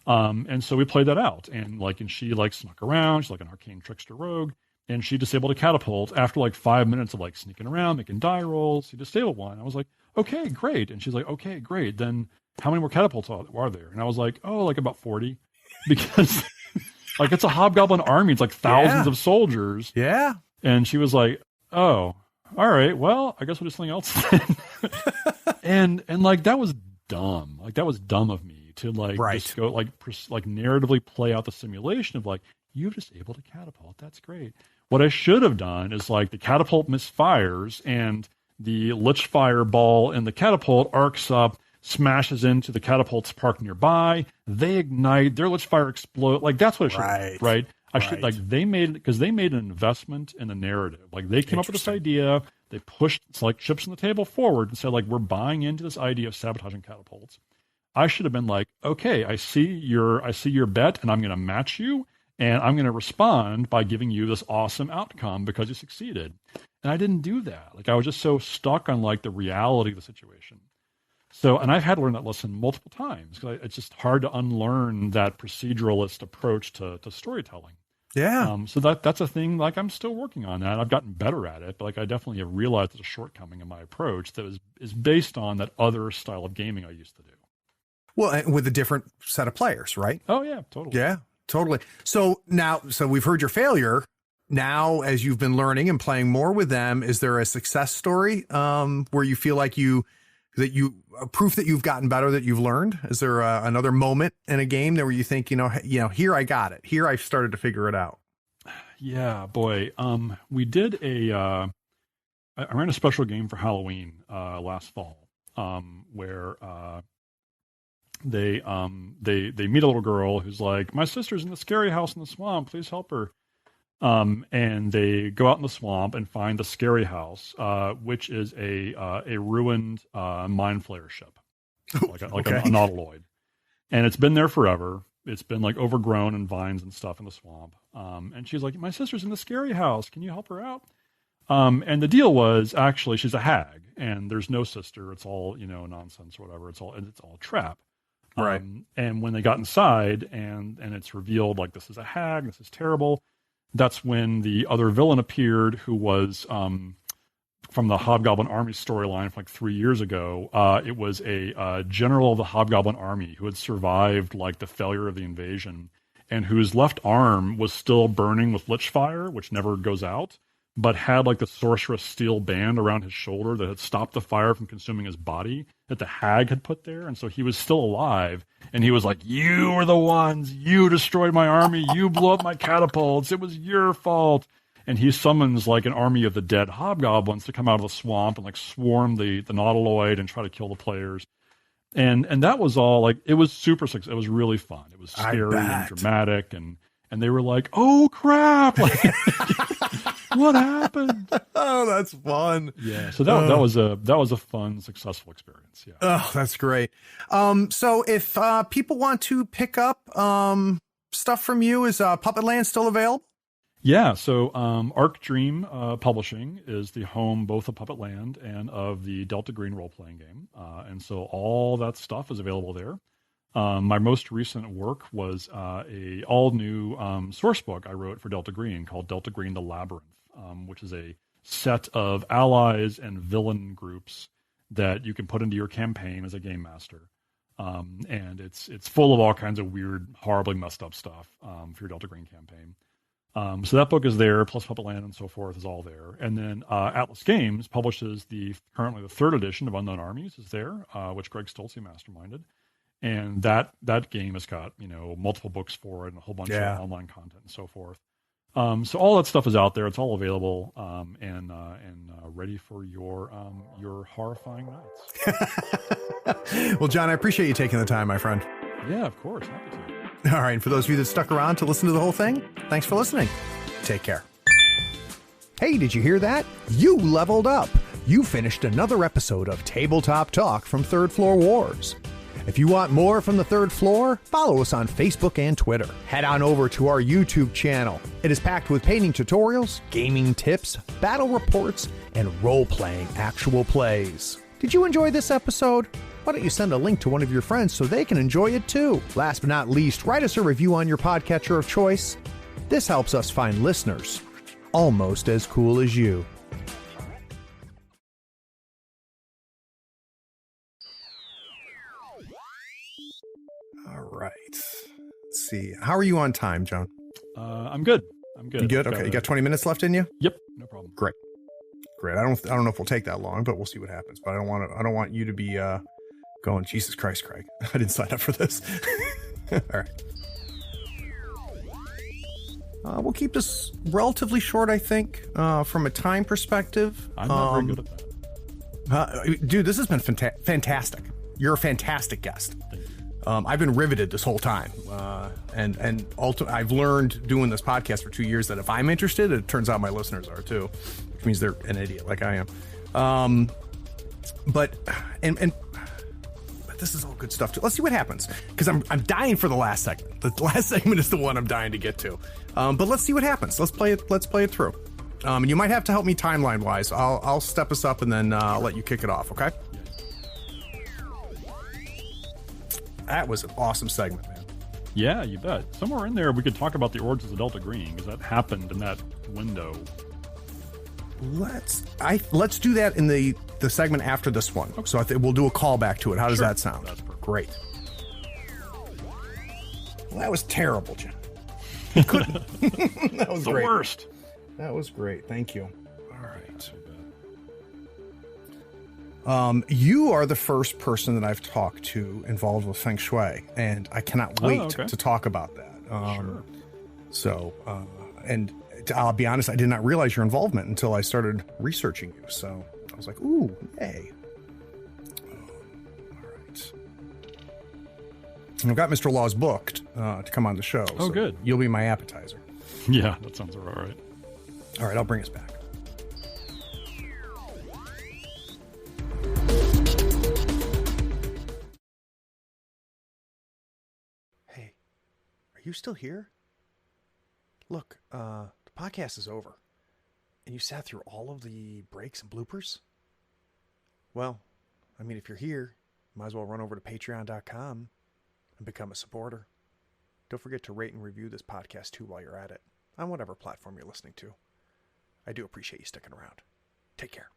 And so we played that out, and she snuck around. She's like an arcane trickster rogue, and she disabled a catapult after like 5 minutes of like sneaking around, making die rolls. She disabled one. I was like, okay, great. And she's like, okay, great. Then how many more catapults are there? And I was like, oh, like about 40, because like it's a Hobgoblin army. It's like thousands of soldiers. Yeah. And she was like, oh, all right, well, I guess we'll do something else then. and like that was dumb. Like that was dumb of me to just go like narratively play out the simulation of like, you've disabled a catapult. That's great. What I should have done is like the catapult misfires and the Lich Fire ball in the catapult arcs up, smashes into the catapults parked nearby. They ignite, their Lich Fire explode. Like that's what I should have done, right? I should they made an investment in the narrative. Like they came up with this idea. They pushed like chips on the table forward and said like, we're buying into this idea of sabotaging catapults. I should have been like, okay, I see your bet, and I'm going to match you, and I'm going to respond by giving you this awesome outcome because you succeeded. And I didn't do that. Like I was just so stuck on like the reality of the situation. So, and I've had to learn that lesson multiple times, because it's just hard to unlearn that proceduralist approach to storytelling. Yeah. So that's a thing. Like I'm still working on that. I've gotten better at it, but like I definitely have realized there's a shortcoming in my approach that is based on that other style of gaming I used to do. Well, and with a different set of players, right? Oh yeah, totally. Yeah, totally. So we've heard your failure. Now, as you've been learning and playing more with them, is there a success story where you feel like proof that you've gotten better, that you've learned? Is there another moment in a game where you think, here I got it. Here I started to figure it out. Yeah, boy. We did I ran a special game for Halloween last fall where they meet a little girl who's like, my sister's in the scary house in the swamp. Please help her. And they go out in the swamp and find the scary house, which is a ruined mind flayer ship, like a nautiloid, and it's been there forever. It's been like overgrown and vines and stuff in the swamp. And she's like, my sister's in the scary house. Can you help her out? And the deal was actually she's a hag, and there's no sister. It's all nonsense or whatever. It's all a trap. Right. And when they got inside and it's revealed like this is a hag, this is terrible. That's when the other villain appeared, who was from the Hobgoblin Army storyline from like 3 years ago. It was a general of the Hobgoblin Army who had survived like the failure of the invasion, and whose left arm was still burning with lich fire, which never goes out, but had like the sorceress steel band around his shoulder that had stopped the fire from consuming his body that the hag had put there. And so he was still alive, and he was like, you were the ones, you destroyed my army, you blew up my catapults, it was your fault. And he summons like an army of the dead hobgoblins to come out of the swamp and like swarm the nautiloid and try to kill the players. And that was all like, it was super successful. It was really fun. It was scary and dramatic, and they were like, oh crap, like, what happened? Oh, that's fun. Yeah. So that was a fun, successful experience. Yeah. Oh, that's great. So if people want to pick up stuff from you, is Puppetland still available? Yeah. So Arc Dream Publishing is the home both of Puppetland and of the Delta Green role-playing game. And so all that stuff is available there. My most recent work was a all-new source book I wrote for Delta Green called Delta Green: The Labyrinth, which is a set of allies and villain groups that you can put into your campaign as a game master. And it's full of all kinds of weird, horribly messed up stuff for your Delta Green campaign. So that book is there, plus Puppetland and so forth is all there. And then Atlas Games publishes currently the third edition of Unknown Armies is there, which Greg Stolze masterminded. And that game has got, multiple books for it and a whole bunch of online content and so forth. So all that stuff is out there. It's all available and ready for your horrifying nights. Well, John, I appreciate you taking the time, my friend. Yeah, of course. Happy to. All right. And for those of you that stuck around to listen to the whole thing, thanks for listening. Take care. Hey, did you hear that? You leveled up. You finished another episode of Tabletop Talk from Third Floor Wars. If you want more from the third floor, follow us on Facebook and Twitter. Head on over to our YouTube channel. It is packed with painting tutorials, gaming tips, battle reports, and role-playing actual plays. Did you enjoy this episode? Why don't you send a link to one of your friends so they can enjoy it too? Last but not least, write us a review on your podcatcher of choice. This helps us find listeners almost as cool as you. All right. Let's see. How are you on time, John? I'm good. You good? Okay. You got 20 minutes left in you? Yep. No problem. Great. I don't know if we'll take that long, but we'll see what happens. But I don't want you to be going, Jesus Christ, Craig. I didn't sign up for this. All right. We'll keep this relatively short, I think, from a time perspective. I'm not very good at that. Dude, this has been fantastic. You're a fantastic guest. I've been riveted this whole time. And I've learned doing this podcast for 2 years that if I'm interested, it turns out my listeners are too, which means they're an idiot like I am. But this is all good stuff too. Let's see what happens, because I'm dying for the last segment. The last segment is the one I'm dying to get to. But let's see what happens. Let's play it through. And you might have to help me timeline wise. I'll step us up and then let you kick it off. Okay. That was an awesome segment, man. Yeah, you bet. Somewhere in there, we could talk about the origins of Delta Green, because that happened in that window. Let's do that in the segment after this one. Okay. So we'll do a callback to it. How does that sound? That's perfect. Great. Well, that was terrible, John. You couldn't. That was The great. worst. That was great. Thank you. All right. You are the first person that I've talked to involved with Feng Shui, and I cannot wait to talk about that. Sure. So, and I'll be honest, I did not realize your involvement until I started researching you. So I was like, ooh, yay. All right. And I've got Mr. Laws booked to come on the show. Oh, so good. You'll be my appetizer. Yeah, that sounds about right. All right, I'll bring us back. Hey, are you still here? Look, the podcast is over, and you sat through all of the breaks and bloopers? Well, I mean, if you're here, you might as well run over to patreon.com and become a supporter. Don't forget to rate and review this podcast, too, while you're at it, on whatever platform you're listening to. I do appreciate you sticking around. Take care.